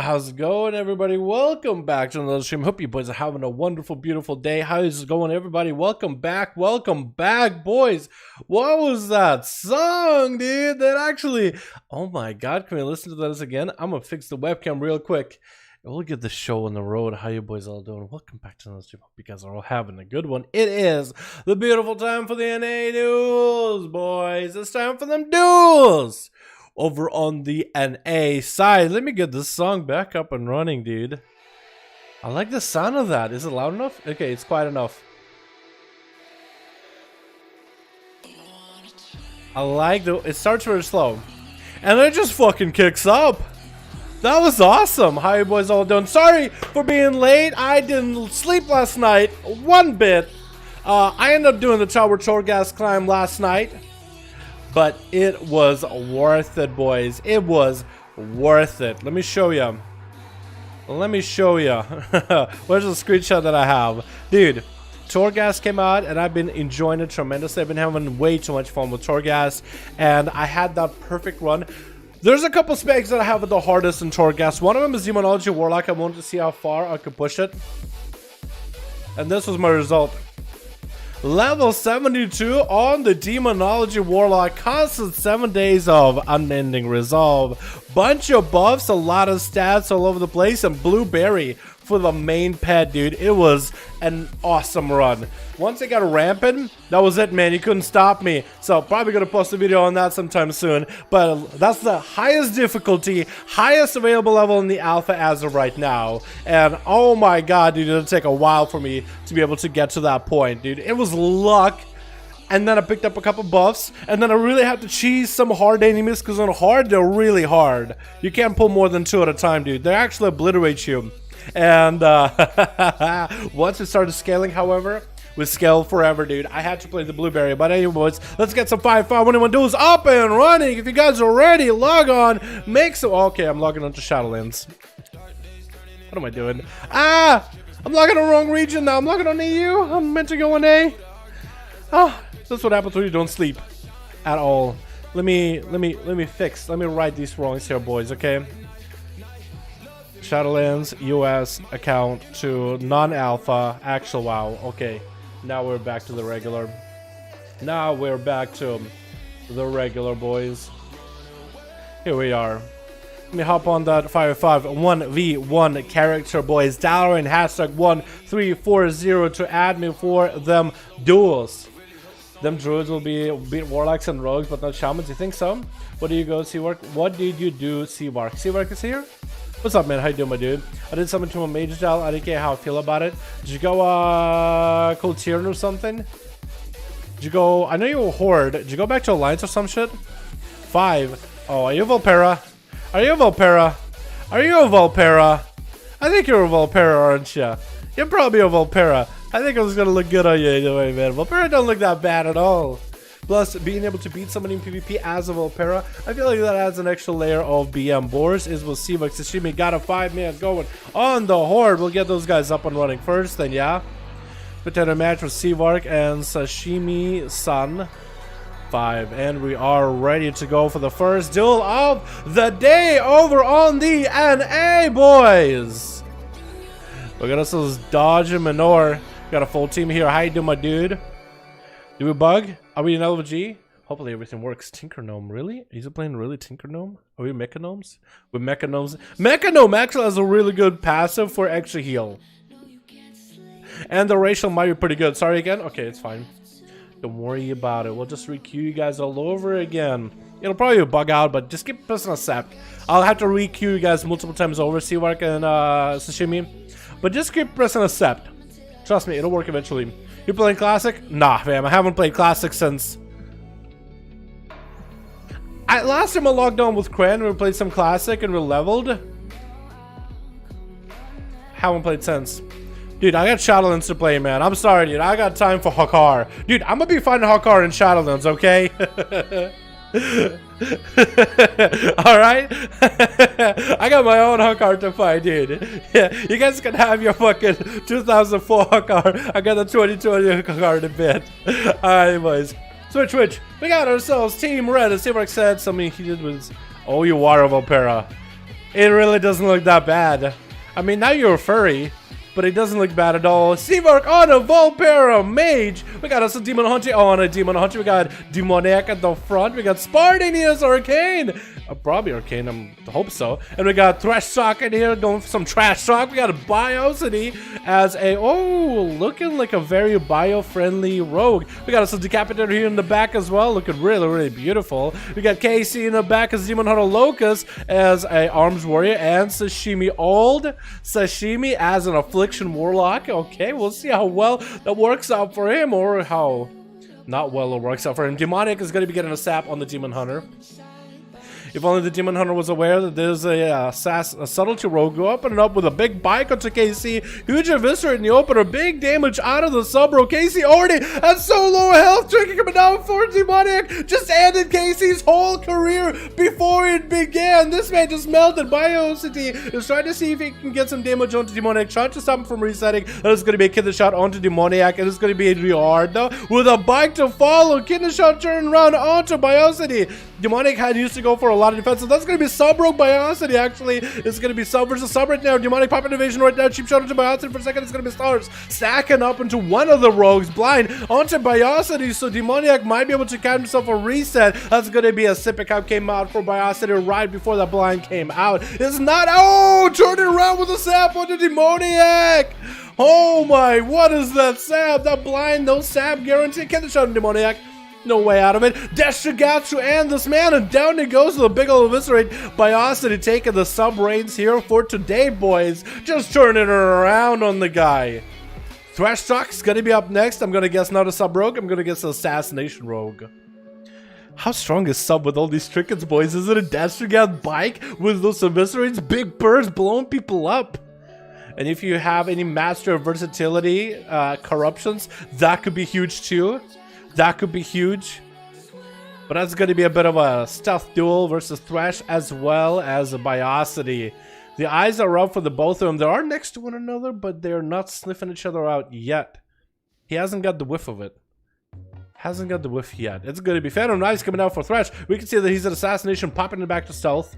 How's it going, everybody? Welcome back to another stream. Hope you boys are having a wonderful, beautiful day. How's it going, everybody? Welcome back, boys. What was that song, dude? That actually, oh my god, can we listen to this again? I'm gonna fix the webcam real quick and we'll get the show on the road. How you boys all doing? Welcome back to another stream. Hope you guys are all having a good one. It is the beautiful time for the NA duels, boys. It's time for them duels over on the NA side. Let me get this song back up and running, dude. I like the sound of that. Is it loud enough? Okay, it's quiet enough. I like the, it starts very slow and it just fucking kicks up. That was awesome. How you boys all doing? Sorry for being late. I didn't sleep last night one bit. I ended up doing the Tower Torghast climb last night, but it was worth it, boys. It was worth it. Let me show you. Let me show you. Where's the screenshot that I have? Dude, Torghast came out and I've been enjoying it tremendously. I've been having way too much fun with Torghast and I had that perfect run. There's a couple specs that I have at the hardest in Torghast. One of them is Demonology Warlock. I wanted to see how far I could push it. And this was my result. Level 72 on the Demonology Warlock. Constant 7 days of unending resolve. Bunch of buffs, a lot of stats all over the place, and Blueberry for the main pet, dude. It was an awesome run. Once I got ramping, that was it, man. You couldn't stop me. So probably gonna post a video on that sometime soon. But that's the highest difficulty, highest available level in the alpha as of right now. And oh my god, dude, it'll take a while for me to be able to get to that point, dude. It was luck. And then I picked up a couple buffs, and then I really had to cheese some hard enemies, because on hard, they're really hard. You can't pull more than 2 at a time, dude. They actually obliterate you. And once it started scaling, however, we scaled forever, dude. I had to play the Blueberry. But anyways, let's get some 5V5 1v1 duels up and running. If you guys are ready, log on. Make some... Okay, I'm logging onto Shadowlands. What am I doing? Ah! I'm logging on the wrong region now. I'm logging on EU. I'm meant to go on A. Oh, that's what happens when you don't sleep at all. Let me right these wrongs here, boys, okay? Shadowlands US account to non-alpha actual WoW. Okay, now we're back to the regular. Now we're back to the regular, boys. Here we are. Let me hop on that 5V5 1v1 character, boys. Dalaran hashtag 1340 to add me for them duels. Them druids will beat warlocks and rogues, but not shamans. You think so? What do you go, Seawark? What did you do, Seawark? Seawark is here? What's up, man? How you doing, my dude? I did something to a mage style. I didn't care how I feel about it. Did you go Cold Tyrann or something? Did you go... I know you were Horde. Did you go back to Alliance or some shit? 5. Oh, are you Volpera? Are you Volpera? Are you a Volpera? I think you're a Volpera, aren't you? You're probably a Volpera. I think it was gonna look good on you anyway, man. Volpera don't look that bad at all. Plus, being able to beat somebody in PvP as a Volpera, I feel like that adds an extra layer of BM. Boris is with Seabuck. Sashimi got a 5-man going on the Horde. We'll get those guys up and running first, then yeah. Pretender match with Seavark and Sashimi-san. 5, and we are ready to go for the first duel of the day over on the NA, boys. Look at us, those Dodge and Manor. Got a full team here. How you doing, my dude? Do we bug? Are we in LG? Hopefully everything works. Tinker Gnome, really? Is it playing really Tinker Gnome? Are we Mecha Gnomes? With Mecha Gnomes. Mecha Gnome actually has a really good passive for extra heal. And the racial might be pretty good. Sorry again? Okay, it's fine. Don't worry about it. We'll just re-queue you guys all over again. It'll probably bug out, but just keep pressing accept. I'll have to re-queue you guys multiple times over, see what I can sashimi. But just keep pressing accept. Trust me, it'll work eventually. You playing Classic? Nah, fam. I haven't played Classic since... last time I logged on with Kren, we played some Classic and we leveled. Haven't played since. Dude, I got Shadowlands to play, man. I'm sorry, dude. I got time for Hakar. Dude, I'm gonna be fighting Hakar in Shadowlands, okay? Alright? I got my own Hakar to fight, dude. Yeah, you guys can have your fucking 2004 Hakar. I got the 2020 Hakar in a bit. Alright, boys. Switch. We got ourselves Team Red. As Seamark said, something he did was... Oh, you water Volpera. It really doesn't look that bad. I mean, now you're a furry. But it doesn't look bad at all. Seamark on a Volpera Mage. We got us a Demon Hunter. Oh, on a Demon Hunter, we got Demoniac at the front. We got Spartanius Arcane. Probably Arcane, I hope so. And we got Thresh Shock in here going for some Trash Shock. We got a Biosity as a, oh, looking like a very bio-friendly rogue. We got us a Decapitator here in the back as well, looking really beautiful. We got Casey in the back as Demon Hunter Locust as a Arms Warrior, and Sashimi Sashimi as an Affliction Warlock. Okay, we'll see how well that works out for him, or how not well it works out for him. Demonic is going to be getting a sap on the Demon Hunter. If only the Demon Hunter was aware that there's a subtlety rogue. Go up and up with a big bike onto KC. Huge Eviscerate in the opener. Big damage out of the sub-row. KC already at so low health. Tricky coming down for Demoniac. Just ended KC's whole career before it began. This man just melted. Biosity is trying to see if he can get some damage onto Demoniac. Trying to stop him from resetting. That is going to be a kidney shot onto Demoniac. It is going to be a Riard though. With a bike to follow. Kidney shot turn around onto Biosity. Demonic had used to go for a lot of defense, so that's going to be sub-rogue Biosity, actually. It's going to be sub versus sub right now. Demonic pop invasion right now. Cheap shot into Biosity for a second. It's going to be stars stacking up into one of the rogues. Blind onto Biosity, so Demoniac might be able to count himself a reset. That's going to be a Sipic Up came out for Biosity right before that blind came out. It's not. Oh, turning around with a sap onto Demoniac. Oh my, what is that sap? That blind, no sap guarantee. Get the shot on Demoniac. No way out of it. Deshigatsu and this man, and down it goes with a big old Eviscerate. Biosity taking the sub reigns here for today, boys. Just turning it around on the guy. Thresh Shock's gonna be up next. I'm gonna guess not a sub rogue. I'm gonna guess an assassination rogue. How strong is sub with all these trinkets, boys? Is it a Deshigat bike with those Eviscerates? Big birds blowing people up. And if you have any master of versatility corruptions, that could be huge too. That could be huge. But that's going to be a bit of a stealth duel versus Thresh as well as a Biosity. The eyes are up for the both of them. They are next to one another, but they're not sniffing each other out yet. He hasn't got the whiff of it. Hasn't got the whiff yet. It's going to be Phantom Knives coming out for Thresh. We can see that he's an assassination, popping it back to stealth.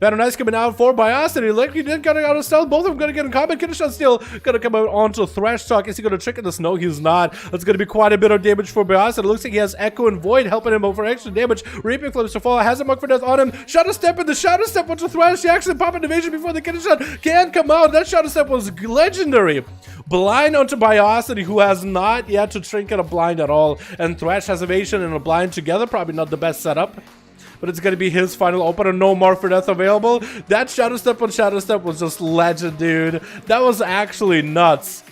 Phantom Knights coming out for Biosity. Like he did, got out of stealth. Both of them gonna get in combat. Kidney shot still gonna come out onto Thresh Shock. Is he gonna trick this? No, he's not. That's gonna be quite a bit of damage for Biosity. It looks like he has Echo and Void helping him over extra damage. Reaping Flips to fall. Has a Mark for Death on him. Shadow Step in the Shadow Step onto Thresh. He actually popped an evasion before the Kidney shot can come out. That Shadow Step was legendary. Blind onto Biosity, who has not yet to trinket a blind at all. And Thresh has evasion and a blind together. Probably not the best setup. But it's going to be his final opener. No Mark for Death available. That Shadow Step on Shadow Step was just legend, dude. That was actually nuts.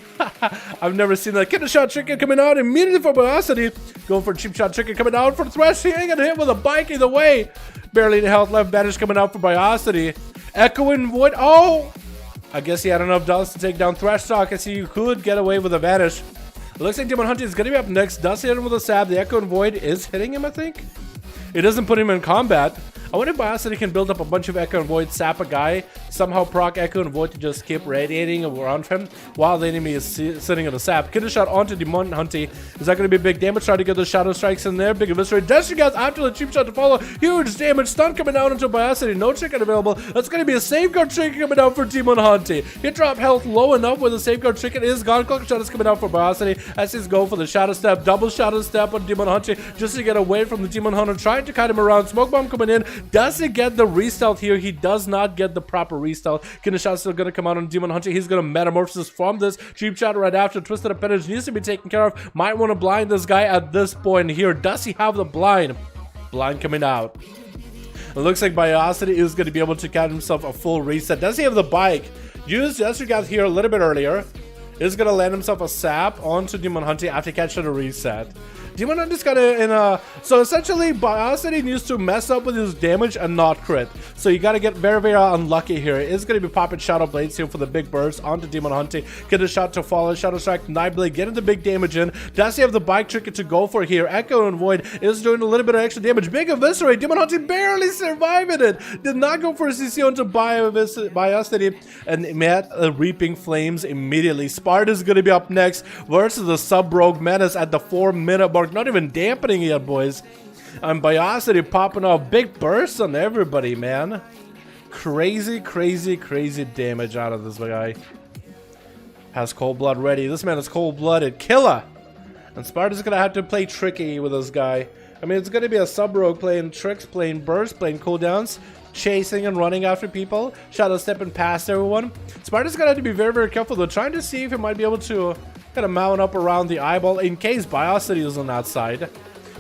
I've never seen that. Kidney shot Chicken coming out immediately for Biosity. Going for cheap shot Chicken coming out for Thresh. He ain't going to hit with a bike either way. Barely any health left. Banish coming out for Biosity. Echo and Void. Oh! I guess he had enough dust to take down Thresh Shock. I see you could get away with a Vanish. It looks like Demon Hunter is going to be up next. Does hit him with a stab. The Echo and Void is hitting him, I think. It doesn't put him in combat. I wonder if Biosity can build up a bunch of Echo and Void, sap a guy, somehow proc Echo and Void to just keep radiating around him while the enemy is sitting in the sap. Get a shot onto Demon Hunty. Is that going to be big damage? Try to get the Shadow Strikes in there. Big Eviscerate. Guys after the cheap shot to follow. Huge damage. Stun coming down into Biosity. No trinket available. That's going to be a Safeguard Trinket coming down for Demon Hunty. Hit drop health low enough where the Safeguard Trinket is gone. Cloak Shot is coming out for Biosity as he's going for the Shadow Step. Double Shadow Step on Demon Hunty just to get away from the Demon Hunter. Trying to cut him around. Smoke Bomb coming in. Does he get the re-stealth here? He does not get the proper re-stealth. Shot's still going to come out on Demon Hunter. He's going to metamorphosis from this cheap shot right after. Twisted Appendage needs to be taken care of. Might want to blind this guy at this point here. Does he have the blind? Blind coming out. It looks like Biosity is going to be able to get himself a full reset. Does he have the bike? Used Desert here a little bit earlier. Is going to land himself a sap onto Demon Hunter after catching a reset. Demon Hunter's kind of in a... So essentially, Biosity needs to mess up with his damage and not crit. So you got to get very, very unlucky here. It's going to be popping Shadow Blades here for the big burst onto Demon Hunter. Get a shot to follow. Shadow Strike, Nightblade, getting the big damage in. Does he have the bike trinket to go for here? Echo and Void is doing a little bit of extra damage. Big Eviscerate. Demon Hunter barely surviving it. Did not go for a CC onto Biosity and met Reaping Flames immediately. Sparta's going to be up next versus the Sub-Rogue Menace at the 4-minute mark. Not even dampening yet, boys. And Biosity popping off big bursts on everybody, man. Crazy, crazy, crazy damage out of this guy. Has Cold Blood ready. This man is cold-blooded. Killer. And Sparta's gonna have to play tricky with this guy. I mean, it's gonna be a Sub-Rogue playing tricks, playing bursts, playing cooldowns, chasing and running after people, Shadow stepping past everyone. Sparta's gonna have to be very, very careful though, trying to see if he might be able to kind of mount up around the eyeball in case Biosity is on that side.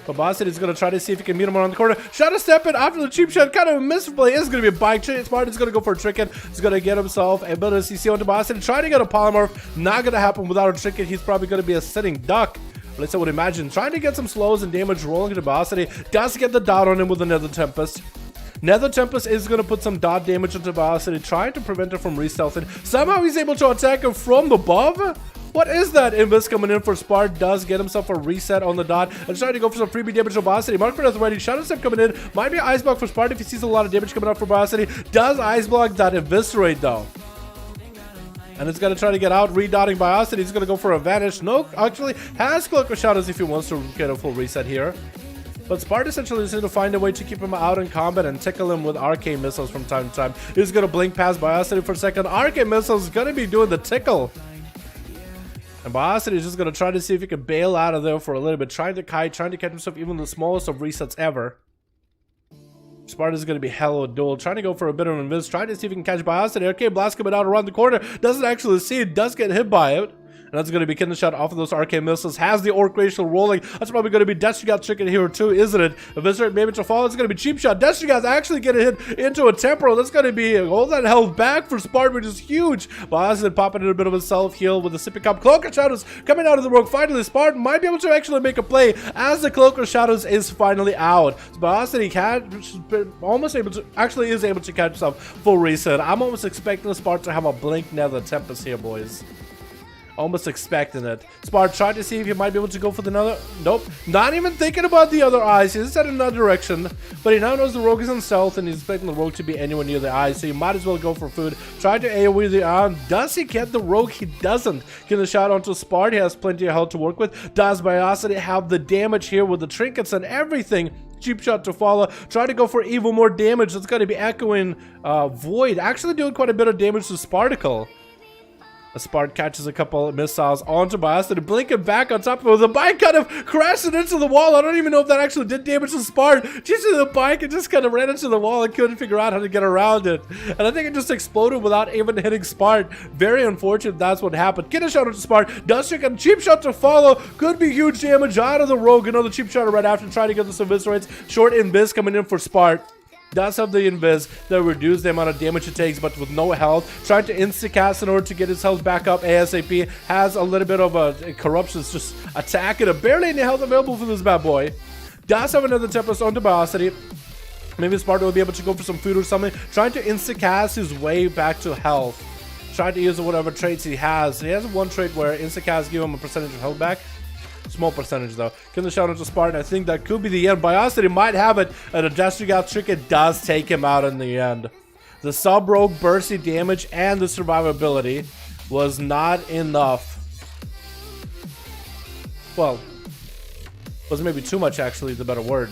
But Biosity is going to try to see if he can meet him around the corner. Shadow stepping after the cheap shot, kind of a misplay. It's going to be a bike. Sparta's going to go for a trinket. He's going to get himself a bit of CC onto Biosity. Trying to get a polymorph. Not going to happen without a trinket. He's probably going to be a sitting duck. At least I would imagine. Trying to get some slows and damage rolling into Biosity. Does get the dot on him with the Nether Tempest. Nether Tempest is going to put some dot damage into Biosity, trying to prevent it from re-stealthing. Somehow he's able to attack him from above. What is that? Invis coming in for Spart. Does get himself a reset on the dot. And trying to go for some freebie damage on Biosity. Mark for ready. Shadow Step coming in. Might be Ice Block for Spart if he sees a lot of damage coming out for Biosity. Does Ice Block that Eviscerate though? And it's going to try to get out, redotting Biosity. He's going to go for a Vanish. No, actually has Cloak of Shadows if he wants to get a full reset here. But Spart essentially is going to find a way to keep him out in combat and tickle him with Arcane Missiles from time to time. He's going to blink past Biosity for a second. Arcane Missiles is going to be doing the tickle. And Biosity is just going to try to see if he can bail out of there for a little bit. Trying to kite, trying to catch himself even the smallest of resets ever. Sparta is going to be hell of a duel. Trying to go for a bit of an invis. Trying to see if he can catch Biosity. Okay, Blast coming out around the corner. Doesn't actually see it. Does get hit by it. And that's going to be getting the shot off of those Arcane Missiles. Has the Orc Racial rolling. That's probably going to be Destrigat Chicken here too, isn't it? Eviscerate maybe to fall. It's going to be Cheap Shot. Destrigat's actually getting hit into a Temporal. That's going to be all that health back for Spart, which is huge. Biosity popping in a bit of a self-heal with the Sipping Cup. Cloak of Shadows coming out of the rogue. Finally, Spart might be able to actually make a play as the Cloak of Shadows is finally out. So Biosity is able to catch himself full reset. I'm almost expecting Spart to have a Blink Nether Tempest here, boys. Almost expecting it. Spart tried to see if he might be able to go for the other. Nope. Not even thinking about the other eyes. He's headed in another direction. But he now knows the rogue is in stealth and he's expecting the rogue to be anywhere near the eyes. So he might as well go for food. Try to AoE the arm. Does he get the rogue? He doesn't. Get a shot onto Spart. He has plenty of health to work with. Does Biosity have the damage here with the trinkets and everything? Cheap shot to follow. Try to go for even more damage. That's going to be echoing Void. Actually doing quite a bit of damage to Sparticle. A Spart catches a couple of missiles onto Biosity, blinking back on top of it. The bike kind of crashing into the wall. I don't even know if that actually did damage to Spart. Just the bike, it just kind of ran into the wall and couldn't figure out how to get around it. And I think it just exploded without even hitting Spart. Very unfortunate that's what happened. Get a shot onto Spart. Does check a cheap shot to follow. Could be huge damage out of the rogue. Another cheap shot right after trying to get the Eviscerates. Short invis coming in for Spart. Does have the invis that reduce the amount of damage it takes, but with no health. Trying to insta-cast in order to get his health back up ASAP. Has a little bit of a corruption, just attacking it. Barely any health available for this bad boy. Does have another Tempest onto Biosity. Maybe Sparta will be able to go for some food or something. Trying to insta-cast his way back to health. Trying to use whatever traits he has. He has one trait where insta-cast give him a percentage of health back. Small percentage though. Can the shot onto Spartan? I think that could be the end. Biosity might have it, and a Destrigat Trinket does take him out in the end. The sub-rogue bursty damage and the survivability was not enough. Well, was maybe too much actually, the better word.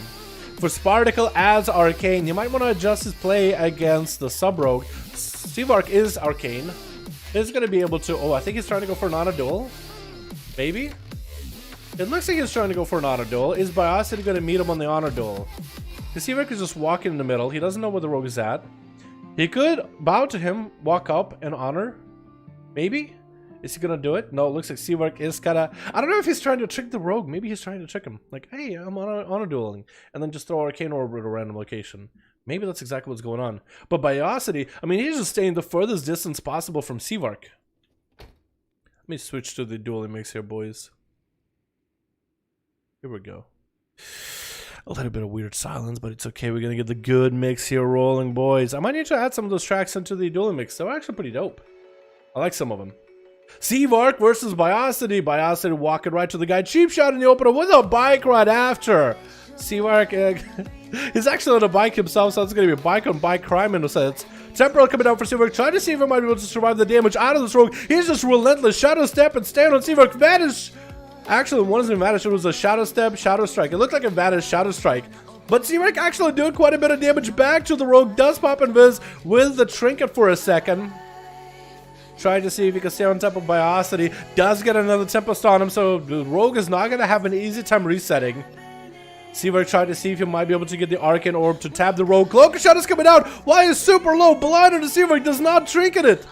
For Sparticle as Arcane, you might want to adjust his play against the sub-rogue. Seavark is Arcane. He's going to be able to... Oh, I think he's trying to go for an auto duel. Maybe? It looks like he's trying to go for an auto duel. Is Biosity going to meet him on the honor duel? The Seavark is just walking in the middle. He doesn't know where the rogue is at. He could bow to him, walk up, and honor. Maybe? Is he gonna do it? No, it looks like Seavark is kinda... I don't know if he's trying to trick the rogue. Maybe he's trying to trick him. Like, hey, I'm honor dueling. And then just throw Arcane Orb at a random location. Maybe that's exactly what's going on. But Biosity, I mean, he's just staying the furthest distance possible from Seavark. Let me switch to the dueling mix here, boys. Here we go. A little bit of weird silence, but it's okay. We're gonna get the good mix here rolling, boys. I might need to add some of those tracks into the dueling mix. They're actually pretty dope. I like some of them. Seavark versus Biosity. Biosity walking right to the guy. Cheap shot in the opener with a bike right after. Seavark, he's actually on a bike himself, so it's going to be a bike on bike crime in a sense. Temporal coming out for Seavark, trying to see if he might be able to survive the damage out of this rogue. He's just relentless. Shadow step and stand on Seavark. Vanish. Actually, one isn't Vanish. It was a Shadow step, Shadow strike. It looked like a Vanish, Shadow strike. But Seavark actually doing quite a bit of damage back to the rogue. Does pop invis with the trinket for a second. Trying to see if he can stay on top of Biosity. Does get another Tempest on him, so the rogue is not going to have an easy time resetting. Seavark tried to see if he might be able to get the Arcane Orb to tap the rogue. Cloaker Shot is coming out. Why is super low? Blinder to Seavark does not trinket it.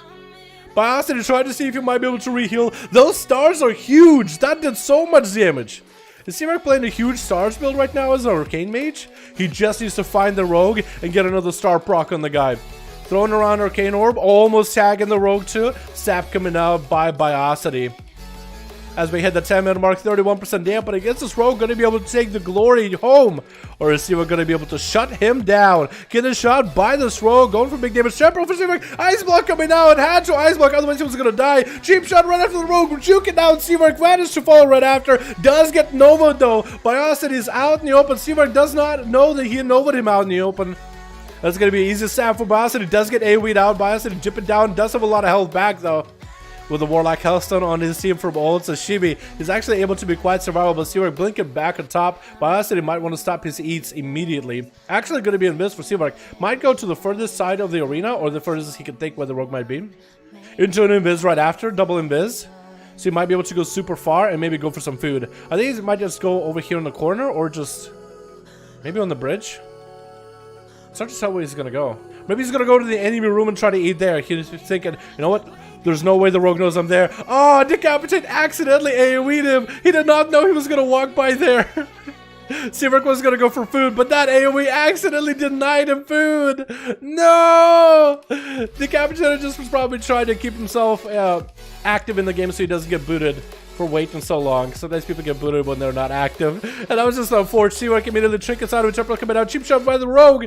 Biosity tried to see if he might be able to reheal. Those stars are huge. That did so much damage. Is Seavark playing a huge stars build right now as an Arcane Mage? He just needs to find the rogue and get another star proc on the guy. Throwing around Arcane Orb, almost tagging the rogue too. Sap coming out by Biosity. As we hit the 10-minute mark, 31% damp, but against this rogue, going to be able to take the glory home. Or is Seavark going to be able to shut him down? Getting shot by this rogue, going for big damage. Temporal for Seavark. Ice Block coming out. Had to Ice Block, otherwise he was going to die. Cheap shot right after the rogue. Juke it down. Seavark managed to fall right after. Does get Nova though. Biosity is out in the open. Seavark does not know that he Nova'd him out in the open. That's going to be an easy stab for Biosity. Does get AoE'd out. Biosity dip it down. Does have a lot of health back though. With the Warlock Hellstone on his team from old Sashimi, he's actually able to be quite survivable. Seavark blinking back on top. Biosity might want to stop his eats immediately. Actually going to be invis for Seavark. Might go to the furthest side of the arena, or the furthest he can think where the rogue might be. Into an invis right after, double invis. So he might be able to go super far and maybe go for some food. I think he might just go over here in the corner, or just maybe on the bridge. It's hard to tell where he's going to go. Maybe he's going to go to the enemy room and try to eat there. He's thinking, you know what? There's no way the rogue knows I'm there. Oh, Decapitate accidentally AoE'd him. He did not know he was going to walk by there. Seavark was going to go for food, but that AoE accidentally denied him food. No! Decapitated just was probably trying to keep himself active in the game so he doesn't get booted for waiting so long. Sometimes people get booted when they're not active. And that was just unfortunate. Seavark immediately trinkets out of a temporal coming out. Cheap shot by the rogue.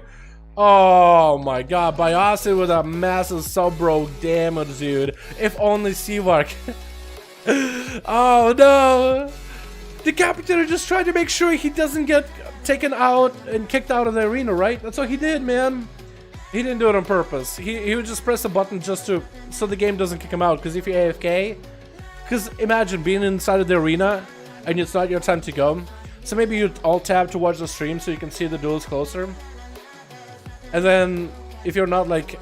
Oh my god, Biosity with a massive sub-rogue damage, dude. If only Seavark. Oh no! Decapitator just tried to make sure he doesn't get taken out and kicked out of the arena, right? That's what he did, man. He didn't do it on purpose. He would just press a button just to so the game doesn't kick him out. Because if you AFK, because imagine being inside of the arena and it's not your time to go. So maybe you alt tab to watch the stream so you can see the duels closer. And then, if you're not like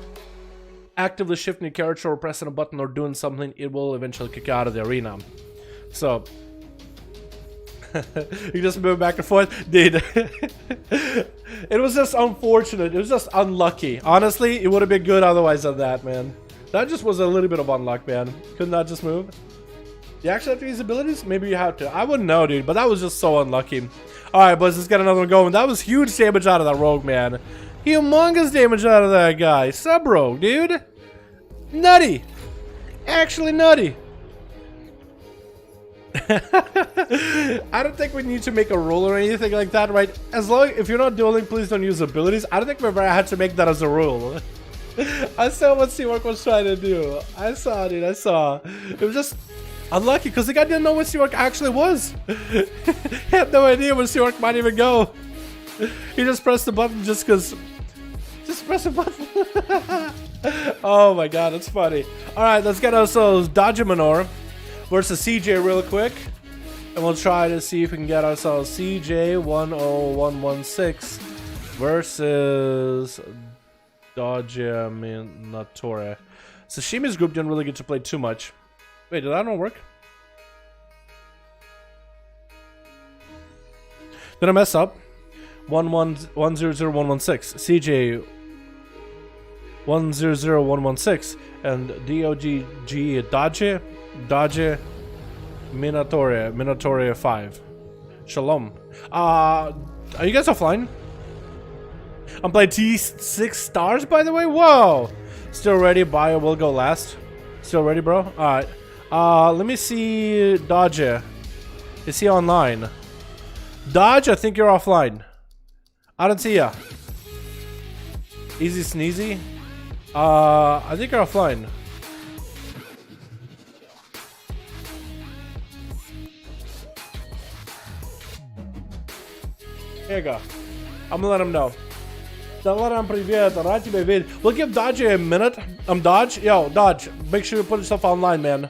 actively shifting your character or pressing a button or doing something, it will eventually kick you out of the arena. So, you just move back and forth. Dude, it was just unfortunate. It was just unlucky. Honestly, it would have been good otherwise than that, man. That just was a little bit of unluck, man. Couldn't that just move? You actually have to use abilities? Maybe you have to. I wouldn't know, dude, but that was just so unlucky. Alright, boys, let's get another one going. That was huge damage out of that rogue, man. Humongous damage out of that guy. Sub-rogue, dude. Nutty. Actually nutty. I don't think we need to make a rule or anything like that, right? As long if you're not dueling, please don't use abilities. I don't think we've ever had to make that as a rule. I saw what Seavark was trying to do. I saw, dude. I saw. It was just unlucky because the guy didn't know what Seavark actually was. He had no idea where Seavark might even go. He just pressed the button just because. Just press a button. Oh my god, that's funny. Alright, let's get ourselves Dodgemanor versus CJ real quick. And we'll try to see if we can get ourselves CJ 10116 versus Dodgemanor. Sashimi's group didn't really get to play too much. Wait, did that not work? Did I mess up? 1000116. CJ 100116 and DOGG Dodge Minotaur 5. Shalom. Are you guys offline? I'm playing T6 stars, by the way. Whoa. Still ready. Bio will go last. Still ready, bro? Alright. Let me see Dodge. Is he online? Dodge, I think you're offline. I don't see ya. Easy sneezy. I think you're offline. Here you go. I'm gonna let him know. Dalaran, привет. Рад тебя видеть. We'll give Dodge a minute. Dodge? Yo, Dodge. Make sure you put yourself online, man.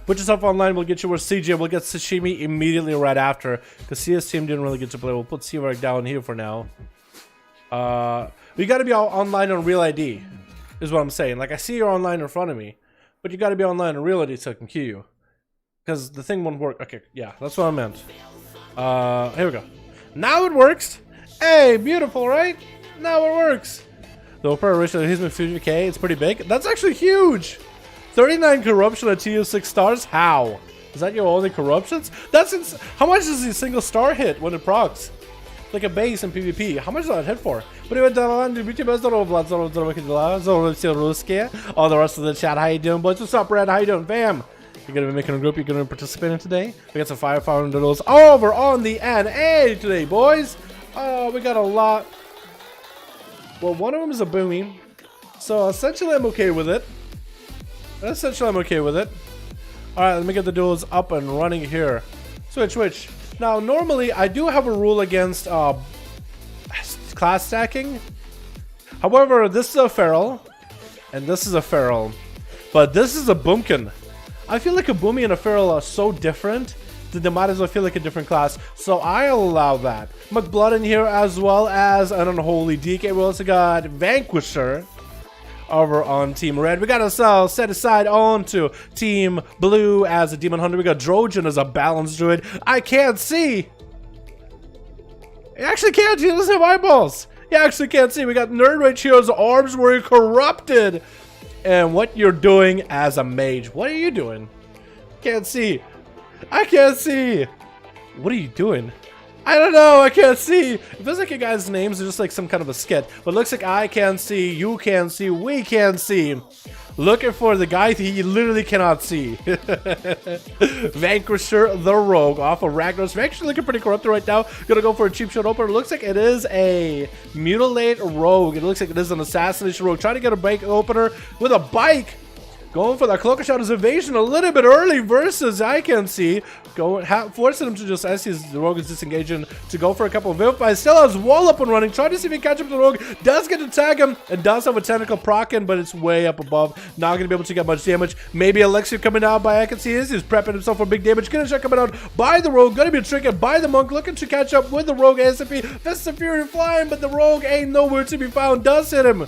Put yourself online. We'll get you with CJ. We'll get Sashimi immediately right after. Because CS team didn't really get to play. We'll put C-Reg down here for now. We gotta be online on Real ID. Is what I'm saying. Like, I see you're online in front of me. But you gotta be online on Real ID so I can queue you. Because the thing won't work. Okay, yeah. That's what I meant. Here we go. Now it works. Hey, beautiful, right? Now it works. The Opera originally he's been 50k. It's pretty big. That's actually huge. 39 corruption at TU6 stars. How? Is that your only corruptions? That's how much does a single star hit when it procs? Like a base in PvP. How much does that hit for? All the rest of the chat, how you doing, boys? What's up, Brad? How you doing, fam? You're gonna be making a group. You're gonna be participating today. We got some 5V5 duels over on the NA today, boys. Oh, we got a lot. Well, one of them is a boomy, so essentially I'm okay with it. All right, let me get the duels up and running here. Switch. Now, normally I do have a rule against class stacking. However, this is a feral, and this is a feral, but this is a boomkin. I feel like a boomy and a feral are so different that they might as well feel like a different class, so I'll allow that. McBlood in here, as well as an unholy DK. We also got Vanquisher over on Team Red. We got ourselves set aside onto Team Blue as a Demon Hunter. We got Trojan as a balanced druid. I can't see. I actually can't. He doesn't have eyeballs. You actually can't see. We got Nerd Rage Hero's orbs were corrupted. And what you're doing as a mage. What are you doing? Can't see. I can't see. What are you doing? I don't know. I can't see. It feels like you guys' names are just like some kind of a skit. But it looks like I can't see. You can't see. We can't see. Looking for the guy he literally cannot see. Vanquisher the Rogue off of Ragnaros. We're actually looking pretty corrupted right now. Gonna go for a cheap shot opener. It looks like it is a Mutilate Rogue. It looks like it is an Assassination Rogue. Trying to get a bike opener with a bike. Going for that Cloak of Shadows evasion a little bit early versus I can see. Forcing him to just, as the Rogue is disengaging, to go for a couple of Vivify. Still has wall up and running. Trying to see if he can catch up to the Rogue. Does get to tag him and does have a tentacle proccing, but it's way up above. Not going to be able to get much damage. Maybe Elixir coming out by I can see he's prepping himself for big damage. Gonna check coming out by the Rogue. Gonna be triggered by the Monk. Looking to catch up with the Rogue ASAP. Fist of Fury flying, but the Rogue ain't nowhere to be found. Does hit him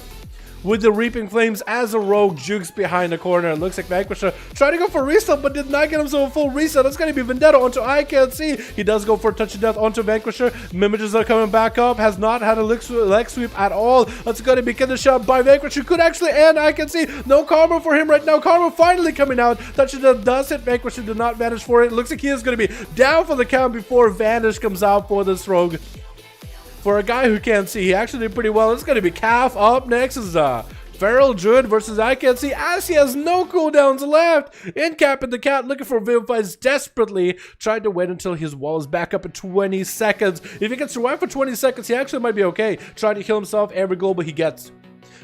with the Reaping Flames as a Rogue jukes behind the corner. It looks like Vanquisher trying to go for reset, but did not get himself a full reset. That's going to be Vendetta onto I Can't See. He does go for a touch of death onto Vanquisher. Mimiges are coming back up. Has not had a leg sweep at all. That's going to be getting shot by Vanquisher. Could actually end I Can See. No karma for him right now. Karma finally coming out. Touch of death does hit. Vanquisher did not vanish for it. It looks like he is going to be down for the count before Vanish comes out for this Rogue. For a guy who can't see, he actually did pretty well. It's going to be Calf up next. Is Feral Druid versus I Can't See, as he has no cooldowns left. Incapping the cat, looking for Vivifies desperately. Tried to wait until his wall is back up in 20 seconds. If he can survive for 20 seconds, he actually might be okay. Trying to heal himself every global he gets.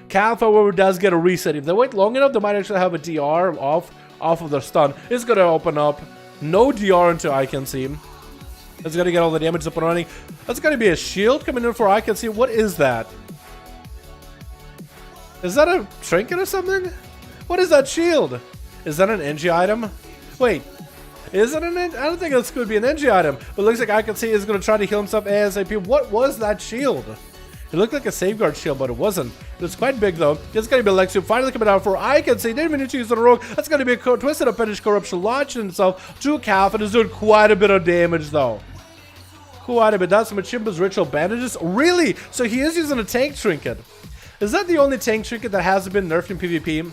Calf, however, does get a reset. If they wait long enough, they might actually have a DR off of their stun. It's going to open up. No DR into I Can See. It's going to get all the damage up and running. That's going to be a shield coming in for I Can See. What is that? Is that a trinket or something? What is that shield? Is that an NG item? Wait, is it an NG? I don't think this could be an NG item. But it looks like I can see he's going to try to heal himself ASAP. What was that shield? It looked like a safeguard shield, but it wasn't. It was quite big, though. It's going to be Lexi finally coming out for I can see. Didn't even need to use the rogue. That's going to be a Twisted Appendage Corruption launching himself to Calf, and is doing quite a bit of damage, though. Quite a bit. That's Machimba's Ritual Bandages. Really? So he is using a tank trinket. Is that the only tank trinket that hasn't been nerfed in PvP?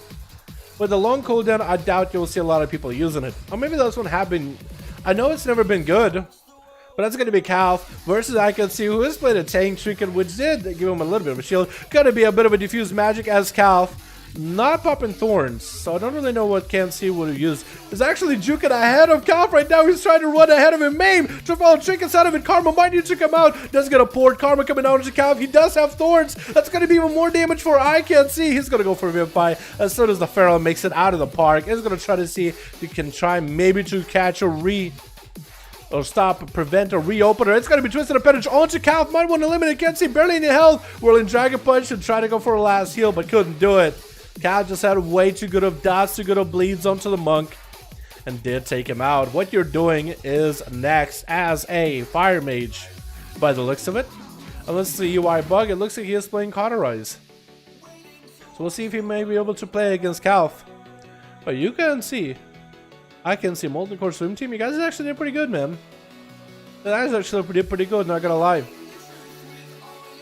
With the long cooldown, I doubt you'll see a lot of people using it. Or maybe this one have been. I know it's never been good. But that's going to be Calf versus I can see who has played a tank trinket, which did give him a little bit of a shield. Going to be a bit of a diffused magic as Calf. Not popping thorns, so I don't really know what Can't See would have used. Is actually juking ahead of Calf right now. He's trying to run ahead of him. Maim to follow trinkets out of it. Karma might need to come out. Does get a port. Karma coming down to Calf. He does have thorns. That's going to be even more damage for I Can't See. He's going to go for a vampire as soon as the Pharaoh makes it out of the park. He's going to try to see if he can try maybe to catch or stop, prevent, or reopen her. It's going to be Twisted Appendage onto Calf. Might want to eliminate. Can't See barely any health. Whirling Dragon Punch and try to go for a last heal, but couldn't do it. Calf just had way too good of dots, too good of bleeds onto the monk, and did take him out. What you're doing is next as a Fire Mage, by the looks of it. Unless it's a UI bug, it looks like he is playing Cauterize. So we'll see if he may be able to play against Calf. But you can see. I can see Molten Core Swim Team. You guys actually did pretty good, man. You guys actually did pretty good, not gonna lie.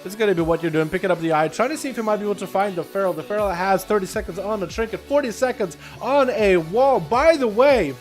It's gonna be what you're doing, picking up the eye, trying to see if you might be able to find the Pharaoh. The Pharaoh has 30 seconds on a trinket, 40 seconds on a wall. By the way,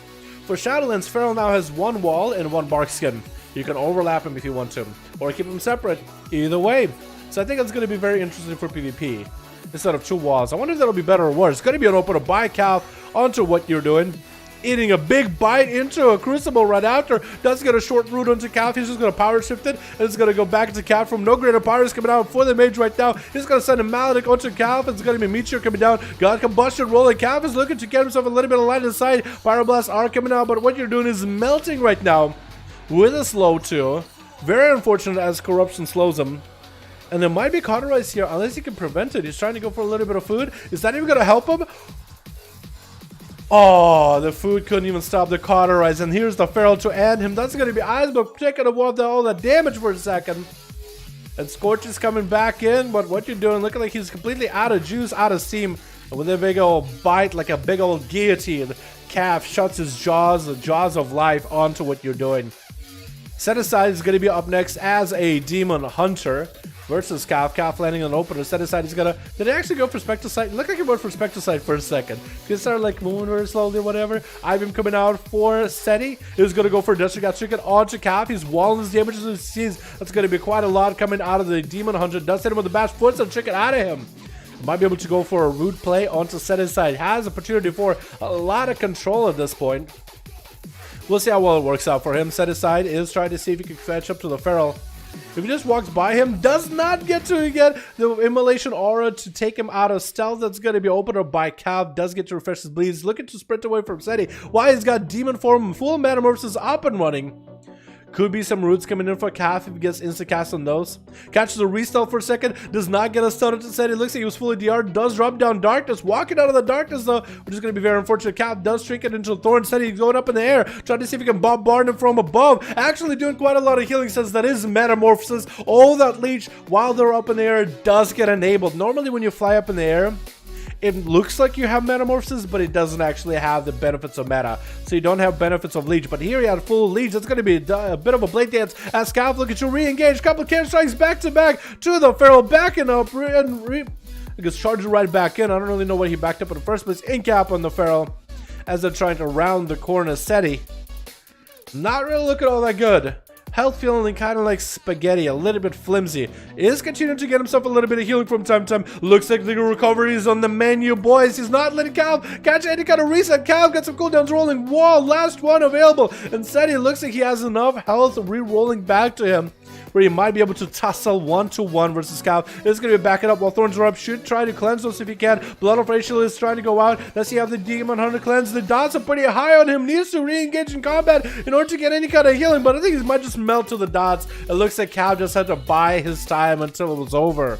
for Shadowlands, Pharaoh now has one wall and one bark skin. You can overlap him if you want to, or keep them separate. Either way. So I think it's gonna be very interesting for PvP. Instead of two walls. I wonder if that'll be better or worse. It's gonna be an opener by Calf onto what you're doing. Eating a big bite into a Crucible right after. Does get a short route onto Calf. He's just going to power shift it. And it's going to go back to Calf from no greater powers coming out for the mage right now. He's going to send a Maledict onto Calf. It's going to be Meteor coming down. Got Combustion rolling. Calf is looking to get himself a little bit of light inside. Pyroblast are coming out. But what you're doing is melting right now with a slow 2. Very unfortunate as Corruption slows him. And there might be Cauterize here unless he can prevent it. He's trying to go for a little bit of food. Is that even going to help him? Oh, the food couldn't even stop the Cauterize, and here's the Pharaoh to end him. That's going to be Icebook taking all that damage for a second. And Scorch is coming back in, but what you're doing, looking like he's completely out of juice, out of steam. And with a big old bite, like a big old guillotine, Calf shuts his jaws, the jaws of life, onto what you're doing. Set Aside is going to be up next as a Demon Hunter versus Calf. Calf landing on opener. Set Aside is going to... Did he actually go for Spectral Sight? It looked like he went for Spectral Sight for a second. He started like moving very slowly or whatever. Ivan coming out for Seti. He's going to go for Destruct Trinket onto Calf. He's walling his damages as he sees. That's going to be quite a lot coming out of the Demon Hunter. Does hit him with the bash. Puts the Trinket out of him. Might be able to go for a root play onto Set Aside. Has opportunity for a lot of control at this point. We'll see how well it works out for him. Set Aside is trying to see if he can catch up to the Pharaoh. If he just walks by him, does not get to get the Immolation Aura to take him out of stealth. That's going to be opened up by Calf. Does get to refresh his bleeds. Looking to sprint away from Seti. Why he's got Demon Form, full Metamorphosis up and running. Could be some roots coming in for Calf if he gets insta-cast on those. Catches a restealth for a second. Does not get a stun into Seti. Looks like he was fully DR'd. Does drop down Darkness. Walking out of the Darkness though, which is going to be very unfortunate. Calf does shrink it into a Thorn. Seti going up in the air. Trying to see if he can bombard him from above. Actually doing quite a lot of healing since that is Metamorphosis. All that leech while they're up in the air does get enabled. Normally when you fly up in the air, it looks like you have Metamorphosis, but it doesn't actually have the benefits of meta. So you don't have benefits of Leech. But here you have full Leech. It's going to be a bit of a blade dance as Calf looking to re-engage. Couple of cannon strikes back to back to the Pharaoh. Backing up and he gets charged right back in. I don't really know what he backed up in the first place. In cap on the Pharaoh as they're trying to round the corner. Seti. Not really looking all that good. Health feeling kind of like spaghetti, a little bit flimsy. Is continuing to get himself a little bit of healing from time to time. Looks like the recovery is on the menu, boys. He's not letting Calf catch any kind of reset. Calf got some cooldowns rolling. Wall, last one available. And Seti looks like he has enough health re-rolling back to him where he might be able to tussle 1-to-1 versus Calf. It's going to be backing up while Thorns are up. Should try to cleanse those if he can. Blood of Racial is trying to go out. Let's see how the Demon Hunter cleanse. The dots are pretty high on him. Needs to re-engage in combat in order to get any kind of healing, but I think he might just melt to the dots. It looks like Calf just had to buy his time until it was over.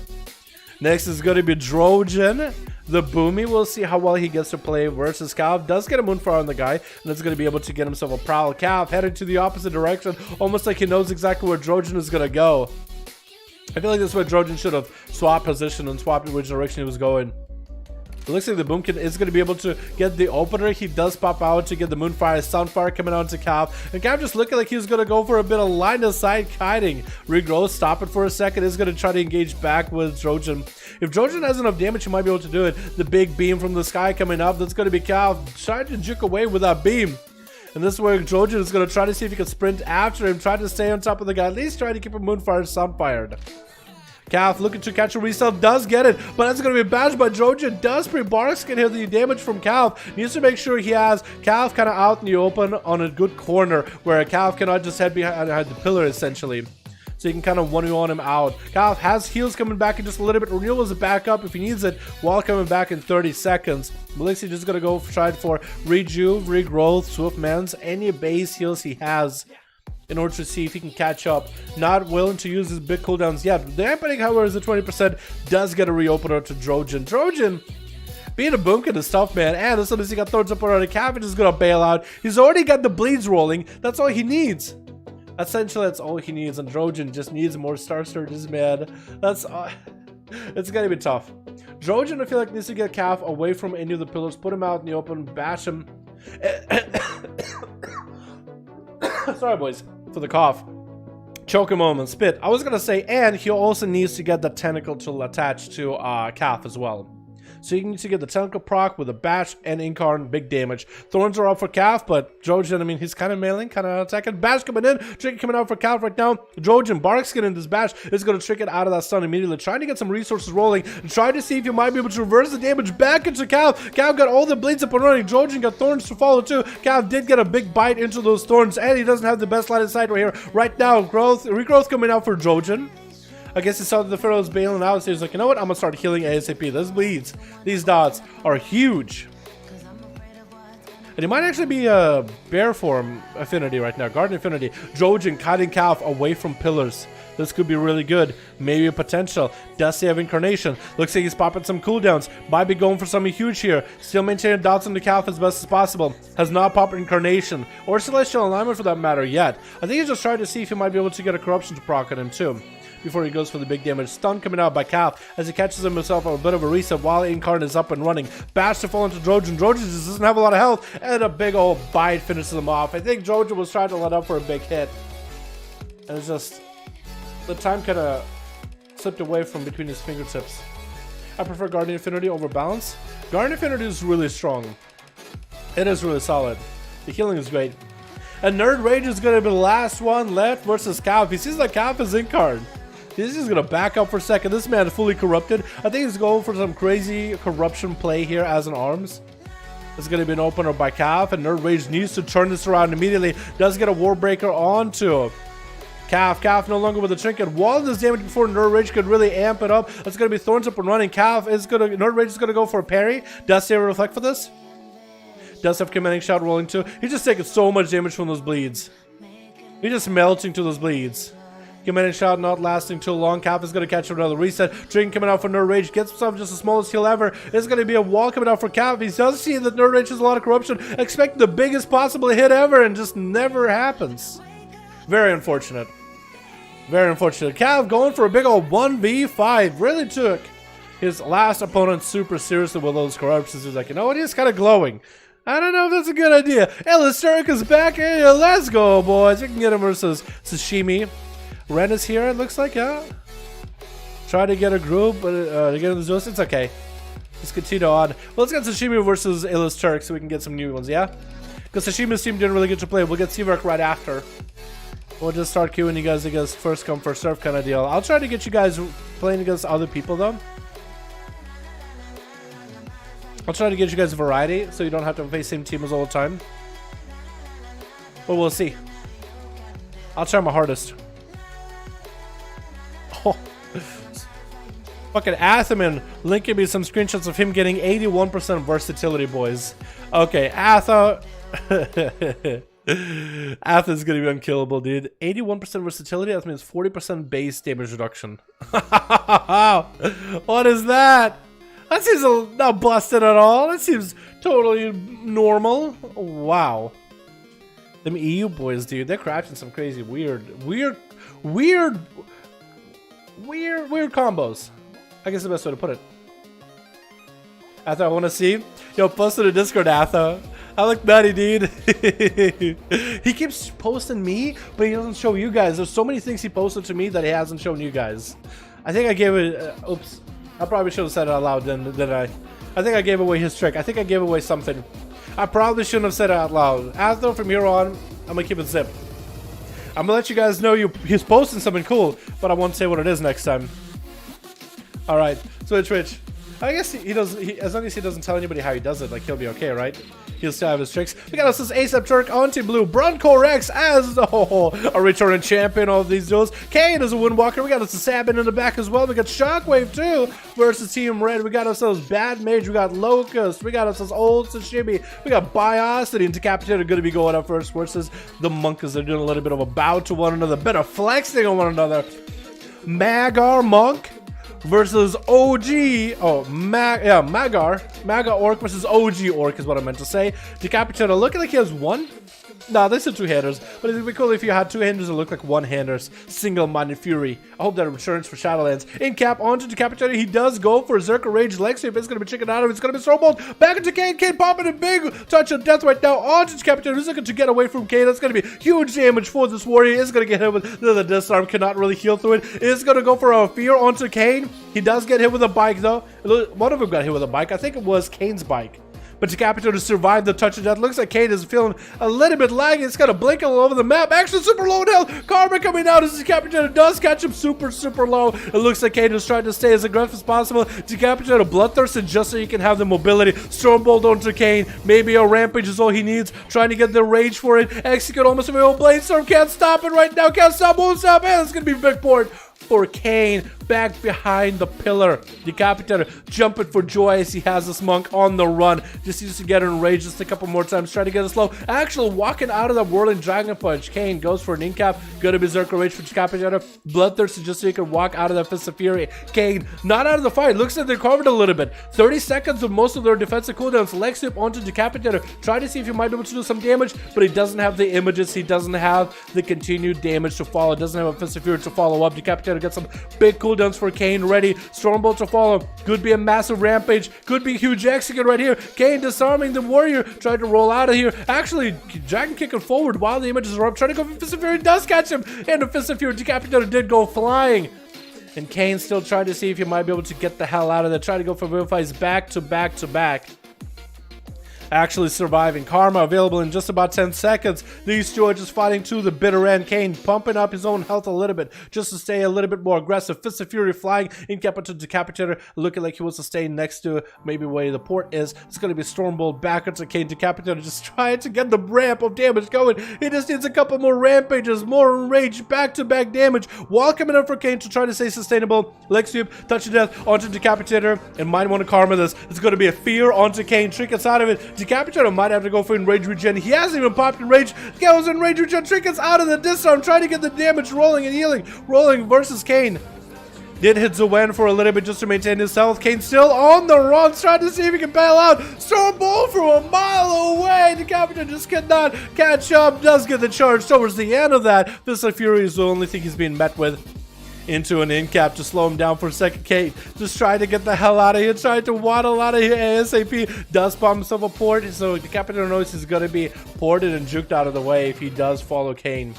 Next is going to be Trojan, the Boomy. We'll see how well he gets to play versus Calf. Does get a Moonfire on the guy, and that's going to be able to get himself a Prowl. Calf heading to the opposite direction, almost like he knows exactly where Trojan is going to go. I feel like this is where Trojan should have swapped position and swapped in which direction he was going. It looks like the Boomkin is going to be able to get the opener. He does pop out to get the Moonfire. Sunfire coming out to Calf. And Calf just looking like he's going to go for a bit of line of sight kiting. Regrowth, stop it for a second. Is going to try to engage back with Trojan. If Trojan has enough damage, he might be able to do it. The big beam from the sky coming up. That's going to be Calf trying to juke away with that beam. And this is where Trojan is going to try to see if he can sprint after him. Try to stay on top of the guy. At least try to keep a Moonfire Sunfired. Calf looking to catch a resell, does get it, but that's going to be bashed by Trojan. Does pre-Barks can hear the damage from Calf. Needs to make sure he has Calf kind of out in the open on a good corner where Calf cannot just head behind the pillar essentially. So you can kind of 1v1 him out. Calf has heals coming back in just a little bit. Renewal is a backup if he needs it while coming back in 30 seconds. Melixi just going to go try for Rejuve, Regrowth, Swift Mends, any base heals he has, in order to see if he can catch up. Not willing to use his big cooldowns yet. The Dampening, however, is a 20%. Does get a reopener to Trojan. Trojan, being a Boomkin is tough, man. And as soon as he got thrown up around the Calf, is going to bail out. He's already got the bleeds rolling. That's all he needs. Essentially, that's all he needs. And Trojan just needs more Star Surges, man. That's... it's going to be tough. Trojan, I feel like, needs to get Calf away from any of the pillars. Put him out in the open. Bash him. Sorry, boys, for the cough. Choke a moment, spit. I was gonna say, and he also needs to get the tentacle tool attached to Calf as well. So you need to get the tentacle proc with a bash and incarn, big damage. Thorns are up for Calf, but Trojan, I mean, he's kind of mailing, kind of attacking. Bash coming in, trick coming out for Calf right now. Trojan, Barks getting this bash is going to trick it out of that stun immediately. Trying to get some resources rolling, and trying to see if you might be able to reverse the damage back into Calf. Calf got all the bleeds up and running. Trojan got thorns to follow too. Calf did get a big bite into those thorns, and he doesn't have the best line of sight right here. Right now, regrowth coming out for Trojan. I guess he saw that the Pharaoh was bailing out, so he's like, you know what, I'm gonna start healing ASAP. Those bleeds, these dots are huge. And he might actually be a bear form affinity right now, Garden Affinity. Trojan cutting Calf away from pillars. This could be really good. Maybe a potential. Does he have Incarnation? Looks like he's popping some cooldowns. Might be going for something huge here. Still maintaining dots on the Calf as best as possible. Has not popped Incarnation. Or Celestial Alignment for that matter yet. I think he's just trying to see if he might be able to get a Corruption to proc on him too, before he goes for the big damage. Stun coming out by Calf as he catches himself a bit of a reset while Incarn is up and running. Bash to fall into Trojan. Trojan just doesn't have a lot of health, and a big old bite finishes him off. I think Trojan was trying to let up for a big hit, and it's just the time kind of slipped away from between his fingertips. I prefer Guardian Affinity over Balance. Guardian Affinity is really strong. It is really solid. The healing is great. And Nerd Rage is going to be the last one left versus Calf. He sees that Calf is Incarn. He's just going to back up for a second. This man is fully corrupted. I think he's going for some crazy corruption play here as an arms. It's going to be an opener by Calf, and Nerd Rage needs to turn this around immediately. Does get a Warbreaker onto Calf. Calf no longer with the trinket. Wall this damage before Nerd Rage could really amp it up. That's going to be Thorns up and running. Nerd Rage is going to go for a parry. Does he have a reflect for this? Does have commanding shot rolling too. He's just taking so much damage from those bleeds. He's just melting to those bleeds. Commanding shot not lasting too long. Calf is going to catch another reset. Dragon coming out for Nerd Rage. Gets himself just the smallest heal ever. It's going to be a wall coming out for Calf. He does see that Nerd Rage has a lot of corruption. Expecting the biggest possible hit ever, and just never happens. Very unfortunate. Very unfortunate. Calf going for a big old 1v5. Really took his last opponent super seriously with those corruptions. He's like, you know what? He's kind of glowing. I don't know if that's a good idea. Elisteric is back. Hey, let's go, boys. We can get him versus Sashimi. Ren is here, it looks like, yeah. Try to get a group, but to get in the Zeus, it's okay. Let's continue on. Well, let's get Sashimi versus Elisteric so we can get some new ones, yeah? Because Sashimi's team didn't really get to play. We'll get Seavark right after. We'll just start queuing you guys against first come, first serve kind of deal. I'll try to get you guys playing against other people, though. I'll try to get you guys a variety so you don't have to face the same team as all the time. But we'll see. I'll try my hardest. Oh. Fucking Athaman linking me some screenshots of him getting 81% versatility, boys. Okay, Atha. Athens is gonna be unkillable, dude. 81% versatility, that means 40% base damage reduction. What is that? That seems not busted at all. That seems totally normal. Wow. Them EU boys, dude, they're crafting some crazy weird combos. I guess the best way to put it. Atha, I want to see. Yo, post to the Discord, Atha. I look nutty, dude. He keeps posting me, but he doesn't show you guys. There's so many things he posted to me that he hasn't shown you guys. I think I gave it. Oops. I probably should have said it out loud, didn't I? I think I gave away his trick. I think I gave away something. I probably shouldn't have said it out loud. As though from here on, I'm gonna keep it zipped. I'm gonna let you guys know he's posting something cool, but I won't say what it is next time. All right, Twitch. I guess he does. As long as he doesn't tell anybody how he does it, like he'll be okay, right? He'll still have his tricks. We got us this ASAP Turk, anti-blue, Bronco Rex as a returning champion of these duels. Kane is a Windwalker. We got us a Sabin in the back as well. We got Shockwave too versus Team Red. We got ourselves Bad Mage. We got Locust. We got ourselves Old Sashimi. We got Biosity and Decapitator going to be going up first versus the Monkas. They're doing a little bit of a bow to one another, bit of flexing on one another. Magar Monk versus OG, Maga Orc versus OG Orc is what I meant to say. Decapitator looking like he has one. Nah, there's still two-handers, but it'd be cool if you had two-handers that look like one-handers. Single-minded fury. I hope that returns for Shadowlands. In cap onto Decapitator, he does go for Zerker Rage Lexi. It's gonna be chicken out of it. It's gonna be Snowball. Back into Kane. Kane popping a big touch of death right now onto Decapitator. Who's looking to get away from Kane? That's gonna be huge damage for this warrior. It's gonna get hit with the disarm. Cannot really heal through it. It's gonna go for a fear onto Kane. He does get hit with a bike though. One of them got hit with a bike. I think it was Kane's bike. But Decapitator to survive the touch of death. Looks like Kane is feeling a little bit laggy. It's got a blink all over the map. Actually, super low in health. Karma coming out as Decapitator does catch him super low. It looks like Kane is trying to stay as aggressive as possible. Decapitator bloodthirsted just so you can have the mobility. Stormbolt onto Kane. Maybe a rampage is all he needs. Trying to get the rage for it. Execute almost a real blade storm. Can't stop it right now. Can't stop. Won't stop. And it's going to be a big port for Kane back behind the pillar. Decapitator jumping for joy as he has this monk on the run. Just needs to get enraged just a couple more times. Try to get it slow. Actually walking out of the whirling dragon punch. Kane goes for an incap. Go to Berserker Rage for Decapitator. Bloodthirsty just so he can walk out of that Fist of Fury. Kane not out of the fight. Looks like they're covered a little bit. 30 seconds of most of their defensive cooldowns. Leg sweep onto Decapitator. Try to see if he might be able to do some damage, but he doesn't have the images. He doesn't have the continued damage to follow. Doesn't have a Fist of Fury to follow up. Decapitator gets some big cooldowns for Kane ready. Stormbolt to follow. Could be a massive rampage. Could be huge execute right here. Kane disarming the warrior. Tried to roll out of here. Actually, dragon kicking forward while the images are up. Trying to go for Fist of Fury. Does catch him. And the Fist of Fury. Decapitator did go flying. And Kane still tried to see if he might be able to get the hell out of there. Try to go for verifies back to back to back. Actually surviving. Karma available in just about 10 seconds. These two are just fighting to the bitter end. Kane pumping up his own health a little bit just to stay a little bit more aggressive. Fist of Fury flying in capital Decapitator, looking like he wants to stay next to maybe where the port is. It's going to be Stormbolt back into Kane. Decapitator just trying to get the ramp of damage going. He just needs a couple more rampages, more rage, back-to-back damage. While coming up for Kane to try to stay sustainable. Leg sweep, touch of death onto Decapitator, and might want to karma this. It's going to be a fear onto Kane. Trinkets out of it. Decapitator might have to go for enrage regen. He hasn't even popped enrage. Goes enrage regen. Trinkets out of the disarm, trying to get the damage rolling and healing. Rolling versus Kane. Did hit Zowen for a little bit just to maintain his health. Kane still on the run, trying to see if he can bail out. Stormbolt from a mile away. Decapitator just cannot catch up. Does get the charge towards the end of that. Fist of Fury is the only thing he's being met with. Into an incap to slow him down for a second. Kane just trying to get the hell out of here, trying to waddle out of here ASAP. Does bomb himself a port, so Decapitator knows he's going to be ported and juked out of the way if he does follow Kane.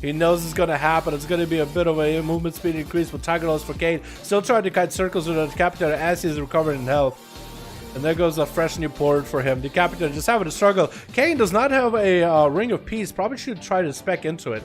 He knows it's going to happen. It's going to be a bit of a movement speed increase with Tiger Nose for Kane. Still trying to kite circles with the Decapitator as he's recovering in health. And there goes a fresh new port for him. Decapitator just having a struggle. Kane does not have a Ring of Peace. Probably should try to spec into it.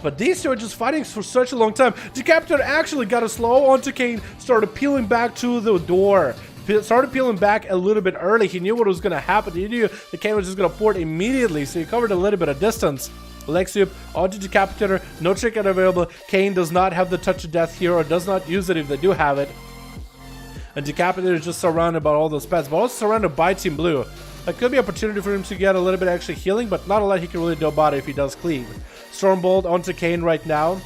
But these two are just fighting for such a long time. Decapitator actually got a slow onto Kane, started peeling back to the door. Started peeling back a little bit early. He knew what was going to happen. He knew the Kane was just going to port immediately, so he covered a little bit of distance. Leg sweep onto Decapitator. No trinket available. Kane does not have the touch of death here, or does not use it if they do have it. And Decapitator is just surrounded by all those pets, but also surrounded by Team Blue. That could be an opportunity for him to get a little bit of extra healing, but not a lot he can really do about it if he does cleave. Stormbolt onto Kayn right now.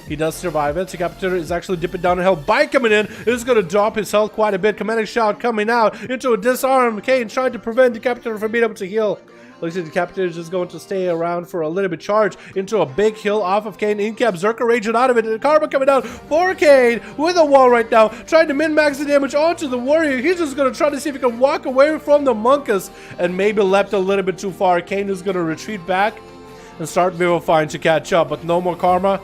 He does survive it. Decapitator is actually dipping down in health. Bite coming in. Is going to drop his health quite a bit. Commanding Shout coming out into a disarm. Kayn trying to prevent Decapitator from being able to heal. Looks like Decapitator is just going to stay around for a little bit. Charge into a big heal off of Kayn. In-cap Zerker raging out of it. Karma coming down for Kayn with a wall right now. Trying to min-max the damage onto the warrior. He's just going to try to see if he can walk away from the Monkus. And maybe leapt a little bit too far. Kayn is going to retreat back and start vivifying to catch up. But no more Karma.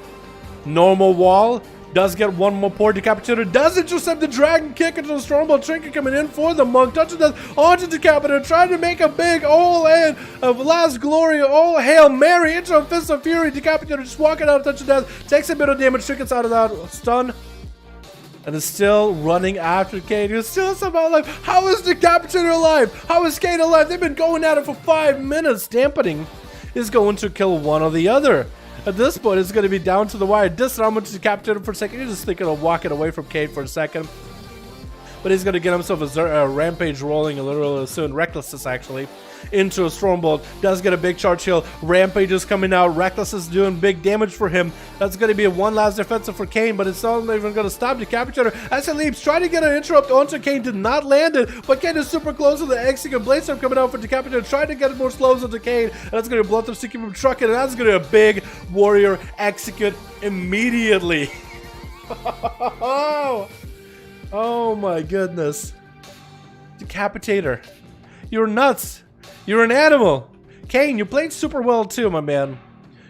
Normal wall. Does get one more poor Decapitator. Does intercept the dragon kick into the Stormbolt. Trinket coming in for the monk. Touching death onto Decapitator. Trying to make a big all-in of Last Glory. All Hail Mary into a Fist of Fury. Decapitator just walking out of touch of death. Takes a bit of damage. Trinket's out of that stun. And is still running after Kayn. He's still somehow alive. How is Decapitator alive? How is Kayn alive? They've been going at it for 5 minutes. Dampening is going to kill one or the other. At this point, it's going to be down to the wire. Disarm to Decapitator for a second. He's just thinking of walking away from Kayn for a second. But he's going to get himself a Rampage rolling a little soon. Recklessness, actually, into a Stormbolt. Does get a big charge heal. Rampage is coming out. Reckless is doing big damage for him. That's going to be a one last defensive for Kayn, but it's not even going to stop Decapitator as he leaps. Trying to get an interrupt onto Kayn. Did not land it, but Kayn is super close to the Execute Bladestorm coming out for Decapitator. Trying to get more slows onto Kayn. And that's going to be Bloodthirst to keep him trucking. And that's going to be a big warrior execute immediately. Oh my goodness. Decapitator. You're nuts. You're an animal. Kayn, you played super well too, my man.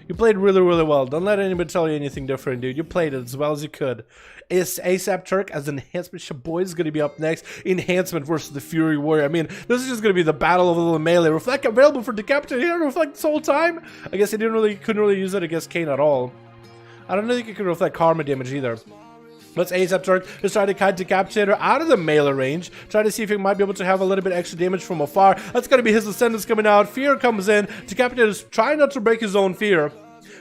You played really, really well. Don't let anybody tell you anything different, dude. You played it as well as you could. ASAP Turk as enhancement. Shaboy is going to be up next. Enhancement versus the Fury Warrior. I mean, this is just going to be the battle of the melee. Reflect available for Decapitator. He didn't reflect this whole time. I guess he couldn't really use it against Kayn at all. I don't think he could reflect karma damage either. Let's ASAP Turk is trying to cut Decapitator out of the melee range. Try to see if he might be able to have a little bit extra damage from afar. That's going to be his Ascendance coming out. Fear comes in. Decapitator is trying not to break his own fear.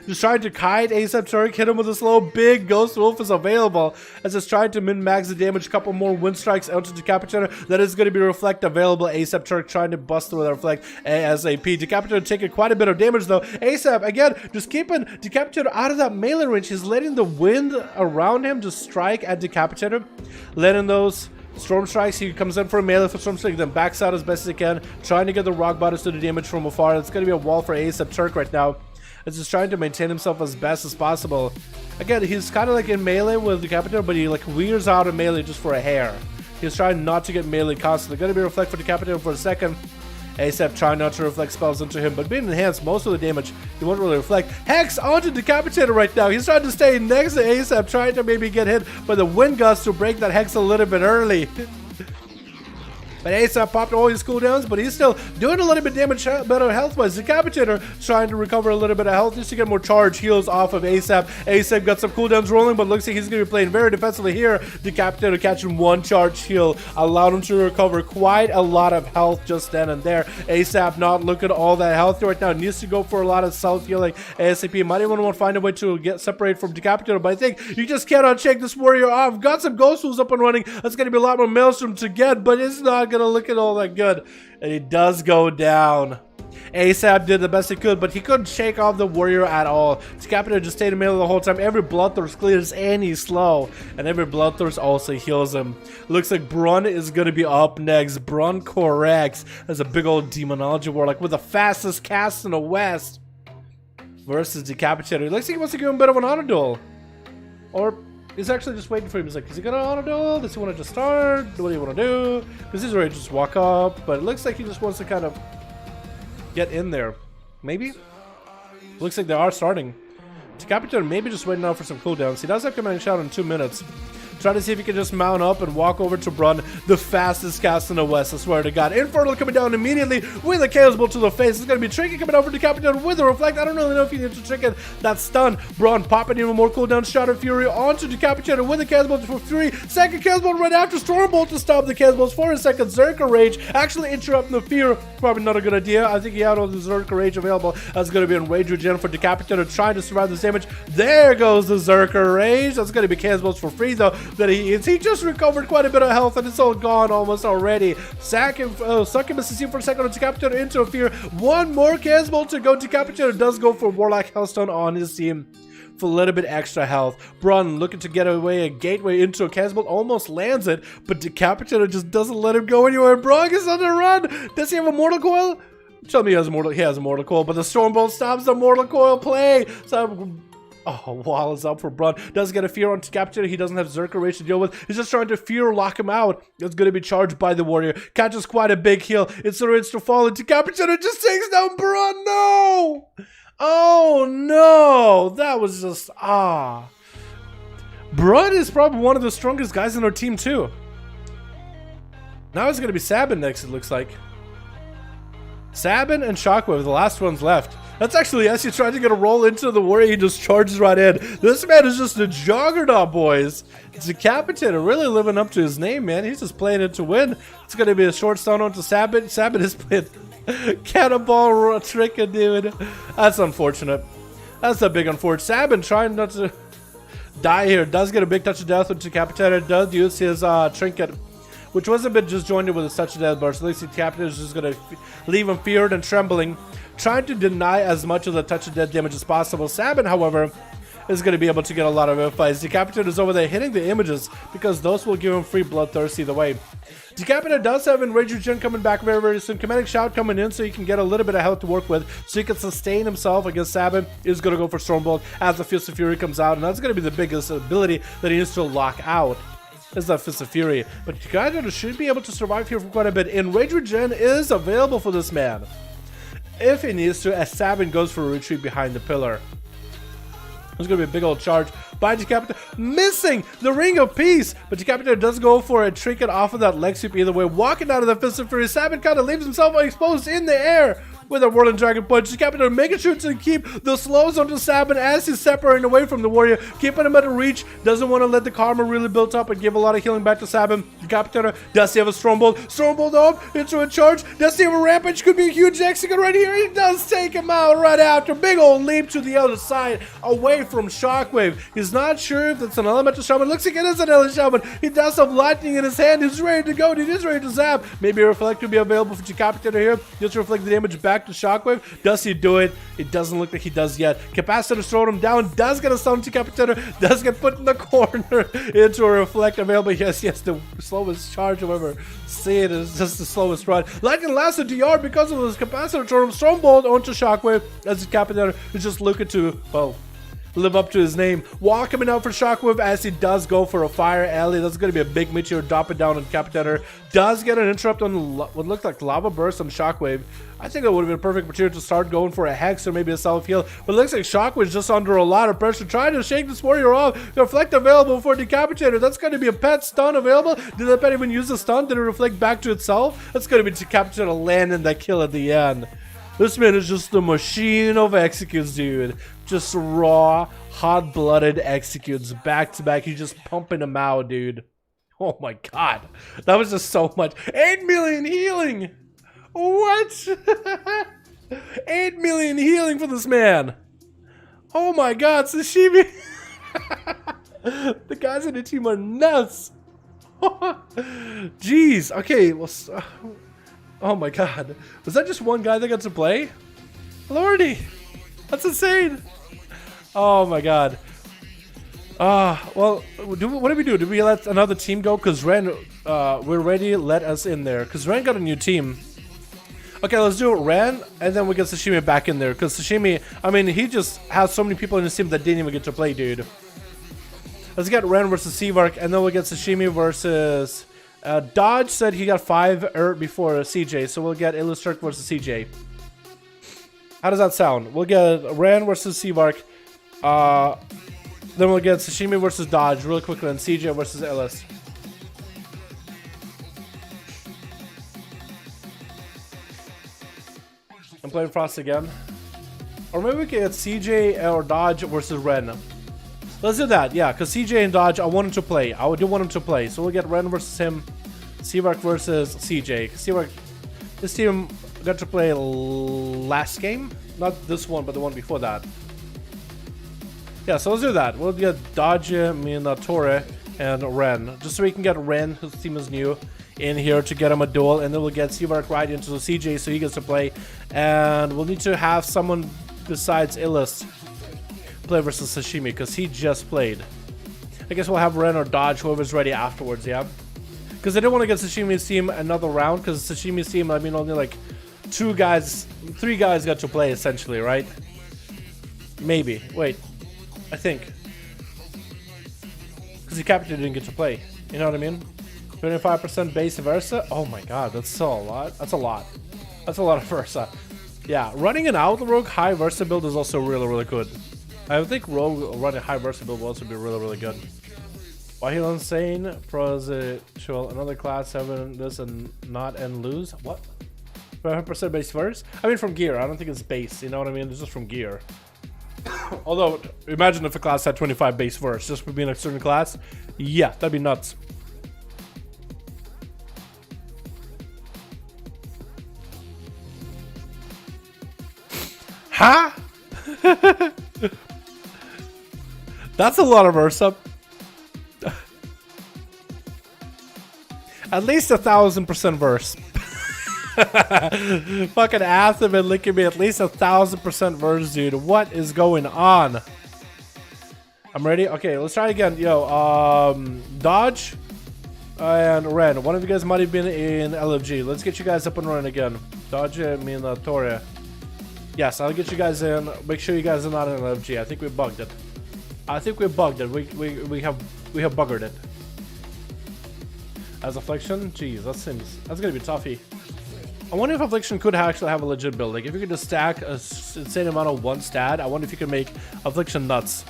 Just trying to kite ASAP Turk, hit him with a slow. Big Ghost Wolf is available as it's trying to min-max the damage. Couple more wind strikes out to Decapitator. That is going to be Reflect available. ASAP Turk trying to bust through with Reflect ASAP. Decapitator taking quite a bit of damage though. ASAP again just keeping Decapitator out of that melee range. He's letting the wind around him just strike at Decapitator, letting those Storm Strikes. He comes in for a melee for Storm Strike, then backs out as best as he can, trying to get the Rock Bottoms to the damage from afar. It's going to be a wall for ASAP Turk right now. It's just trying to maintain himself as best as possible. Again, he's kind of like in melee with Decapitator, but he like weirds out of melee just for a hair. He's trying not to get melee constantly. Going to be Reflect for Decapitator for a second. ASAP trying not to reflect spells into him, but being enhanced, most of the damage, he won't really reflect. Hex onto Decapitator right now. He's trying to stay next to ASAP, trying to maybe get hit by the Wind Gust to break that Hex a little bit early. But ASAP popped all his cooldowns, but he's still doing a little bit damage, better health-wise. Decapitator trying to recover a little bit of health just to get more charge heals off of ASAP. ASAP got some cooldowns rolling, but looks like he's going to be playing very defensively here. Decapitator catching one charge heal, allowed him to recover quite a lot of health just then and there. ASAP not looking all that healthy right now. Needs to go for a lot of south healing. ASAP might even want to find a way to get separated from Decapitator, but I think you just cannot shake this warrior off. Got some Ghost Tools up and running. That's going to be a lot more Maelstrom to get, but it's not going to look at all that good. And he does go down. ASAP did the best he could, but he couldn't shake off the warrior at all. Decapitator just stayed in melee the whole time. Every Bloodthirst clears and he's slow, and every Bloodthirst also heals him. Looks like Brun is going to be up next. Brun Correx as a big old demonology warlock with the fastest cast in the West versus Decapitator. It looks like he wants to give him a bit of an auto duel, or he's actually just waiting for him. He's like, is he gonna auto duel? Does he want to just start? What do you want to do? Because he's ready to just walk up, but it looks like he just wants to kind of get in there. Maybe? Looks like they are starting. Decapitator maybe just waiting out for some cooldowns. He does have Commanding Shout in 2 minutes. Try to see if he can just mount up and walk over to Brun, the fastest cast in the West, I swear to God. Infernal coming down immediately with a Chaos Bolt to the face. It's going to be Trinket coming over Decapitator with a Reflect. I don't really know if you need to Trinket that stun. Brun popping even more cooldown. Shot of Fury onto Decapitator with a Chaos Bolt for 3. Second Chaos Bolt right after Stormbolt to stop the Chaos Bolts for a second. Zerker Rage actually interrupting the Fear. Probably not a good idea. I think he had all the Zerker Rage available. That's going to be in Rage Regen for Decapitator trying to survive this damage. There goes the Zerker Rage. That's going to be Chaos Bolts for free though. that he eats. He just recovered quite a bit of health and it's all gone almost already. Succubus is here for a second. Decapitator interfere. One more Casbolt to go. Decapitator does go for Warlock Hellstone on his team for a little bit extra health. Brun looking to get away a gateway into a Casbolt, almost lands it, but Decapitator just doesn't let him go anywhere. Brun is on the run. Does he have a Mortal Coil? Tell me he has a Mortal Coil, but the Stormbolt stops the Mortal Coil play. So, Wall is up for Brun. Does get a fear on Decapitator. He doesn't have Zerker Rage to deal with. He's just trying to fear lock him out. It's going to be charged by the Warrior. Catches quite a big heal. It's the Rinse to fall, and Decapitator just takes down Brun. No! Oh no! That was just, Brun is probably one of the strongest guys in our team too. Now it's going to be Sabin next, it looks like. Sabin and Shockwave, the last ones left. That's actually as he's trying to get a roll into the Warrior, he just charges right in. This man is just a juggernaut, boys. Decapitator really living up to his name, man. He's just playing it to win. It's going to be a short stun onto Sabin. Sabin is playing cannonball trick, dude. That's unfortunate. That's a big unfortunate. Sabin trying not to die here. Does get a big touch of death with Decapitator. Does use his trinket, which was a bit disjointed with his touch of death burst. At least Decapitator is just going to leave him feared and trembling, trying to deny as much of the touch of death damage as possible. Sabin, however, is going to be able to get a lot of fights. Decapitator is over there hitting the images because those will give him free bloodthirst either way. Decapitator does have Enrage Regen coming back very, very soon. Kinetic Shout coming in so he can get a little bit of health to work with so he can sustain himself against Sabin. Is going to go for Stormbolt as the Fist of Fury comes out, and that's going to be the biggest ability that he needs to lock out. Is that Fist of Fury. But Decapitator should be able to survive here for quite a bit. Enrage Regen is available for this man if he needs to, as Sabin goes for a retreat behind the pillar. There's going to be a big old charge by Decapitator, missing the Ring of Peace, but Decapitator does go for a trinket off of that leg sweep either way, walking out of the Fist of Fury. Sabin kind of leaves himself exposed in the air with a Whirling Dragon Punch. Decapitator making sure to keep the slows onto Sabin as he's separating away from the Warrior, keeping him at a reach, doesn't want to let the karma really build up and give a lot of healing back to Sabin. Decapitator does he have a Stormbolt? Stormbolt up into a charge. Does he have a Rampage? Could be a huge execute right here. He does take him out right after. Big old leap to the other side, away from Shockwave. He's not sure if that's an Elemental Shaman. Looks like it is an Elemental Shaman. He does have Lightning in his hand. He's ready to go. He is ready to zap. Maybe a Reflect will be available for Decapitator here. Just reflect the damage back to Shockwave. Does he do it? It doesn't look like he does yet. Capacitor throwing him down. Does get a stun. Decapitator does get put in the corner into a Reflect available. Yes, the slowest charge I've ever seen is just the slowest run. Lightning lasts a DR because of this Capacitor throwing him Stormbolt onto Shockwave as Decapitator is just looking to, well, live up to his name. Wall coming out for Shockwave as he does go for a Fire Alley. That's going to be a big meteor dropping down on Decapitator. Does get an interrupt on what looked like Lava Burst on Shockwave. I think that would have been a perfect material to start going for a Hex or maybe a self-heal. But it looks like Shockwave's just under a lot of pressure, trying to shake this Warrior off. Reflect available for Decapitator. That's going to be a pet stun available. Did that pet even use the stun? Did it reflect back to itself? That's going to be Decapitator landing that kill at the end. This man is just a machine of executes, dude. Just raw, hot-blooded executes back to back. He's just pumping them out, dude. Oh my god. That was just so much. 8 million healing! What? 8 million healing for this man. Oh my god, Sashimi. The guys in the team are nuts. Jeez. Okay, well... Oh my god. Was that just one guy that got to play? Lordy. That's insane. Oh my god. Well, what do we do? Do we let another team go? Because Ren, we're ready to let us in there. Because Ren got a new team. Okay, let's do it, Ren, and then we get Sashimi back in there. Because Sashimi, I mean, he just has so many people in his team that didn't even get to play, dude. Let's get Ren versus Seavark, and then we'll get Sashimi versus... Dodge said he got 5 before CJ, so we'll get Illustrate versus CJ. How does that sound? We'll get Ren versus Seavark. Then we'll get Sashimi versus Dodge real quickly, and CJ versus Ellis. I'm playing Frost again. Or maybe we can get CJ or Dodge versus Ren. Let's do that, yeah, because CJ and Dodge, I want him to play. I do want him to play. So we'll get Ren versus him, Seavark versus CJ. Seavark, this team got to play last game. Not this one, but the one before that. Yeah, so let's do that. We'll get Dodge, Minatori, and Ren, just so we can get Ren, whose team is new, in here to get him a duel, and then we'll get Seavark right into the CJ so he gets to play, and we'll need to have someone besides Illust play versus Sashimi because he just played. I guess we'll have Ren or Dodge, whoever's ready afterwards, yeah? Because I didn't want to get Sashimi's team another round, because Sashimi's team, I mean, only like 3 guys got to play essentially, right? Maybe. Wait. I think. Because the captain didn't get to play. You know what I mean? 25% base Versa. Oh my god, that's so a lot. That's a lot. That's a lot of Versa. Yeah, running an Outlaw Rogue high Versa build is also really, really good. I think Rogue running high Versa build will also be really, really good. Why he'll insane? Pros another class 7 this and not and lose. What? 5% base first? I mean from gear. I don't think it's base. You know what I mean? It's just from gear. Although, imagine if a class had 25 base first just for being a certain class. Yeah, that'd be nuts. Huh? That's a lot of Versa. At least 1,000% verse. Fucking Atham and licking me at least 1,000% verse, dude. What is going on? I'm ready. Okay, let's try again. Yo, Dodge and Ren. One of you guys might have been in LFG. Let's get you guys up and running again. Dodge and Torre. Yes, I'll get you guys in. Make sure you guys are not in LFG. I think we bugged it. I think we bugged it. We have buggered it. As Affliction? Jeez, that's gonna be toughy. I wonder if Affliction could actually have a legit build. Like if you could just stack a insane amount of one stat, I wonder if you could make Affliction nuts.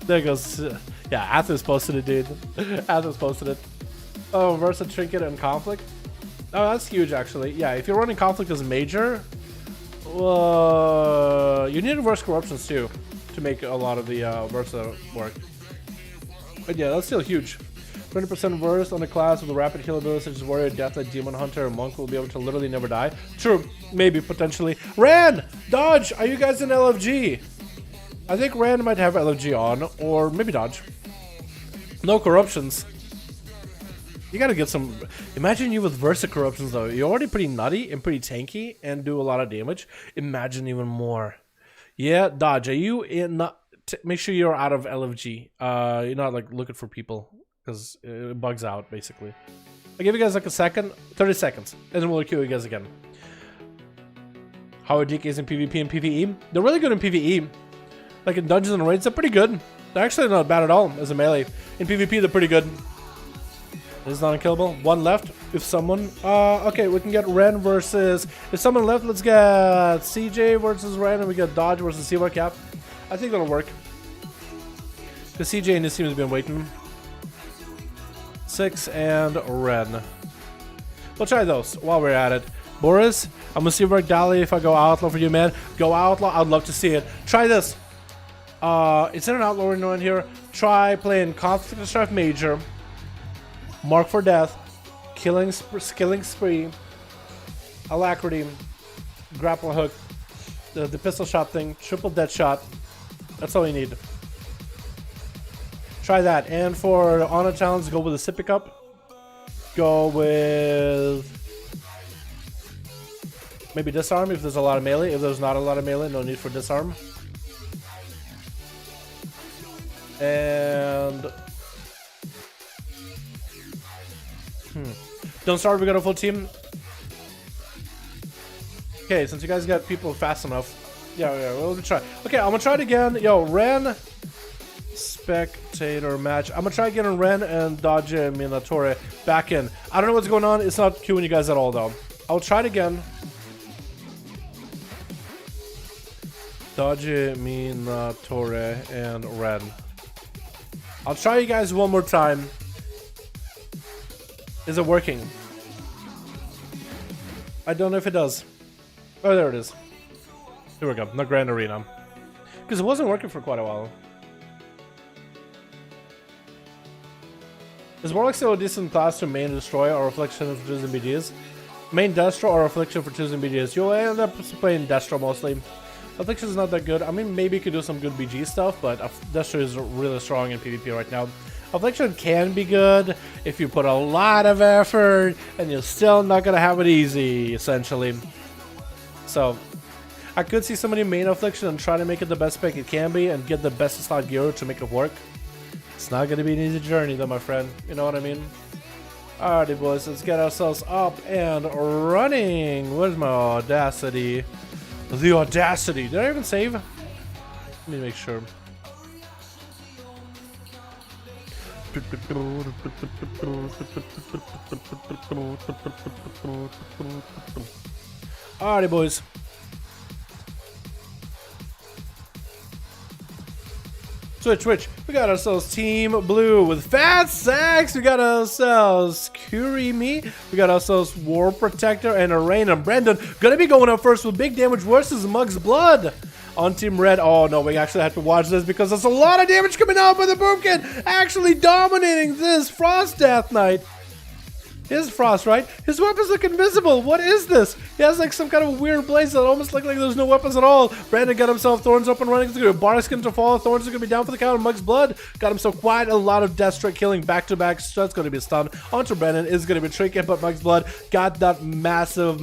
There goes. Yeah, Athos posted it, dude. Athos posted it. Oh, Versa Trinket and Conflict. Oh, that's huge actually. Yeah, if you're running Conflict as major, you need reverse corruptions too to make a lot of the Versa work. But yeah, that's still huge. 20% verse on a class with a rapid heal ability such as Warrior, Deathknight, Demon Hunter, or Monk will be able to literally never die. True, maybe, potentially. Ran! Dodge! Are you guys in LFG? I think Ran might have LFG on, or maybe Dodge. No corruptions. You gotta get some... Imagine you with Versa corruptions though. You're already pretty nutty and pretty tanky and do a lot of damage. Imagine even more. Yeah, Dodge, are you in... Make sure you're out of LFG. You're not like looking for people. Because it bugs out, basically. I'll give you guys like a second, 30 seconds, and then we'll queue you guys again. How are DKs in PvP and PvE? They're really good in PvE. Like in Dungeons and Raids, they're pretty good. They're actually not bad at all as a melee. In PvP, they're pretty good. This is not unkillable. One left, if someone... okay, we can get Ren versus... If someone left, let's get CJ versus Ren, and we get Dodge versus Seawark Cap. I think that'll work. Because CJ and his team has been waiting. 6 and Ren. We'll try those while we're at it. Boris, I'm gonna see Seawark Dali if I go Outlaw for you, man. Go Outlaw, I'd love to see it. Try this. Is there an Outlaw in here? Try playing Conflict of Strife Major, Mark for Death, Killing Spree, Alacrity, Grapple Hook, the pistol shot thing, triple dead shot. That's all you need. Try that. And for honor challenge, go with a sippy cup. Go with maybe disarm if there's a lot of melee. If there's not a lot of melee, no need for disarm. And don't start. We got a full team. Okay, since you guys got people fast enough, yeah, we'll try. Okay, I'm gonna try it again. Yo, Ren. Spectator match. I'm gonna try getting Ren and Dodge Minatore back in. I don't know what's going on. It's not queuing you guys at all though. I'll try it again. Dodge Minatore and Ren. I'll try you guys one more time. Is it working? I don't know if it does. Oh, there it is. Here we go. The Grand Arena. Because it wasn't working for quite a while. Is Warlock still a decent class to main Destroy or Affliction for choosing BGs? Main Destro or Affliction for choosing BGs? You'll end up playing Destro mostly. Affliction's not that good. I mean, maybe you could do some good BG stuff, but Destro is really strong in PvP right now. Affliction can be good if you put a lot of effort, and you're still not gonna have it easy, essentially. So, I could see somebody main Affliction and try to make it the best spec it can be and get the best slot gear to make it work. It's not gonna be an easy journey though, my friend. You know what I mean? Alrighty, boys, let's get ourselves up and running. Where's my Audacity? The Audacity. Did I even save? Let me make sure. Alrighty, boys. Switch. We got ourselves Team Blue with Fat Sacks. We got ourselves Kurimi. We got ourselves War Protector and Arain and Brendan. Gonna be going up first with big damage versus Mug's Blood. On Team Red, oh no, we actually have to watch this because there's a lot of damage coming out by the Boomkin. Actually dominating this Frost Death Knight. His Frost, right? His weapons look invisible. What is this? He has like some kind of weird blaze that almost look like there's no weapons at all. Brandon got himself Thorns up and running. It's gonna be Bar Skin to fall. Thorns are gonna be down for the count. Mug's Blood got himself quite a lot of death strike killing back to back. So that's gonna be a stun. Onto Brandon is gonna be tricky, but Mug's Blood got that massive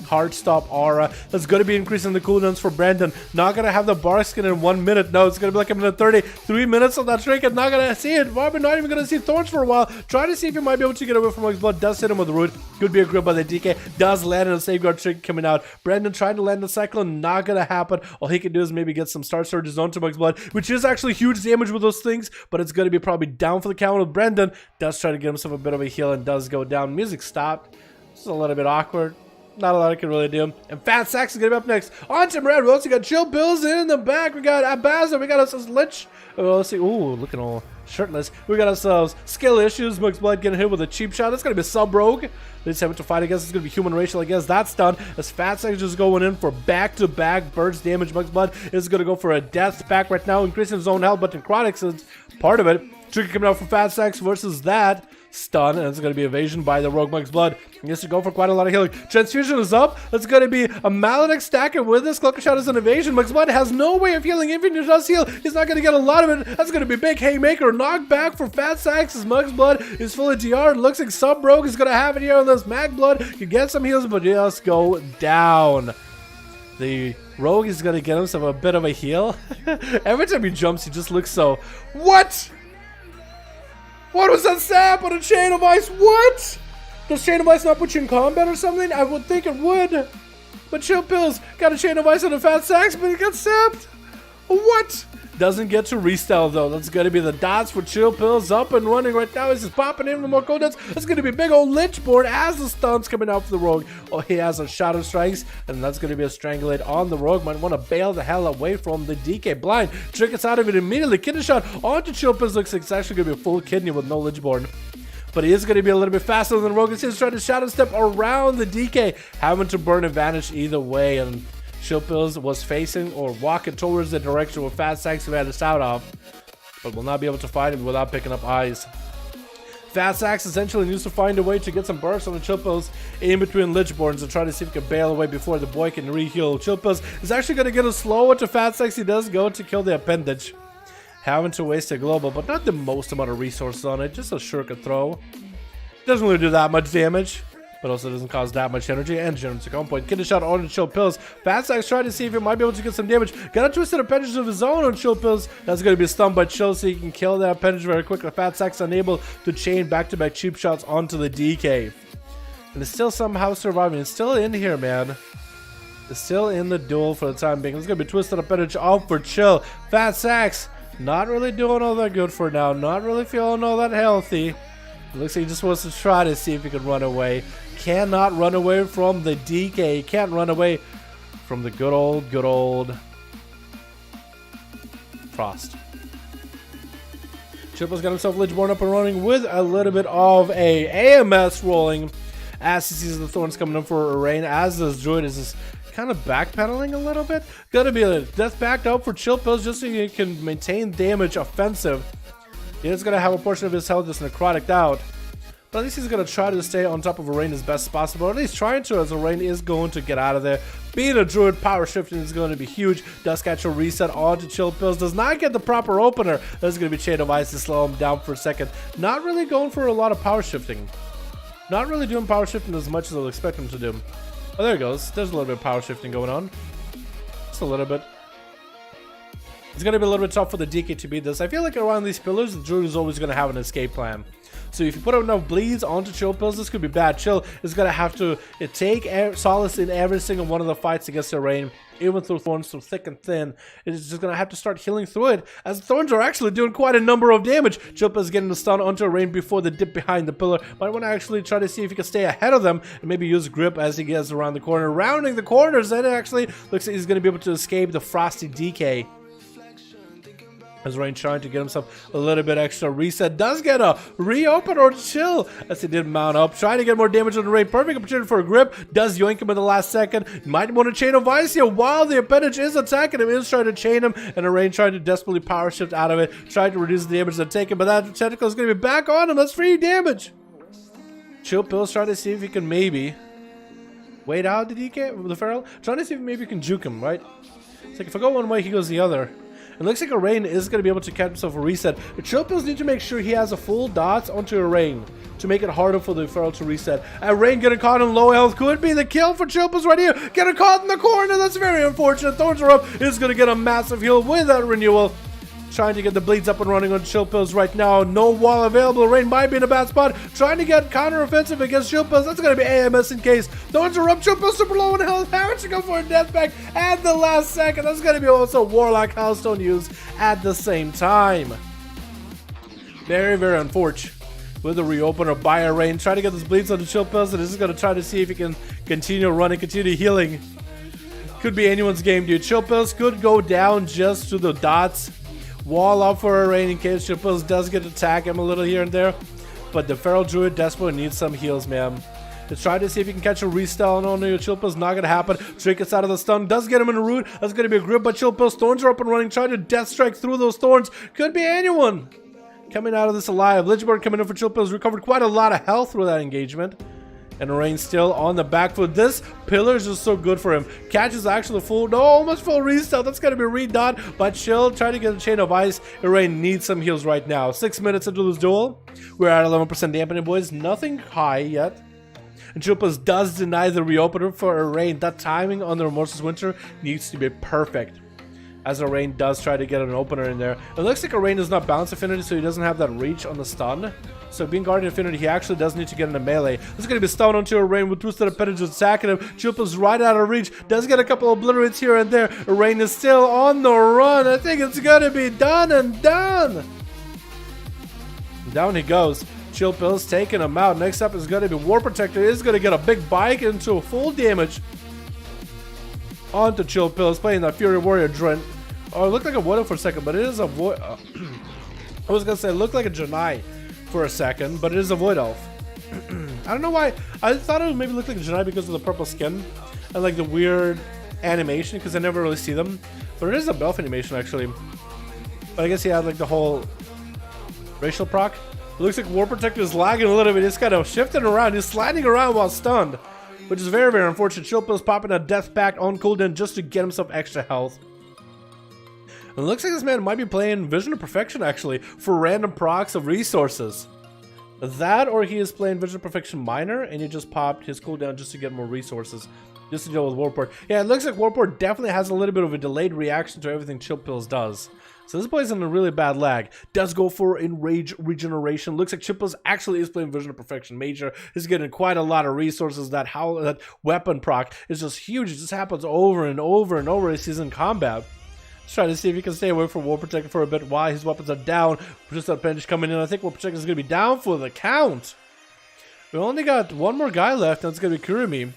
hard stop aura. That's gonna be increasing the cooldowns for Brandon. Not gonna have the Bar Skin in 1 minute. No, it's gonna be like a minute 30. 3 minutes of that trinket. Not gonna see it. Robin not even gonna see Thorns for a while. Try to see if he might be able to get away from Mug's Blood. Does hit him with the root. Could be a grip by the DK. Does land in a safeguard trick coming out. Brandon tried to land the Cyclone. Not gonna happen. All he can do is maybe get some Star Surges onto Mug's Blood, which is actually huge damage with those things, but it's gonna be probably down for the count with Brandon. Does try to get himself a bit of a heal and does go down. Music stopped. This is a little bit awkward. Not a lot I can really do. And Fat Sacks is gonna be up next. On Team Red, we also got Chill Bills in the back. We got Abaza. We got ourselves Lich. Oh, let's see. Ooh, looking all shirtless. We got ourselves Skill Issues. Mug's Blood getting hit with a cheap shot. That's gonna be Sub Rogue. They just have it to fight against. It's gonna be Human Racial. I guess that's done. As Fat Sacks just going in for back-to-back burst damage. Mug's Blood is gonna go for a death pack right now, increasing his own health, but Necrotics is part of it. Tricky coming out from Fat Sacks versus that. Stun, and it's going to be evasion by the Rogue Mug's Blood. He has to go for quite a lot of healing. Transfusion is up. It's going to be a Maledict stacker with this. Clucker Shot is an evasion. Mug's Blood has no way of healing. Even if he does heal, he's not going to get a lot of it. That's going to be big Haymaker. Knockback for Fat Sacks as Mug's Blood is full of DR. It looks like Sub Rogue is going to have it here on this Mag Blood. You get some heals, but just go down. The Rogue is going to get himself a bit of a heal. Every time he jumps, he just looks so... What? What was that sap on a Chain of Ice? What? Does Chain of Ice not put you in combat or something? I would think it would. But Chill Pills got a Chain of Ice on a Fat Sacks, but he got sapped. What? Doesn't get to restyle though. That's going to be the dots for Chill Pills up and running right now. He's just popping in with more cooldowns. That's going to be big old Lich board as the stuns coming out for the Rogue. Oh, he has a Shadow Strikes, and that's going to be a Strangulate on the Rogue. Might want to bail the hell away from the DK blind. Trinkets out of it immediately. Kidney Shot onto Chill Pills. Looks like it's actually going to be a full kidney with no Lich board. But he is going to be a little bit faster than Rogue. He's trying to Shadow Step around the DK, having to burn advantage either way. And Chill Pills was facing or walking towards the direction where Fat Sacks had us out of, but will not be able to fight him without picking up eyes. Fat Sacks essentially needs to find a way to get some bursts on the Chill Pills in between Lichborns and try to see if he can bail away before the boy can re-heal. Chill Pills is actually going to get a slower to Fat Sacks. He does go to kill the appendage. Having to waste a global, but not the most amount of resources on it. Just a shuriken throw. Doesn't really do that much damage, but also doesn't cause that much energy and generates a comp point. Kidney Shot on Chill Pills. Fat Sacks trying to see if he might be able to get some damage. Got a twisted appendage of his own on Chill Pills. That's going to be stunned by Chill, so he can kill that appendage very quickly. Fat Sacks unable to chain back-to-back cheap shots onto the DK. And it's still somehow surviving. It's still in here, man. It's still in the duel for the time being. It's going to be twisted appendage off for Chill. Fat Sacks not really doing all that good for now. Not really feeling all that healthy. It looks like he just wants to try to see if he can run away. Cannot run away from the DK. Can't run away from the good old Frost. Chippo's got himself Lichborn up and running with a little bit of a AMS rolling as he sees the Thorns coming in for a rain. As this Druid is just kind of backpedaling a little bit. Gonna be a death backed up for Chill Pills just so he can maintain damage offensive. He is going to have a portion of his health just necrotic out. But at least he's going to try to stay on top of Arain as best as possible. Or at least trying to, as Arain is going to get out of there. Being a druid, power shifting is going to be huge. Does catch a reset onto Chill Pills. Does not get the proper opener. That's going to be Chain of Ice to slow him down for a second. Not really going for a lot of power shifting. Not really doing power shifting as much as I would expect him to do. Oh, there he goes. There's a little bit of power shifting going on. Just a little bit. It's going to be a little bit tough for the DK to beat this. I feel like around these pillars, the druid is always going to have an escape plan. So if you put enough bleeds onto Chill Pills, this could be bad. Chill is going to have to take solace in every single one of the fights against the rain, even through thorns, through thick and thin. It's just going to have to start healing through it, as the thorns are actually doing quite a number of damage. Chill Pills getting the stun onto a rain before the dip behind the pillar. Might want to actually try to see if he can stay ahead of them and maybe use grip as he gets around the corner. Rounding the corners, and it actually looks like he's going to be able to escape the frosty DK. As Rain trying to get himself a little bit extra reset. Does get a reopen or chill as he did mount up. Trying to get more damage on the Rain. Perfect opportunity for a grip. Does yoink him in the last second. Might want to Chain of Ice here while the appendage is attacking him. Is trying to chain him. And the Rain trying to desperately power shift out of it. Trying to reduce the damage that's taken. But that tentacle is going to be back on him. That's free damage. Chill Pills trying to see if he can maybe wait out the DK, the Feral. Trying to see if maybe he can juke him, right? It's like if I go one way, he goes the other. It looks like a Rain is going to be able to catch himself a reset. The Chill Pills need to make sure he has a full dots onto a Rain to make it harder for the Feral to reset. A Rain getting caught in low health could be the kill for Chill Pills right here. Getting caught in the corner. That's very unfortunate. Thorns are up. Is going to get a massive heal with that renewal. Trying to get the bleeds up and running on Chill Pills right now. No wall available. Rain might be in a bad spot. Trying to get counter-offensive against Chill Pills. That's going to be AMS in case. Thorns are up. Chill Pills super low in health. Having to go for a death pack at the last second. That's going to be also Warlock Hellstone used at the same time. Very, very unfortunate. With the reopener by a Rain. Trying to get those bleeds on the Chill Pills. And this is going to try to see if he can continue running, continue healing. Could be anyone's game, dude. Chill Pills could go down just to the dots. Wall up for a Rain in case Chill Pills does get to attack him a little here and there. But the Feral Druid desperately needs some heals, man. To try to see if he can catch a restyle on your Chill Pills. Not going to happen. Drake gets out of the stun. Does get him in the root. That's going to be a grip by Chill Pills. Thorns are up and running. Trying to death strike through those thorns. Could be anyone coming out of this alive. Lichborn coming in for Chill Pills. Recovered quite a lot of health through that engagement. And Rain still on the back foot. This pillar is just so good for him. Catches actually full, no, almost full restart. That's going to be redone by Chill. Trying to get a Chain of Ice. And Rain needs some heals right now. 6 minutes into this duel. We're at 11% dampening, boys. Nothing high yet. And Chill Pills does deny the reopener for a Rain. That timing on the Remorseless Winter needs to be perfect. As a Rain does try to get an opener in there. It looks like a Rain does not bounce affinity, so he doesn't have that reach on the stun. So being Guardian Affinity, he actually does need to get into melee. This is going to be stun onto a Rain with Twisted Appendage attacking him. Chill Pills right out of reach. Does get a couple of obliterates here and there. A Rain is still on the run. I think it's going to be done and done. Down he goes. Chill Pills taking him out. Next up is going to be War Protector. Is going to get a big bike into full damage onto Chill Pills, playing that Fury Warrior Drent. Oh, it looked like a Void Elf for a second, but it is a Void. I was going to say it looked like a Janai for a second, but it is a Void Elf. I don't know why. I thought it would maybe look like a Janai because of the purple skin and like the weird animation, because I never really see them. But it is a Belf animation actually. But I guess he had like the whole racial proc. It looks like War Protector is lagging a little bit. He's kind of shifting around. He's sliding around while stunned, which is very, very unfortunate. Chill Pills popping a death pact on cooldown just to get himself extra health. It looks like this man might be playing Vision of Perfection actually for random procs of resources. That, or he is playing Vision of Perfection Minor and he just popped his cooldown just to get more resources, just to deal with Warport. Yeah, it looks like Warport definitely has a little bit of a delayed reaction to everything Chill Pills does. So this boy's in a really bad lag. Does go for Enrage Regeneration. Looks like Chill Pills actually is playing Vision of Perfection Major. He's getting quite a lot of resources. That weapon proc is just huge. It just happens over and over and over as he's in combat. Let's try to see if he can stay away from War Protector for a bit while his weapons are down. Just that appendage coming in. I think War Protector is going to be down for the count. We only got one more guy left, and it's going to be Kurumi.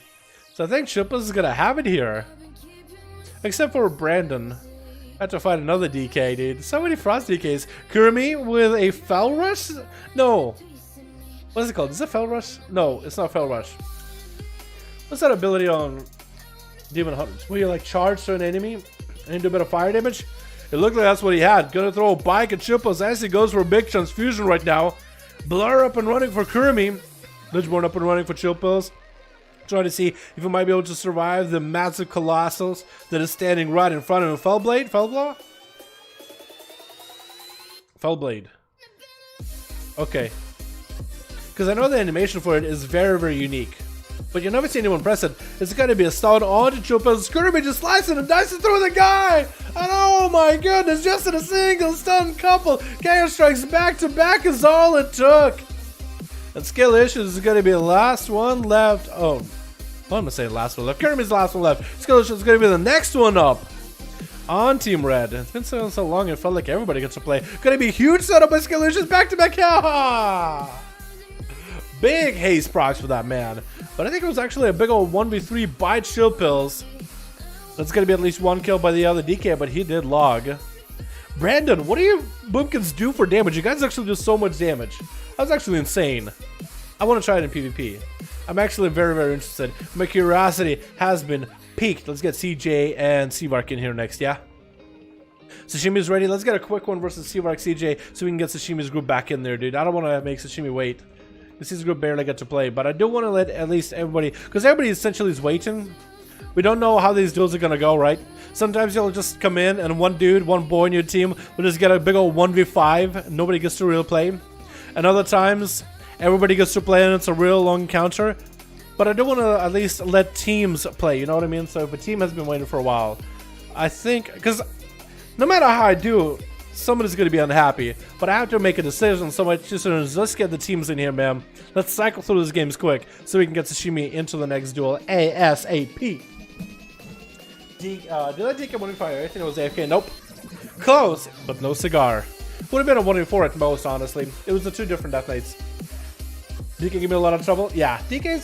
So I think Chill Pills is going to have it here. Except for Brandon. I have to find another DK, dude. So many Frost DKs. Kurumi with a Fell Rush? No. What is it called? Is it Fell Rush? No, it's not Fell Rush. What's that ability on Demon Hunters? Where you like charge to an enemy and do a bit of fire damage? It looked like that's what he had. Gonna throw a bike at Chill Pills as he goes for a big transfusion right now. Blur up and running for Kurumi. Ledgeborn up and running for Chill Pills. Trying to see if he might be able to survive the massive colossals that is standing right in front of him. Fellblade? Fellblaw? Fellblade. Okay. Because I know the animation for it is very, very unique. But you never see anyone press it. It's going to be a stun on to Chupa. Skirby just slicing and dicing through the guy. And oh my goodness, just in a single stun couple. Chaos Strikes back to back is all it took. And Skill Issues is going to be the last one left. Oh, I'm going to say last one left. Kirby's the last one left. Skill Issues is going to be the next one up. On Team Red. It's been so long, it felt like everybody gets to play. Going to be a huge setup by Skill Issues back to back. Big haste procs for that man. But I think it was actually a big old 1v3 by Chill Pills. That's going to be at least one kill by the other DK, but he did log. Brandon, what do you boomkins do for damage? You guys actually do so much damage. That's actually insane. I want to try it in PvP. I'm actually very, very interested. My curiosity has been piqued. Let's get CJ and Seavark in here next, yeah? Sashimi's ready. Let's get a quick one versus Seavark CJ so we can get Sashimi's group back in there, dude. I don't want to make Sashimi wait. This is group barely get to play, but I do want to let at least everybody, because everybody essentially is waiting. We don't know how these duels are going to go, right? Sometimes you'll just come in and one dude, one boy in your team will just get a big old 1v5 and nobody gets to real play. And other times, everybody gets to play and it's a real long encounter. But I do want to at least let teams play, you know what I mean? So if a team has been waiting for a while, I think, because no matter how I do, somebody's going to be unhappy, but I have to make a decision, so my decision is let's get the teams in here, man. Let's cycle through these games quick so we can get Sashimi into the next duel ASAP. Did I DK 1v5? I think it was AFK. Nope. Close, but no cigar. Would have been a 1v4 at most, honestly. It was the two different death knights. DK give me a lot of trouble? Yeah, DKs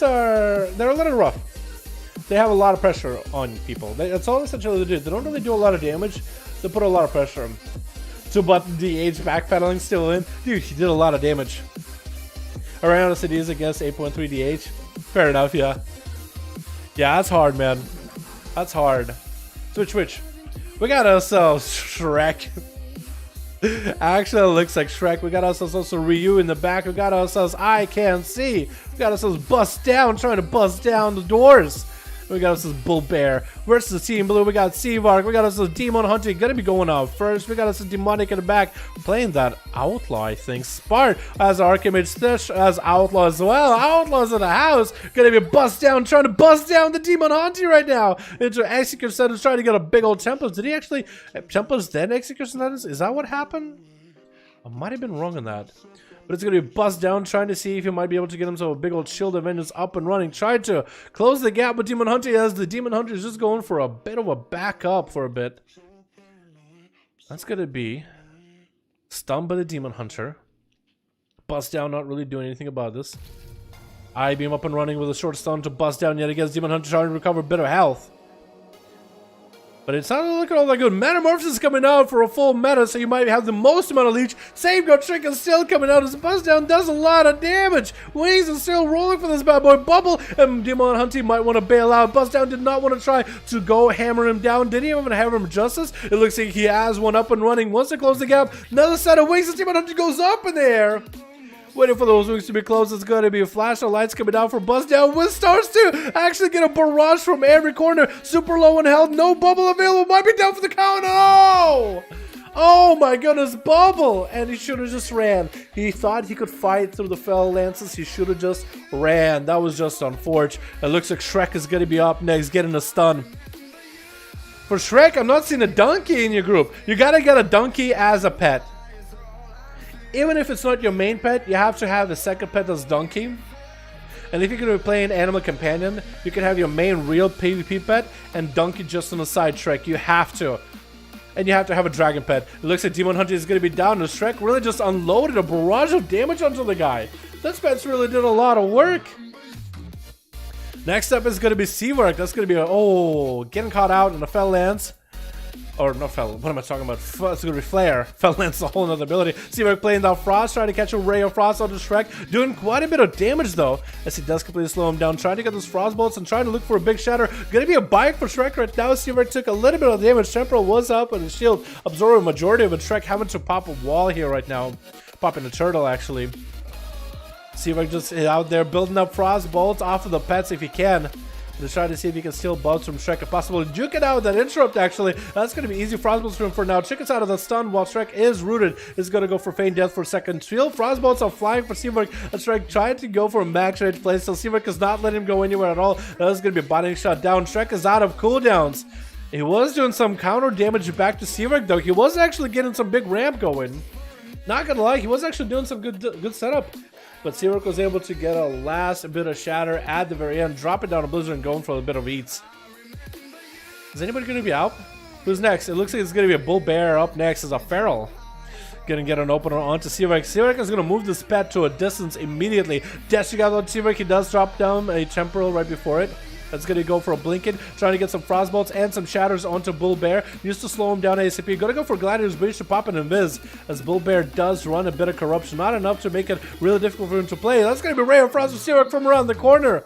they're a little rough. They have a lot of pressure on people. That's all essentially they do. They don't really do a lot of damage. They put a lot of pressure on them. So, but the age backpedaling still in. Dude, he did a lot of damage. Around the cities against 8.3 DH. Fair enough, yeah. Yeah, that's hard, man. That's hard. Switch. We got ourselves Shrek. Actually, it looks like Shrek. We got ourselves also Ryu in the back. We got ourselves I Can't See. We got ourselves Bust Down, trying to bust down the doors. We got us this Bull Bear versus Team Blue. We got Seavark. We got us this Demon Hunting. Gonna be going out first. We got us a Demonic in the back. Playing that Outlaw, I think. Spart as Archimage Stitch as Outlaw as well. Outlaw's in the house. Gonna be bust down, trying to bust down the Demon Hunting right now. Into Executor Status, trying to get a big old Tempest. Did he actually Tempest then Executor Status? Is that what happened? I might have been wrong on that. But it's going to be bust down, trying to see if he might be able to get himself a big old Shield of Vengeance up and running. Tried to close the gap with Demon Hunter as the Demon Hunter is just going for a bit of a backup for a bit. That's going to be stunned by the Demon Hunter. Bust down, not really doing anything about this. I-beam up and running with a short stun to bust down yet again. Demon Hunter trying to recover a bit of health. But it's not looking all that good. Metamorphosis is coming out for a full meta, so you might have the most amount of leech. Safeguard Trick is still coming out as Buzz Down does a lot of damage. Wings is still rolling for this bad boy. Bubble and Demon Hunting might want to bail out. Buzz Down did not want to try to go hammer him down. Did he even hammer him justice? It looks like he has one up and running. Wants to close the gap. Another set of wings as Demon Hunting goes up in the air. Waiting for those wings to be closed. It's going to be a flash of lights coming down for Buzz Down with stars too. Actually get a barrage from every corner. Super low in health. No bubble available. Might be down for the count. Oh! Oh my goodness, bubble! And he should have just ran. He thought he could fight through the fell lances. He should have just ran. That was just unfortunate. It looks like Shrek is going to be up next, getting a stun. For Shrek, I'm not seeing a donkey in your group. You got to get a donkey as a pet. Even if it's not your main pet, you have to have the second pet as donkey. And if you're going to be playing Animal Companion, you can have your main real PvP pet and donkey just on the side Shrek. You have to. And you have to have a dragon pet. It looks like Demon Hunter is going to be down, and Shrek really just unloaded a barrage of damage onto the guy. This pet's really did a lot of work. Next up is going to be Seavark. That's going to be, getting caught out in a fell lance. Or not Fell, what am I talking about? It's going to be Flare. Fell Lance is a whole other ability. Seavark playing down Frost, trying to catch a ray of Frost onto Shrek. Doing quite a bit of damage though, as he does completely slow him down. Trying to get those Frost bolts and trying to look for a big shatter. Gonna be a bite for Shrek right now. Seavark took a little bit of damage. Temporal was up, and his shield absorbed a majority of it. Shrek having to pop a wall here right now. Popping a turtle actually. Seawork just out there building up frost bolts off of the pets if he can. Just trying to see if he can steal bugs from Shrek if possible. Juke it out with that interrupt, actually. That's going to be easy frostbolts for him for now. Chickens out of the stun while Shrek is rooted. Is going to go for feign death for a second. Steal frostbolts are flying for Seawork. And Shrek trying to go for a max range play. So Seawork is not letting him go anywhere at all. That is going to be a binding shot down. Shrek is out of cooldowns. He was doing some counter damage back to Seawork, though. He was actually getting some big ramp going. Not going to lie, he was actually doing some good setup. But Seawork was able to get a last bit of shatter at the very end, dropping down a blizzard and going for a bit of eats. Is anybody going to be out? Who's next? It looks like it's going to be a bull bear. Up next is a feral. Going to get an opener onto Seawork. Seawork is going to move this pet to a distance immediately. Dashing out on Seawork, he does drop down a temporal right before it. That's going to go for a blinking, trying to get some frostbolts and some shatters onto Bull Bear. Used to slow him down ASAP. Going to go for Gladiator's Breach to pop an invis, as Bull Bear does run a bit of corruption. Not enough to make it really difficult for him to play. That's going to be Ray of Frost with Seawork from around the corner.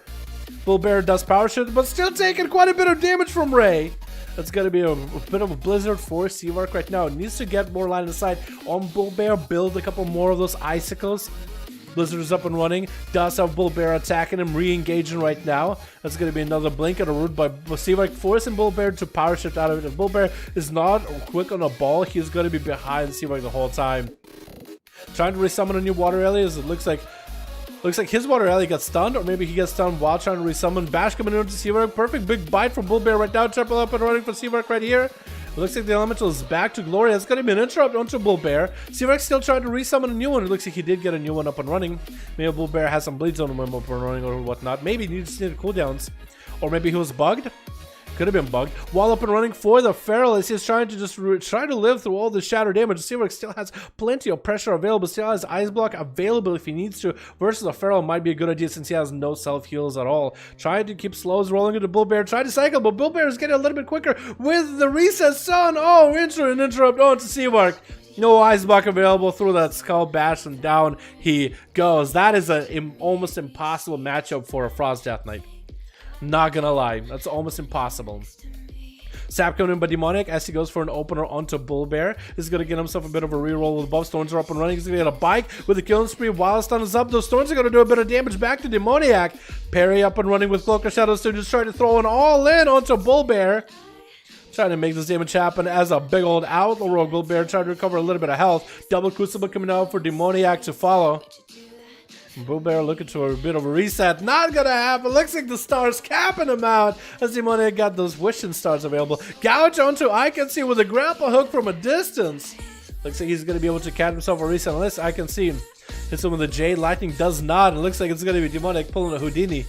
Bull Bear does power shift, but still taking quite a bit of damage from Ray. That's going to be a bit of a blizzard for Seawork right now. Needs to get more line of sight on Bull Bear, build a couple more of those icicles. Blizzard is up and running. Does have Bull Bear attacking him, re-engaging right now. That's going to be another blink and a root by Seawork, forcing Bull Bear to power shift out of it. If Bull Bear is not quick on a ball, he's going to be behind Seawork the whole time. Trying to resummon a new water alley, as it looks like his water alley got stunned, or maybe he gets stunned while trying to resummon. Bash coming into Seawork. Perfect big bite from Bull Bear right now. Triple up and running for Seawork right here. It looks like the elemental is back to glory. It's going to be an interrupt onto Bull Bear. Seawork still trying to resummon a new one. It looks like he did get a new one up and running. Maybe Bull Bear has some bleeds on him up and running or whatnot. Maybe he just needed cooldowns. Or maybe he was bugged. Could have been bugged. While up and running for the feral, as he's trying to just try to live through all the shatter damage. Seawork still has plenty of pressure available, still has ice block available if he needs to. Versus a feral might be a good idea since he has no self heals at all. Trying to keep slows rolling into Bull Bear, trying to cycle, but Bull Bear is getting a little bit quicker with the reset stun. Oh, interrupt onto Seawork. No ice block available through that skull bash, and down he goes. That is an almost impossible matchup for a Frost Death Knight. Not gonna lie, that's almost impossible. Sap coming in by Demonic as he goes for an opener onto Bull Bear. This is gonna get himself a bit of a reroll with buffs. Thorns are up and running. He's gonna get a bike with a killing spree while stun is up. Those Thorns are gonna do a bit of damage back to Demoniac. Parry up and running with Cloak of Shadows to just try to throw an all in onto Bull Bear. Trying to make this damage happen as a big old Outlaw Rogue. Bull Bear trying to recover a little bit of health. Double Crucible coming out for Demoniac to follow. Bull Bear looking to a bit of a reset. Not gonna happen. Looks like the stars capping him out as Demoniac got those wishing stars available. Gouge onto I Can See with a grapple hook from a distance. Looks like he's gonna be able to catch himself a reset unless I Can See him. Hits him with the Jade Lightning, does not. It looks like it's gonna be Demoniac pulling a Houdini.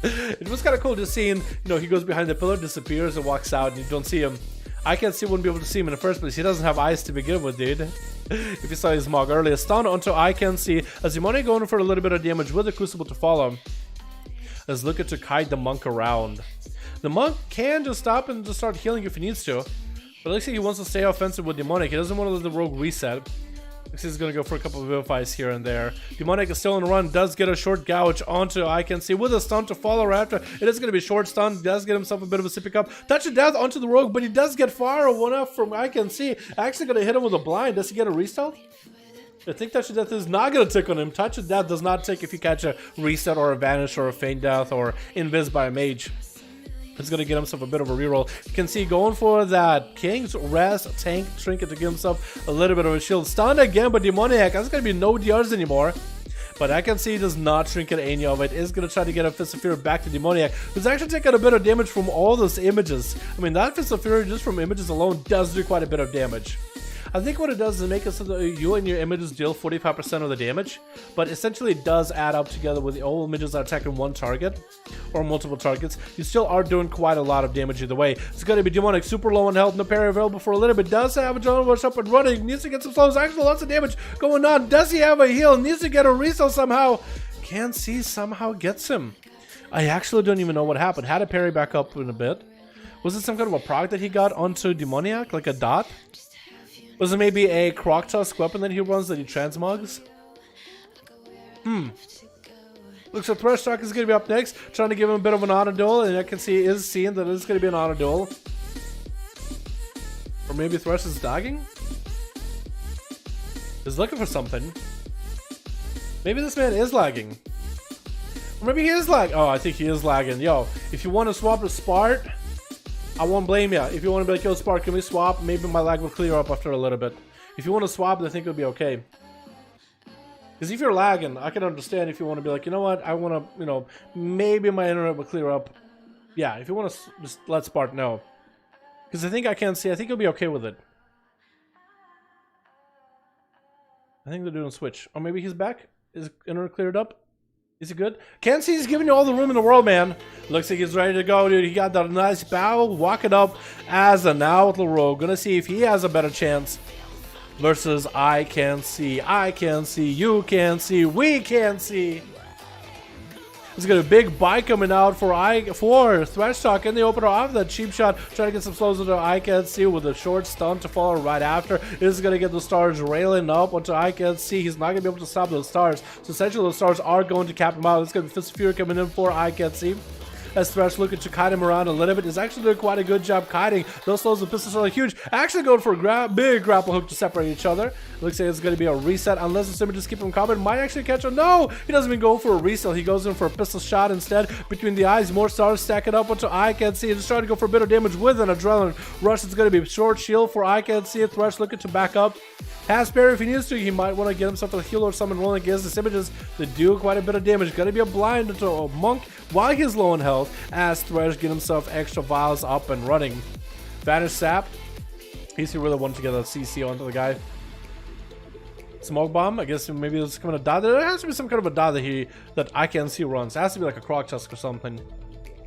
It was kind of cool just seeing, he goes behind the pillar, disappears, and walks out, and you don't see him. I Can't See wouldn't be able to see him in the first place. He doesn't have eyes to begin with, dude. If you saw his mog earlier. Stun onto I Can See as Demoniac going for a little bit of damage with the Crucible to follow. As looking to kite the monk around. The monk can just stop and just start healing if he needs to. But it looks like he wants to stay offensive with Demoniac. He doesn't want to let the rogue reset. Looks like he's going to go for a couple of vilifies here and there. Demoniac is still on the run. Does get a short gouge onto I Can See with a stun to follow right after. It is going to be a short stun. Does get himself a bit of a sippy cup. Touch of death onto the rogue, but he does get far enough from I Can See. Actually going to hit him with a blind. Does he get a restart? I think Touch of Death is not going to tick on him. Touch of Death does not tick if you catch a reset or a vanish or a feign death or invis by a mage. He's going to get himself a bit of a reroll. You can see going for that King's Rest tank trinket to give himself a little bit of a shield. Stunned again by Demoniac. That's going to be no DRs anymore. But I Can See does not trinket any of it. Is going to try to get a Fist of Fury back to Demoniac, who's actually taking a bit of damage from all those images. I mean, that Fist of Fury just from images alone does do quite a bit of damage. I think what it does is make it so that you and your images deal 45% of the damage, but essentially it does add up together with all images that are attacking one target or multiple targets. You still are doing quite a lot of damage either way. It's going to be Demonic super low on health, no parry available for a little bit. Does have a John Rush up and running, needs to get some slows, actually lots of damage going on. Does he have a heal? Needs to get a reset somehow. Can't See somehow gets him. I actually don't even know what happened. Had a parry back up in a bit. Was it some kind of a proc that he got onto Demoniac, like a dot? Was it maybe a Croc Tusk weapon that he runs that he transmogs? Looks like Thresh Talk is going to be up next, trying to give him a bit of an auto duel, and I can see is seeing that it's going to be an auto duel. Or maybe Thresh is dogging? He's looking for something. Maybe this man is lagging. Or maybe he is lagging. Oh, I think he is lagging. Yo, if you want to swap to Spart, I won't blame you. If you want to be like, yo, Spart, can we swap? Maybe my lag will clear up after a little bit. If you want to swap, I think it'll be okay. Because if you're lagging, I can understand if you want to be like, you know what, I want to, you know, maybe my internet will clear up. Yeah, if you want to just let Spart know. Because I think I can see, I think you'll be okay with it. I think they're doing a switch. Or maybe he's back? Is internet cleared up? Is he good? Can't see he's giving you all the room in the world, man. Looks like he's ready to go, dude. He got that nice bow, walking up as an outlaw rogue. Gonna see if he has a better chance. Versus I can see, you can see, we can see. He's got a big bite coming out for Thresh Talk in the opener off that cheap shot, trying to get some slows into I can see with a short stun to follow right after. This is gonna get the stars railing up onto I can see. He's not gonna be able to stop those stars. So essentially those stars are going to cap him out. It's gonna be Fist of Fury coming in for I can see. As Thresh looking to kite him around a little bit. He's actually doing quite a good job kiting. Those slows and pistols are really huge. Actually going for a big grapple hook to separate each other. Looks like it's going to be a reset unless the Simmer just keep him combat. Might actually catch him. No! He doesn't even go for a reset. He goes in for a pistol shot instead. Between the eyes, more stars stacking up onto I can see. Just trying to go for a bit of damage with an adrenaline rush. It's going to be a short shield for I can see. Thresh looking to back up. Has parry if he needs to. He might want to get himself a heal or something rolling against the images that do quite a bit of damage. Going to be a blind into a monk while he's low on health as Thresh get himself extra vials up and running. Vanish Sap. He's really wanting to get a CC onto the guy. Smoke Bomb. I guess maybe it's coming to die. There has to be some kind of a die that I can see runs. It has to be like a Croc Tusk or something.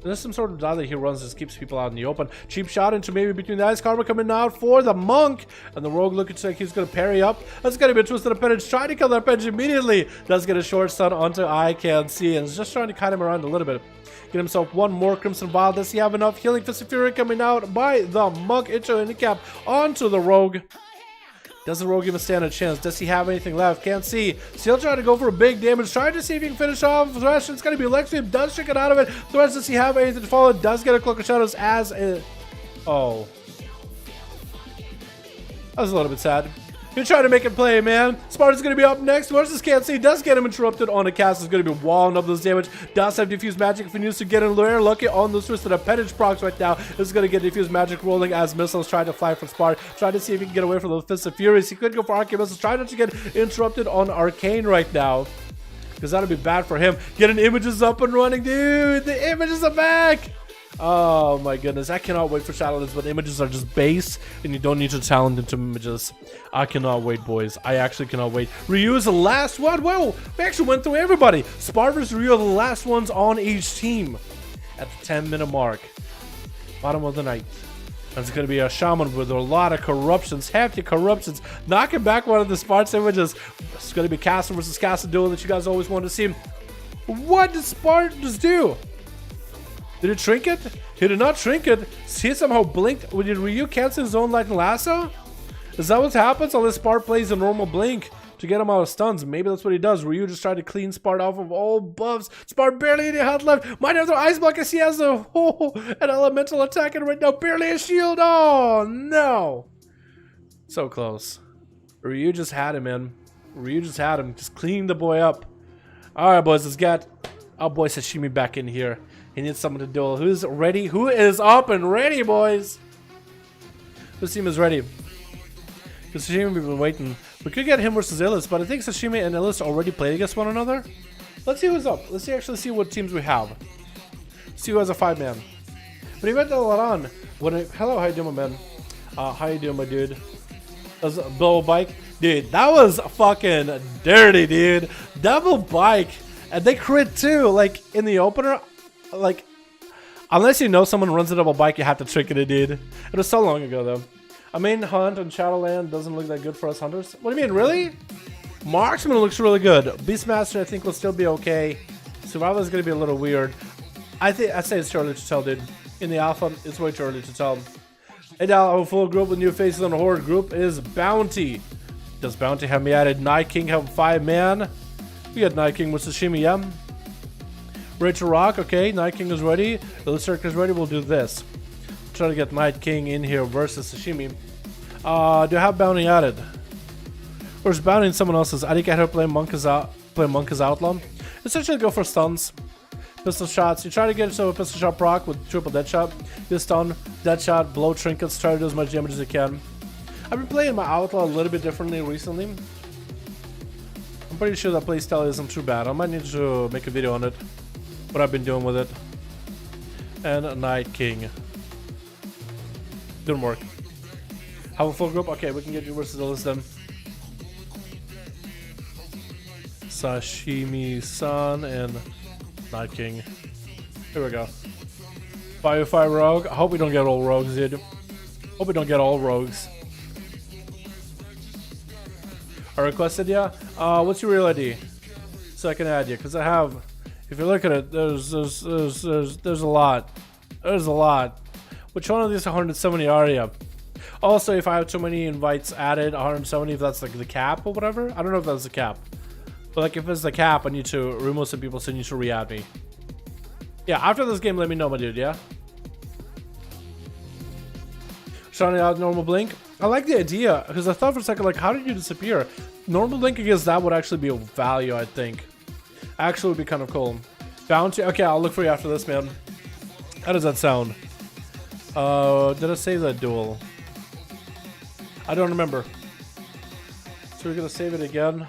There's some sort of die that he runs that keeps people out in the open. Cheap shot into maybe between the eyes. Karma coming out for the monk. And the rogue looking like he's going to parry up. That's going to be a twisted appendage. Trying to kill that appendage immediately. Does get a short stun onto I can see. And is just trying to kite him around a little bit. Get himself one more Crimson Vial. Does he have enough? Healing Fist of Fury coming out by the monk into handicap onto the rogue. Does the rogue even stand a chance? Does he have anything left? Can't see. Still trying to go for a big damage. Trying to see if he can finish off Thresh. It's going to be Livestream. Does trick it out of it. Thresh, does he have anything to follow? Does get a Cloak of Shadows as a... Oh. That was a little bit sad. You're trying to make it play, man. Sparta's going to be up next. Versus can't see. Does get him interrupted on a cast. Is going to be walling up those damage. Does have diffuse magic if he needs to get in there. Lucky on those twisted appendage procs right now. This is going to get diffuse magic rolling as missiles trying to fly for Sparta. Trying to see if he can get away from those Fists of Furies. He could go for Arcane Missiles. Trying not to get interrupted on Arcane right now. Because that'll be bad for him. Getting images up and running, dude. The images are back. Oh my goodness, I cannot wait for Shadowlands, but images are just base and you don't need to talent into images. I cannot wait, boys. I actually cannot wait. Ryu is the last one. Whoa, we actually went through everybody. Spart vs Ryu are the last ones on each team at the 10-minute mark. Bottom of the night. It's going to be a shaman with a lot of corruptions, hefty corruptions, knocking back one of the Spart's images. It's going to be Castle versus Castle duel that you guys always wanted to see. What did Spartans do? Did it shrink it? He did not shrink it. He somehow blinked. Did Ryu cancel his own lightning lasso? Is that what happens unless Spart plays a normal blink to get him out of stuns? Maybe that's what he does. Ryu just tried to clean Spart off of all buffs. Spart barely any health left. Might have their ice block as he has an elemental attack and right now barely a shield. Oh no. So close. Ryu just had him, man. Ryu just had him. Just clean the boy up. Alright, boys, let's get our boy Sashimi back in here. He needs someone to duel. Who's ready? Who is up and ready, boys? Whose team is ready? Because Sashimi, we've been waiting. We could get him versus Illis, but I think Sashimi and Illis already played against one another. Let's see who's up. Let's actually see what teams we have. See who has a 5-man. But he went to Dalaran. Hello, how you doing, my man? How you doing, my dude? That was a double bike. Dude, that was fucking dirty, dude. Double bike. And they crit too. Like, in the opener... Like, unless you know someone runs a double bike, you have to trick it, dude. It was so long ago, though. I mean, Hunt and Shadowland doesn't look that good for us hunters. What do you mean, really? Marksman looks really good. Beastmaster, I think, will still be okay. Survival is going to be a little weird. I'd say it's too early to tell, dude. In the alpha, it's way too early to tell. Hey, now, I have a full group with new faces on the Horde. Group is Bounty. Does Bounty have me added? Night King have 5-man. We got Night King with Sashimi, yeah? Ready to rock, okay, Night King is ready. The Lizard is ready, we'll do this. Try to get Night King in here versus Sashimi. Do I have Bounty added? Or is Bounty in someone else's? I think I had her play Monk is out. play Monk as Outlaw. Essentially go for stuns. Pistol shots. You try to get yourself a pistol shot proc with triple dead shot. You stun, dead shot, blow trinkets, try to do as much damage as you can. I've been playing my Outlaw a little bit differently recently. I'm pretty sure that playstyle isn't too bad. I might need to make a video on it. What I've been doing with it. And Night King. Didn't work. Have a full group? Okay, we can get you versus Illis then. Sashimi-san and Night King. Here we go. 5v5 rogue. I hope we don't get all rogues, dude. Hope we don't get all rogues. I requested ya. What's your real ID? So I can add you, because I have. If you look at it, there's a lot. There's a lot. Which one of these 170 are you? Also, if I have too many invites added, 170, if that's like the cap or whatever. I don't know if that's the cap. But like if it's the cap, I need to remove some people, so you need to re-add me. Yeah, after this game, let me know, my dude, yeah? Shouting out normal blink. I like the idea, because I thought for a second, like, how did you disappear? Normal blink against that would actually be a value, I think. Actually would be kind of cool. Bounty, okay, I'll look for you after this, man. How does that sound? Did I save that duel? I don't remember. So we're gonna save it again.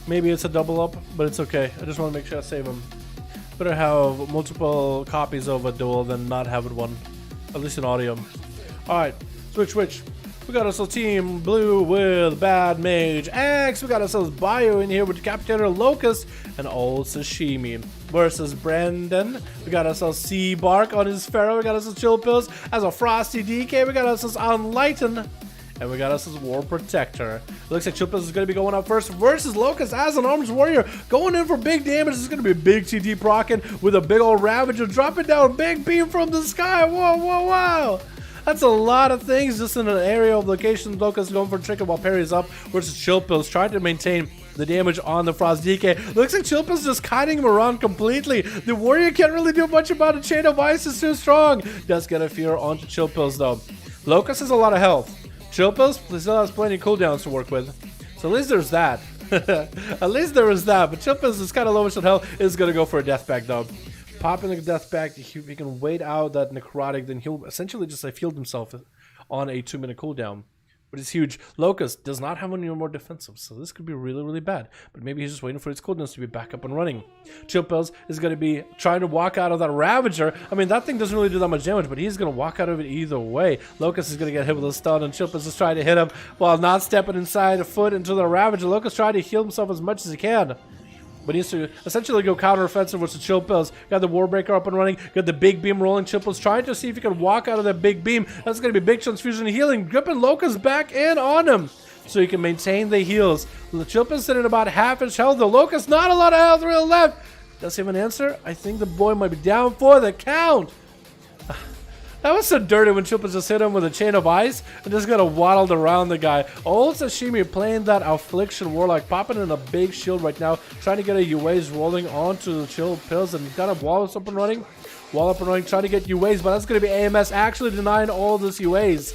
Maybe it's a double up, but it's okay. I just want to make sure I save them. Better have multiple copies of a duel than not have it one. At least in audio. Alright, switch. We got ourselves Team Blue with Bad Mage X. We got ourselves Bio in here with Captainer Locust and Old Sashimi. Versus Brandon. We got ourselves Sea Bark on his Pharaoh. We got ourselves Chill Pills as a Frosty DK. We got ourselves Unlighten. And we got us as War Protector. Looks like Chill Pills is going to be going up first versus Locust as an Arms Warrior. Going in for big damage. This is going to be a big TD procking with a big old Ravager. Dropping down big beam from the sky. Whoa. That's a lot of things just in an area of location. Locust going for Trick while parries up versus Chill Pills trying to maintain the damage on the Frost DK. Looks like Chill Pills just kiting him around completely. The Warrior can't really do much about it. Chain of Ice is too strong. Does get a fear onto Chill Pills though. Locust has a lot of health. Chill Pills still has plenty of cooldowns to work with. So at least there's that. At least there is that. But Chill Pills is kind of lowish on health. Is going to go for a death pack though. Popping the death pack, he can wait out that necrotic, then he'll essentially just like healed himself on a 2-minute cooldown. But it's huge. Locust does not have any more defensive, so this could be really bad. But maybe he's just waiting for his cooldowns to be back up and running. Chill Pills is going to be trying to walk out of that Ravager. I mean, that thing doesn't really do that much damage, but he's going to walk out of it either way. Locust is going to get hit with a stun, and Chill Pills is trying to hit him while not stepping inside a foot into the Ravager. Locust trying to heal himself as much as he can. But he needs to essentially go counter-offensive versus Chill Pills. Got the Warbreaker up and running. Got the big beam rolling. Chill Pills trying to see if he can walk out of that big beam. That's going to be big transfusion healing. Gripping Locust back in on him. So he can maintain the heals. The Chill Pills sitting at about half-inch health. The Locust not a lot of health really left. Does he have an answer? I think the boy might be down for the count. That was so dirty when Chill Pills just hit him with a Chain of Ice and just got waddled around the guy. Old Sashimi playing that Affliction Warlock, popping in a big shield right now, trying to get a UAs rolling onto the Chill Pills, and got a wall up and running. Trying to get UAs, but that's going to be AMS actually denying all this UAs.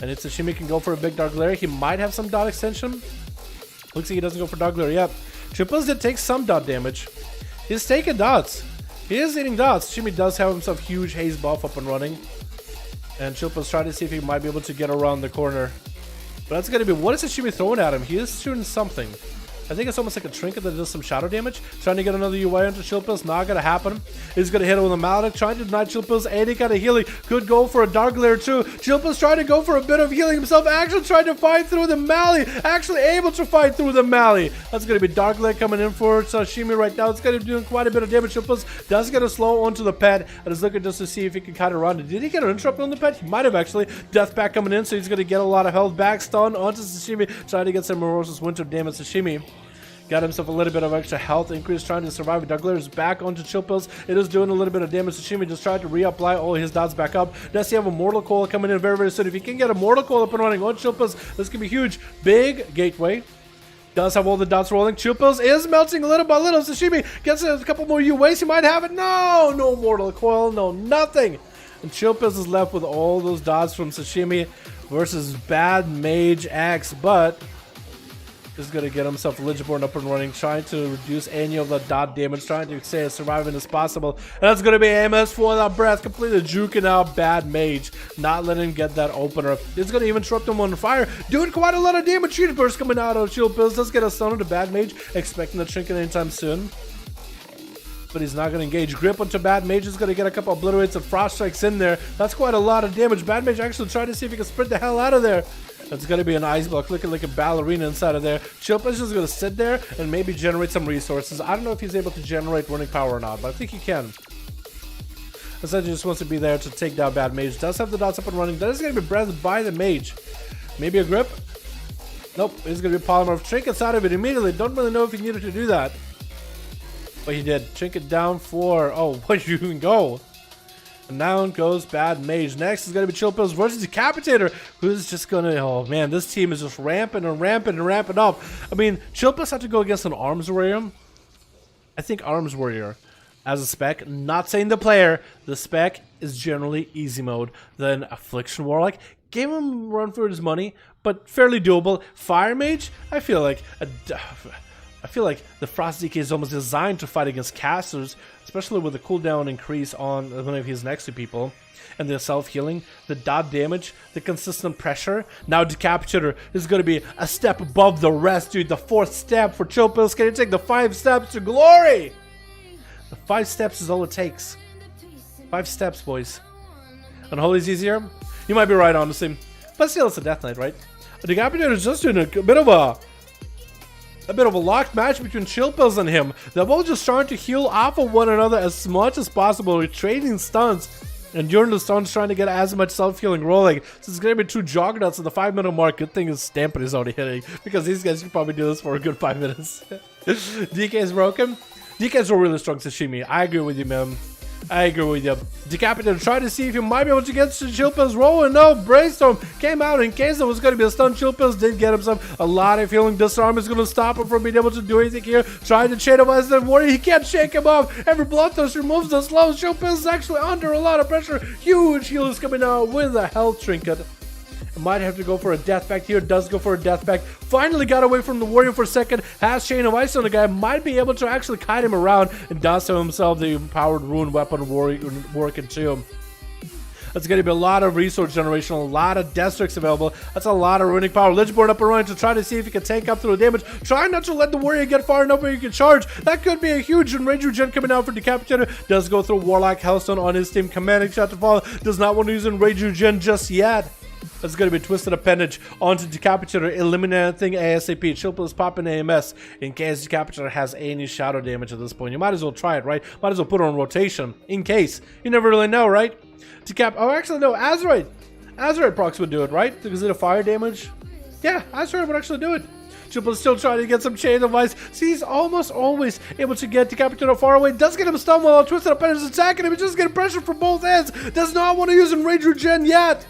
And if Sashimi can go for a big Dark Glare, he might have some dot extension. Looks like he doesn't go for Dark Glare yet. Chill Pills did take some dot damage. He's taking dots. He is eating dots. Sashimi does have himself huge haze buff up and running. And Chill Pills trying to see if he might be able to get around the corner. But that's going to be... What is Sashimi throwing at him? He is shooting something. I think it's almost like a trinket that does some shadow damage. Trying to get another UI onto Chill Pills. Not going to happen. He's going to hit it with a Maledict. Trying to deny Chill Pills any kind of healing. Could go for a Dark Glare too. Chill Pills trying to go for a bit of healing himself. Actually trying to fight through the Mally. Actually able to fight through the Mally. That's going to be Dark Glare coming in for Sashimi right now. It's going to be doing quite a bit of damage. Chill Pills does get a slow onto the pet. And is looking just to see if he can cut around it. Did he get an interrupt on the pet? He might have actually. Death pack coming in. So he's going to get a lot of health back. Stun onto Sashimi. Trying to get some Morosis Winter damage. Sashimi got himself a little bit of extra health increase, trying to survive. Dark Glare is back onto Chill Pills. It is doing a little bit of damage. Sashimi just tried to reapply all his dots back up. Does he have a Mortal Coil coming in very soon? If he can get a Mortal Coil up and running on Chill Pills, this could be huge. Big gateway. Does have all the dots rolling. Chill Pills is melting little by little. Sashimi gets a couple more UAs. He might have it. No Mortal Coil. No, nothing. And Chill Pills is left with all those dots from Sashimi versus Bad Mage X. But is going to get himself Lichborn up and running, trying to reduce any of the dot damage, trying to stay as surviving as possible. And that's going to be AMS for that breath, completely juking out Bad Mage, not letting him get that opener. It's going to even interrupt him on fire, doing quite a lot of damage. Shield burst coming out of Shield Pills, does get a stun on the Bad Mage, expecting the trinket anytime soon. But he's not going to engage. Grip onto Bad Mage is going to get a couple obliterates and frost strikes in there. That's quite a lot of damage. Bad Mage actually trying to see if he can sprint the hell out of there. That's going to be an ice block looking like a ballerina inside of there. Chillpuss is just going to sit there and maybe generate some resources. I don't know if he's able to generate running power or not, but I think he can. Essentially just wants to be there to take down Bad Mage. Does have the dots up and running. That is going to be breathed by the Mage. Maybe a grip? Nope. He's going to be polymorph. Trinkets out of it immediately. Don't really know if he needed to do that. But he did. Trinket down for... Oh, where you can go? And down goes Bad Mage. Next is going to be Chillpills versus Decapitator, who's just going to... Oh, man, this team is just ramping and ramping and ramping up. I mean, Chillpills had to go against an Arms Warrior. I think Arms Warrior, as a spec, not saying the player, the spec is generally easy mode. Then Affliction Warlock, gave him a run for his money, but fairly doable. Fire Mage, I feel like the Frost DK is almost designed to fight against casters, especially with the cooldown increase on when he's next to people, and the self-healing, the dot damage, the consistent pressure. Now Decapitator is going to be a step above the rest, dude. The 4th step for Chillpills. Can you take the 5 steps to glory? The 5 steps is all it takes. 5 steps, boys. Unholy's easier? You might be right, honestly. But still, it's a Death Knight, right? Decapitator is just in a bit of a locked match between Chillpills and him. They're both just trying to heal off of one another as much as possible, trading stuns, and during the stuns trying to get as much self-healing rolling. So it's going to be 2 Juggernauts at the 5-minute mark. Good thing his Stampede is already hitting, because these guys can probably do this for a good 5 minutes. DK is broken. DK is a really strong Sashimi. I agree with you, man. I agree with you. Decapitator tried to see if he might be able to get Chillpills rolling. No, Brainstorm came out in case there was going to be a stun. Chillpills did get himself a lot of healing. Disarm is going to stop him from being able to do anything here. Trying to chain him as the warrior. He can't shake him off. Every Bloodthirst removes the slow. Chillpills is actually under a lot of pressure. Huge heals coming out with a health trinket. Might have to go for a death pact here. Does go for a death pact. Finally got away from the warrior for a second. Has Chain of Ice on the guy. Might be able to actually kite him around. And does have himself the empowered rune weapon working too. That's going to be a lot of resource generation. A lot of death strikes available. That's a lot of runic power. Lichborn up and running to try to see if he can tank up through the damage. Trying not to let the warrior get far enough where you can charge. That could be a huge enrage regen coming out for Decapitator. Does go through Warlock Hellstone on his team. Commanding shot to fall. Does not want to use enrage regen just yet. That's going to be Twisted Appendage onto Decapitator, eliminating ASAP. Chillpills popping AMS in case Decapitator has any shadow damage at this point. You might as well try it, right? Might as well put it on rotation in case. You never really know, right? Oh, actually, no. Azeroth procs would do it, right? Because of the fire damage. Yeah, Azeroth would actually do it. Chillpills still trying to get some Chain of Ice. See, he's almost always able to get Decapitator far away. Does get him stunned while Twisted Appendage is attacking him. He's just getting pressure from both ends. Does not want to use Enrage Regen yet.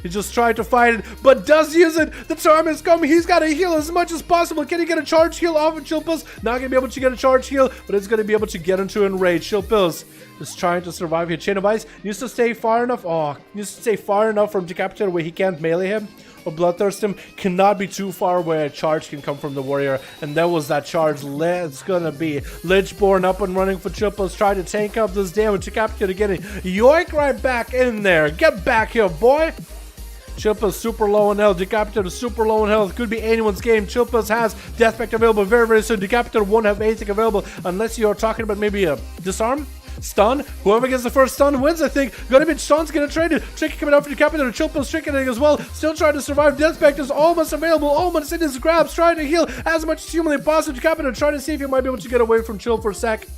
He's just trying to fight it, but does use it. The charm is coming. He's got to heal as much as possible. Can he get a charge heal off of Chillpills? Not going to be able to get a charge heal, but it's going to be able to get into Enrage. Chillpills is trying to survive here. Chain of Ice needs to stay far enough. Oh, needs to stay far enough from Decapitator where he can't melee him or Bloodthirst him. Cannot be too far where a charge can come from the warrior. And there was that charge. It's going to be Lichborn up and running for Chillpills. Trying to tank up this damage. Decapitator getting yoink right back in there. Get back here, boy. Chillpills super low in health. Decapitator super low in health. Could be anyone's game. Chillpills has Death Pact available very, very soon. Decapitator won't have anything available unless you're talking about maybe a disarm, stun. Whoever gets the first stun wins, I think. Gonna be Sean's gonna trade it. Tricky coming out for Decapitator. Chillpills tricking as well. Still trying to survive. Death Pact is almost available. Almost in his grabs. Trying to heal as much as humanly possible. Decapitator trying to see if he might be able to get away from Chill for a sec.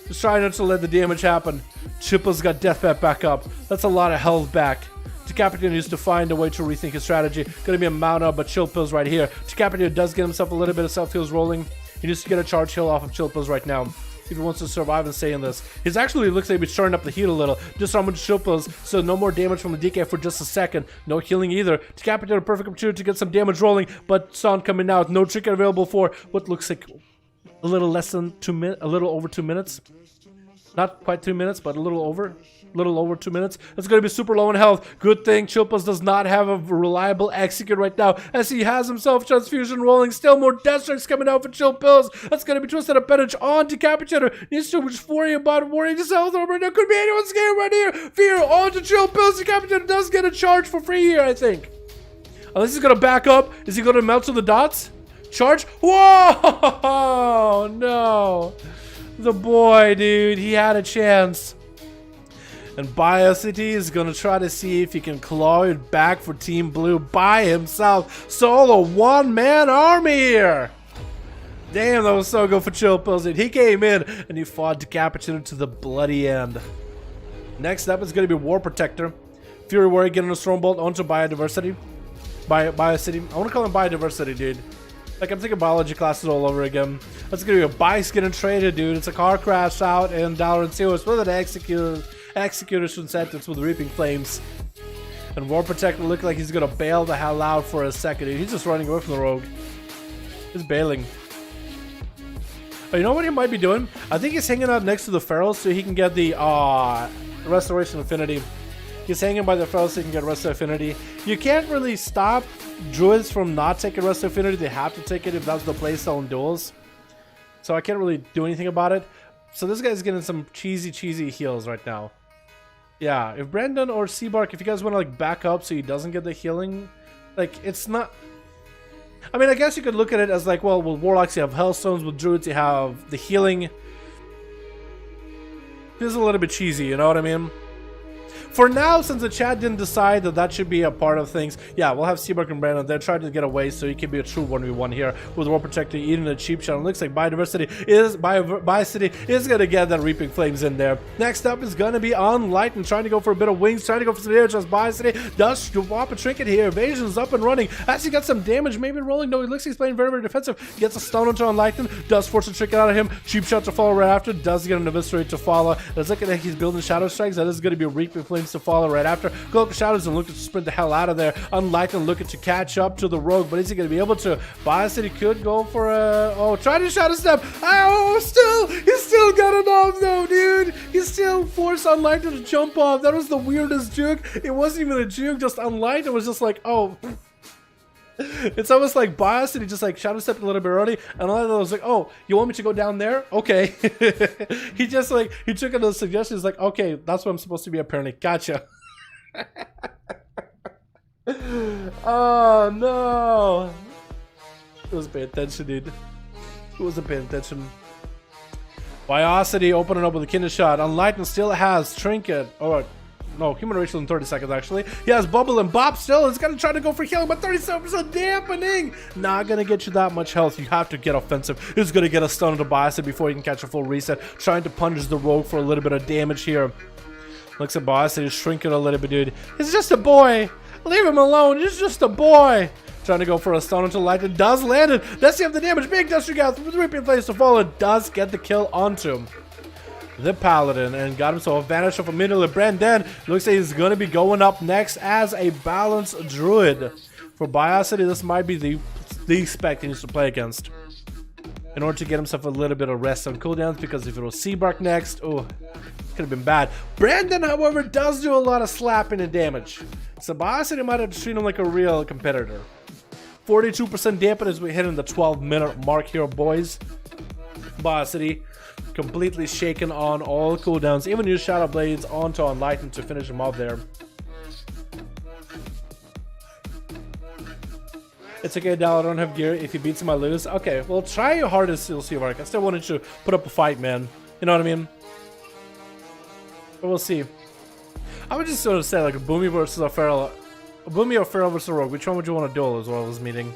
Just trying not to let the damage happen. Chillpills got Death Pact back up. That's a lot of health back. Decapitator needs to find a way to rethink his strategy. Gonna be a mount up, but Chillpills right here. Decapitator does get himself a little bit of self-heals rolling. He needs to get a charge heal off of Chillpills right now if he wants to survive and stay in this. He's actually looks like he's turning up the heat a little. Just on with Chillpills, so no more damage from the DK for just a second. No healing either. Decapitator perfect opportunity to get some damage rolling, but Sound coming out. No trick available for what looks like a little less than 2 minutes. A little over 2 minutes. Not quite 2 minutes, but a little over 2 minutes. It's going to be super low in health. Good thing Chillpills does not have a reliable execute right now, as he has himself transfusion rolling. Still more death strikes coming out for Chillpills. That's going to be twisted appendage on Decapitator. Needs to just worry about warning his health over. There could be anyone's game right here. Fear on to Chillpills. Decapitator does get a charge for free here, I think. Unless he's going to back up. Is he going to melt to the dots? Charge. Whoa! No. The boy, dude, he had a chance. And Biocity is going to try to see if he can claw it back for Team Blue by himself. Solo one-man army here. Damn, that was so good for Chillpills, dude. He came in and he fought Decapitator to the bloody end. Next up is going to be War Protector. Fury Warrior getting a Stormbolt onto Biodiversity. Biocity. I want to call him Biodiversity, dude. Like, I'm thinking biology classes all over again. That's gonna be a bike's getting traded, dude. It's a car crash out in Dalaran Seals with an execution sentence with Reaping Flames. And War Protector look like he's gonna bail the hell out for a second, dude. He's just running away from the rogue. He's bailing. Oh, you know what he might be doing? I think he's hanging out next to the Ferals so he can get the Restoration Affinity. He's hanging by the Ferals so he can get Rest Affinity. You can't really stop Druids from not taking Rest Affinity. They have to take it if that's the playstyle in Duels. So I can't really do anything about it. So this guy's getting some cheesy heals right now. Yeah, if Brandon or Seabark, if you guys want to like back up so he doesn't get the healing, like it's not... I mean, I guess you could look at it as like, well, with Warlocks you have Hellstones, with Druids you have the healing. This is a little bit cheesy, you know what I mean? For now, since the chat didn't decide that that should be a part of things, yeah, we'll have Seabark and Brandon. They're trying to get away so he can be a true 1v1 here with War Protector eating a cheap shot. It looks like Biodiversity is going to get that Reaping Flames in there. Next up is going to be Unlightened, trying to go for a bit of wings, trying to go for some damage as Biodiversity does drop a trinket here. Evasion is up and running. Actually got some damage, maybe rolling. No, he looks like he's playing very defensive. Gets a stun onto Unlightened, does force a trinket out of him. Cheap shot to follow right after, does get an Eviscerate to follow. It's looking like he's building Shadow Strikes. That is going to be Reaping Flames to follow right after. Cloak of Shadows and looking to sprint the hell out of there. Unlightened looking to catch up to the rogue, but is he going to be able to? Biocity could go for a... Oh, try to Shadow Step. Oh, he's still got it off though, dude. He still forced Unlightened to jump off. That was the weirdest juke. It wasn't even a juke, just Unlightened was just like, oh... It's almost like Biocity just like Shadow Stepped a little bit early, and I was like, oh, you want me to go down there? Okay. He just like, he took another suggestion. He's like, okay, that's what I'm supposed to be apparently. Gotcha. Oh no. It was paying attention, dude. It wasn't paying attention. Biocity opening up with a Kinder Shot. Unlightened still has Trinket. Or no, Human Racial in 30 seconds actually. He has Bubble and Bop still. He's gonna try to go for healing, but 37% dampening. Not gonna get you that much health. You have to get offensive. He's gonna get a stun to Biocity before he can catch a full reset. Trying to punish the rogue for a little bit of damage here. Looks at Biocity shrinking a little bit, dude. He's just a boy. Leave him alone. He's just a boy. Trying to go for a stun until Lightning does land it. Does he have the damage? Big Dusty Gal with Reaping Flames to follow. Does get the kill onto him. The Paladin and got himself a vanish off immediately. Brandon looks like he's going to be going up next as a balanced Druid. For Biocity, this might be the spec he needs to play against in order to get himself a little bit of rest on cooldowns, because if it was Seabark next, oh, could have been bad. Brandon, however, does do a lot of slapping and damage, so Biocity might have to treat him like a real competitor. 42% dampen as we hit in the 12-minute mark here, boys. Biocity completely shaken on all cooldowns, even use Shadow Blades onto Unlightened to finish him off there. It's okay, Dal, I don't have gear. If he beats him, I lose. Okay, well, try your hardest, you'll see, Mark. I still wanted to put up a fight, man. You know what I mean? But we'll see. I would just sort of say, like, a Boomy versus a Feral. A Boomy or Feral versus a Rogue. Which one would you want to duel as well as meeting?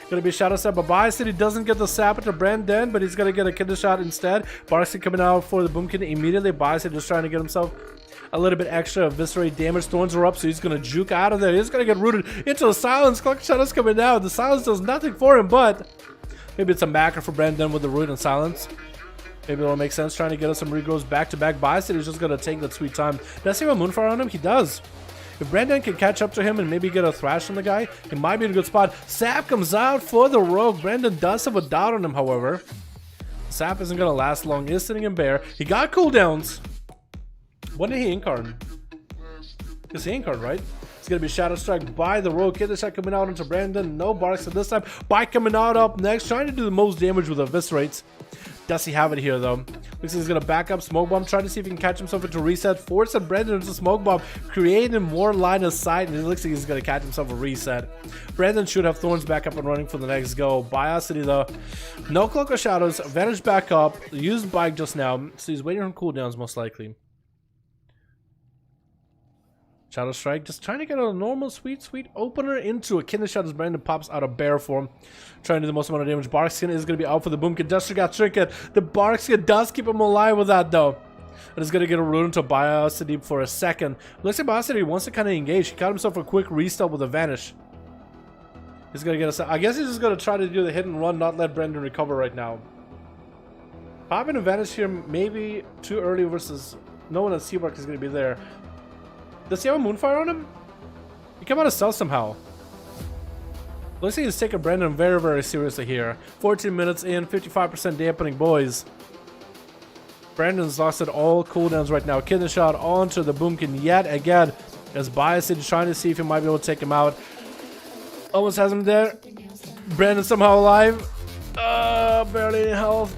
Gonna be Shadow Step, but Biocity doesn't get the sap to Brandon, but he's gonna get a Kinder Shot instead. Barksy coming out for the Boomkin immediately. Biocity just trying to get himself a little bit extra Eviscerate damage. Thorns are up, so he's gonna juke out of there. He's gonna get rooted into the Silence. Clock Shadow's coming down. The Silence does nothing for him, but maybe it's a macro for Brandon with the Root and Silence. Maybe it'll make sense trying to get us some regrows back to back. Biocity is just gonna take that sweet time. Does he have a Moonfire on him? He does. If Brandon can catch up to him and maybe get a thrash on the guy, he might be in a good spot. Sap comes out for the Rogue. Brandon does have a doubt on him, however. Sap isn't gonna last long. He's sitting in bear. He got cooldowns. When did he incard? It's the incard, right? It's gonna be Shadow Strike by the Rogue. Kid shot coming out into Brandon. No Barks at this time. Bike coming out up next, trying to do the most damage with Eviscerates. Does he have it here though? Looks like he's gonna back up Smoke Bomb, trying to see if he can catch himself into reset. Force Brandon into Smoke Bomb, creating more line of sight, and it looks like he's gonna catch himself a reset. Brandon should have Thorns back up and running for the next go. Biosity though, no Cloak of Shadows, Vanish back up, used Bike just now, so he's waiting on cooldowns most likely. Shadow Strike, just trying to get a normal sweet opener into a Kindred Shadows. Brandon pops out of bear form, trying to do the most amount of damage. Barkskin is going to be out for the Boomkin. Duster got Trinket. The Barkskin does keep him alive with that though. And is going to get a rune into Biosity for a second. Looks like Biosity wants to kind of engage. He caught himself a quick restart with a Vanish. He's going to get a... I guess he's just going to try to do the hit and run, not let Brandon recover right now. Popping a Vanish here maybe too early versus... No one at Seabark is going to be there. Does he have a Moonfire on him? He came out of stealth somehow. Looks like he's taking Brandon very, very seriously here. 14 minutes in, 55% dampening, boys. Brandon's lost at all cooldowns right now. Kidney shot onto the Boomkin yet again, as Biosity is trying to see if he might be able to take him out. Almost has him there. Brandon somehow alive. Barely any health.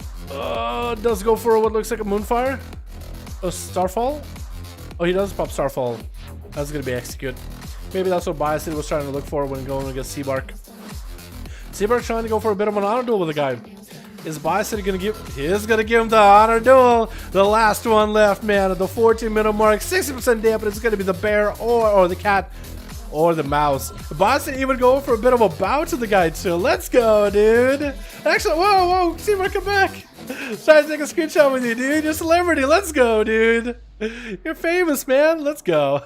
Does go for what looks like a Moonfire. A Starfall. Oh, he does pop Starfall. That's going to be execute. Maybe that's what Biosity was trying to look for when going against Seabark. Seabark trying to go for a bit of an honor duel with the guy. Is Biosity going to give... He is going to give him the honor duel. The last one left, man, at the 14-minute mark. 60% dampen. It's going to be the bear or the cat or the mouse. Biosity even going for a bit of a bow to the guy, too. Let's go, dude. Actually, whoa, Seabark, come back. Try to take a screenshot with you, dude. You're a celebrity. Let's go, dude. You're famous, man. Let's go.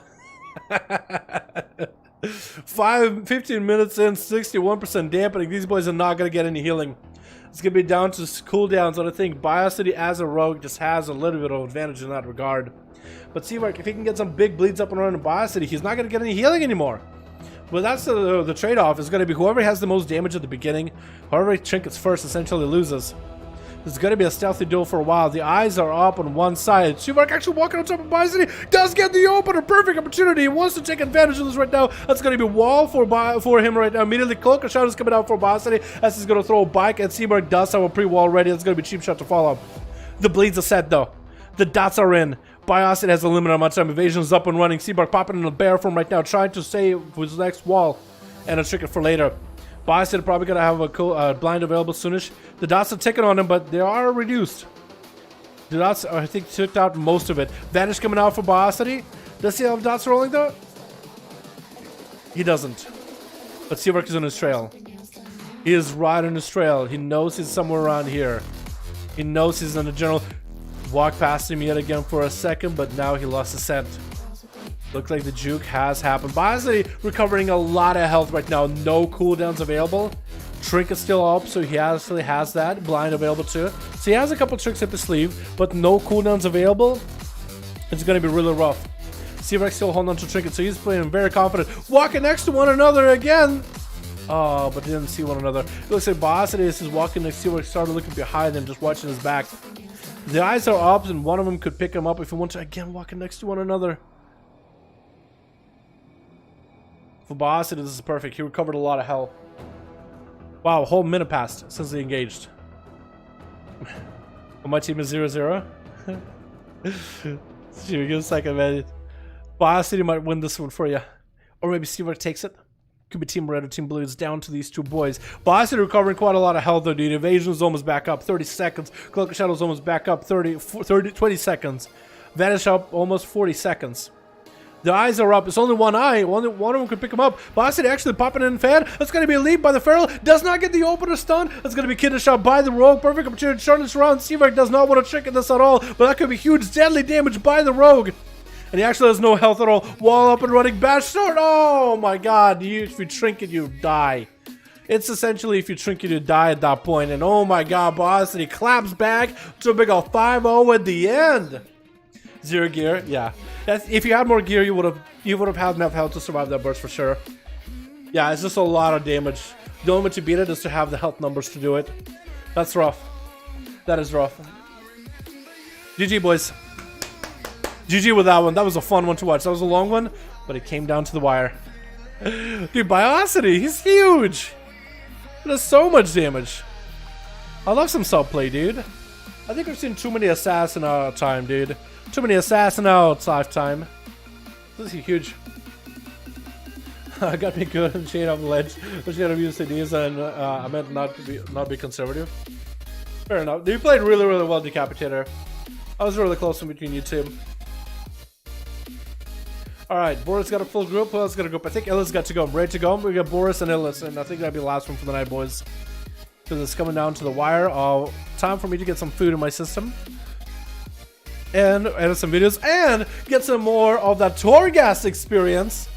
15 minutes in, 61% dampening. These boys are not going to get any healing. It's going to be down to cooldowns, and I think Biosity as a rogue just has a little bit of advantage in that regard. But Seabark, if he can get some big bleeds up and running in Biosity, he's not going to get any healing anymore. But that's the trade-off. Is going to be whoever has the most damage at the beginning, whoever trinkets first essentially loses. There's going to be a stealthy duel for a while. The eyes are up on one side. Seabark actually walking on top of Biosity. Does get the opener. Perfect opportunity. He wants to take advantage of this right now. That's going to be wall for him right now. Immediately, Cloak of Shadows coming out for Biosity as he's going to throw a bike. And Seabark does have a pre-wall ready. That's going to be cheap shot to follow. The bleeds are set though. The dots are in. Biosity has a limited amount of time. Evasion's up and running. Seabark popping in the bear form right now, trying to save his next wall and a trinket for later. Biosity probably going to have a blind available soonish. The dots are ticking on him, but they are reduced. The dots, I think, took out most of it. Vanish coming out for Biosity. Does he have dots rolling, though? He doesn't. But Seabark is on his trail. He is right on his trail. He knows he's somewhere around here. He knows he's in the general... Walk past him yet again for a second, but now he lost the scent. Looks like the juke has happened. Biosity recovering a lot of health right now. No cooldowns available. Trinket still up, so he actually has that. Blind available too. So he has a couple tricks up his sleeve, but no cooldowns available. It's going to be really rough. Seabark still holding on to Trinket, so he's playing very confident. Walking next to one another again. Oh, but they didn't see one another. It looks like Biosity is walking next to Seabark, started looking behind him, just watching his back. The eyes are up, and one of them could pick him up if he wants to. Again, walking next to one another. For Biosity, this is perfect. He recovered a lot of health. Wow, a whole minute passed since they engaged. Well, my team is 0-0. Give me a second, man. Biosity might win this one for you. Or maybe Seabark takes it. Could be Team Red or Team Blue. It's down to these two boys. Biosity recovering quite a lot of health though, dude. Evasion is almost back up. 30 seconds. Cloak of Shadows almost back up. 20 seconds. Vanish up almost 40 seconds. The eyes are up. It's only one eye. One of them could pick him up. Biosity actually popping in fan. That's going to be a lead by the Feral. Does not get the opener stun. That's going to be kidney shot by the Rogue. Perfect opportunity to turn this around. Seabark does not want to trick this at all. But that could be huge deadly damage by the Rogue. And he actually has no health at all. Wall up and running. Bash sword. Oh my god. If you trinket, you die. It's essentially if you trinket, you die at that point. And oh my god, Biosity claps back to a big ol' 5-0 at the end. 0 gear. Yeah. If you had more gear, you would have had enough health to survive that burst for sure. Yeah, it's just a lot of damage. The only way to beat it is to have the health numbers to do it. That's rough. That is rough. GG, boys. GG with that one. That was a fun one to watch. That was a long one, but it came down to the wire. Dude, Biosity, he's huge. He does so much damage. I love some sub-play, dude. I think we've seen too many assassin out time, dude. Too many assassin out lifetime. This is huge. Got me good and chain off the ledge. But she had to use CDs and I meant not be conservative. Fair enough. You played really, really well, Decapitator. I was really close in between you two. Alright, Boris got a full group. Who else got a group? I think Illis got to go. I'm ready to go. We got Boris and Illis, and I think that'll be the last one for the night, boys. Because it's coming down to the wire. Time for me to get some food in my system. And edit some videos. And get some more of that Torghast experience.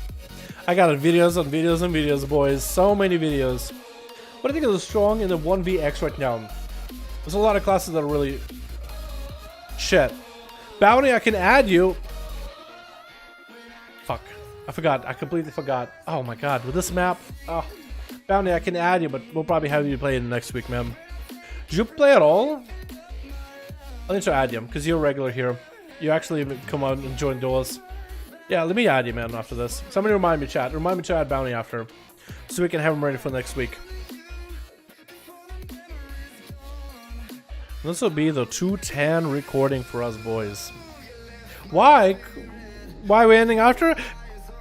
I got videos on videos and videos, boys. So many videos. What do you think is strong in the 1vx right now? There's a lot of classes that are really... shit. Bounty, I can add you. Fuck. I forgot. I completely forgot. Oh my god. With this map... oh. Bounty, I can add you, but we'll probably have you play it next week, man. Did you play at all? I need to add you, because you're a regular here. You actually come out and join duels. Yeah, let me add you, man, after this. Somebody remind me, chat. Remind me to add Bounty after. So we can have him ready for next week. This will be the 2:10 recording for us, boys. Why? Why are we ending after?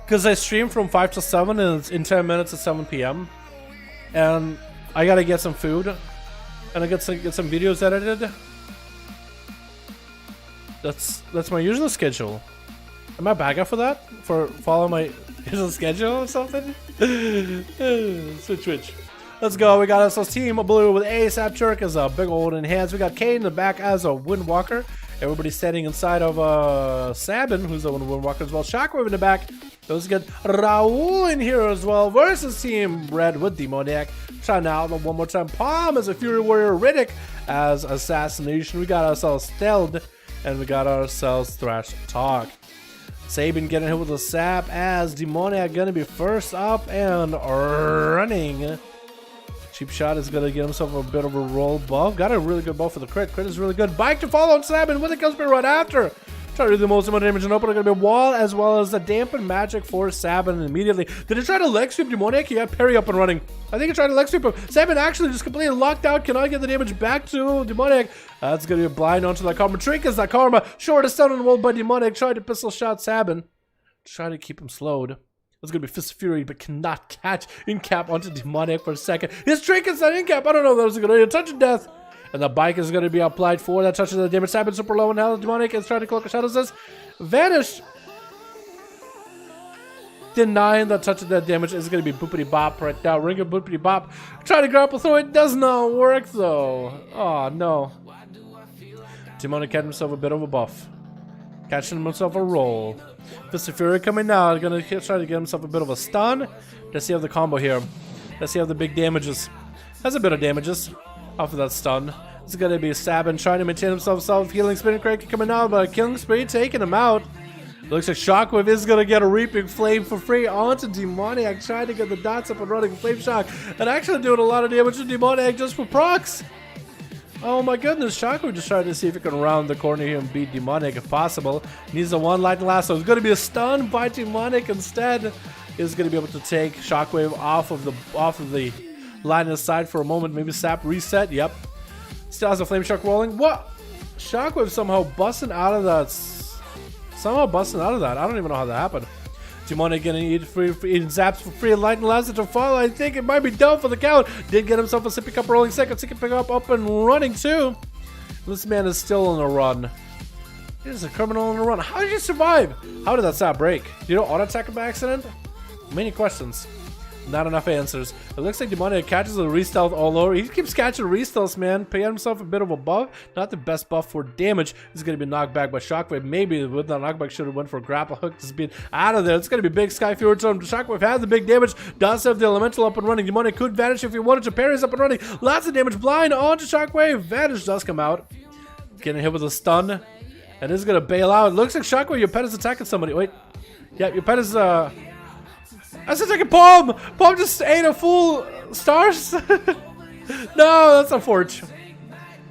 Because I stream from 5 to 7 and it's in 10 minutes at 7 p.m. And I gotta get some food. And I get some videos edited. That's my usual schedule. Am I bad guy for that? For following my usual schedule or something? Switch. Let's go. We got us Team Blue with ASAP Jerk as a big old enhance. We got Kane in the back as a Windwalker. Everybody standing inside of Sabin, who's a Windwalker as well. Shockwave in the back. Those get Raul in here as well versus Team Red with Demoniac. Trying out one more time. Palm as a Fury Warrior. Riddick as Assassination. We got ourselves Stealth. And we got ourselves Thrash Talk. Sabin getting hit with a sap as Demoniac gonna be first up and running. Cheap Shot is gonna get himself a bit of a roll buff. Got a really good buff for the crit. Crit is really good. Bike to follow on Sabin when it comes to right after. Try to do the most amount of damage and open. Gonna be a wall as well as the dampen magic for Sabin immediately. Did he try to leg sweep Demoniac? He got parry up and running. I think he tried to leg sweep him. Sabin actually just completely locked out. Cannot get the damage back to Demoniac. That's gonna be a blind onto that Karma. Trinkets that Karma. Shortest stun on the wall by Demoniac. Tried to pistol shot Sabin. Try to keep him slowed. It's gonna be Fist of Fury, but cannot catch in-cap onto Demoniac for a second. His Trinket's not in-cap. I don't know if that was a good idea. Touch of Death. And the bike is going to be applied for that. Touches the damage. Sabin super low in health. Demonic is trying to cloak a shadow. Says vanish. Denying that touch of that damage is going to be boopity bop right now. Ring of boopity bop. Try to grapple through it. Does not work though. Oh no. Demonic had himself a bit of a buff. Catching himself a roll. Fist of Fury coming out. Going to try to get himself a bit of a stun. Let's see how the combo here. Let's see how the big damages. Has a bit of damages. Off of that stun. It's gonna be Sabin trying to maintain himself self-healing. Spinning Crank coming out, but a killing spree taking him out. Looks like Shockwave is gonna get a Reaping Flame for free onto Demoniac, trying to get the dots up and running with Flame Shock. And actually doing a lot of damage to Demoniac just for procs. Oh my goodness, Shockwave just trying to see if he can round the corner here and beat Demoniac if possible. Needs a one lightning last, so it's gonna be a stun by Demoniac instead. Is gonna be able to take Shockwave off of the line aside for a moment, maybe sap reset. Yep. Still has a flame shock rolling. What? Shockwave somehow busting out of that. I don't even know how that happened. Demonic gonna eat zaps for free. Lightning lasts to follow. I think it might be done for the count. Did get himself a sippy cup rolling second. Sippy pick up and running too. This man is still on a run. He's a criminal on a run. How did you survive? How did that sap break? Did you auto attack him by accident? Many questions. Not enough answers. It looks like Demoniac catches a re-stealth all over. He keeps catching re-stealths, man. Paying himself a bit of a buff. Not the best buff for damage. This is going to be knocked back by Shockwave. Maybe with that knockback should have went for a grapple hook to speed out of there. It's going to be big Sky Fury turn. Shockwave has the big damage. Does have the elemental up and running. Demoniac could vanish if he wanted to. Parry's up and running. Lots of damage. Blind onto Shockwave. Vanish does come out. Getting hit with a stun. And this is going to bail out. It looks like Shockwave, your pet is attacking somebody. Wait. Yeah, your pet is I said like a Palm! Palm just ate a full stars? No, that's unfortunate.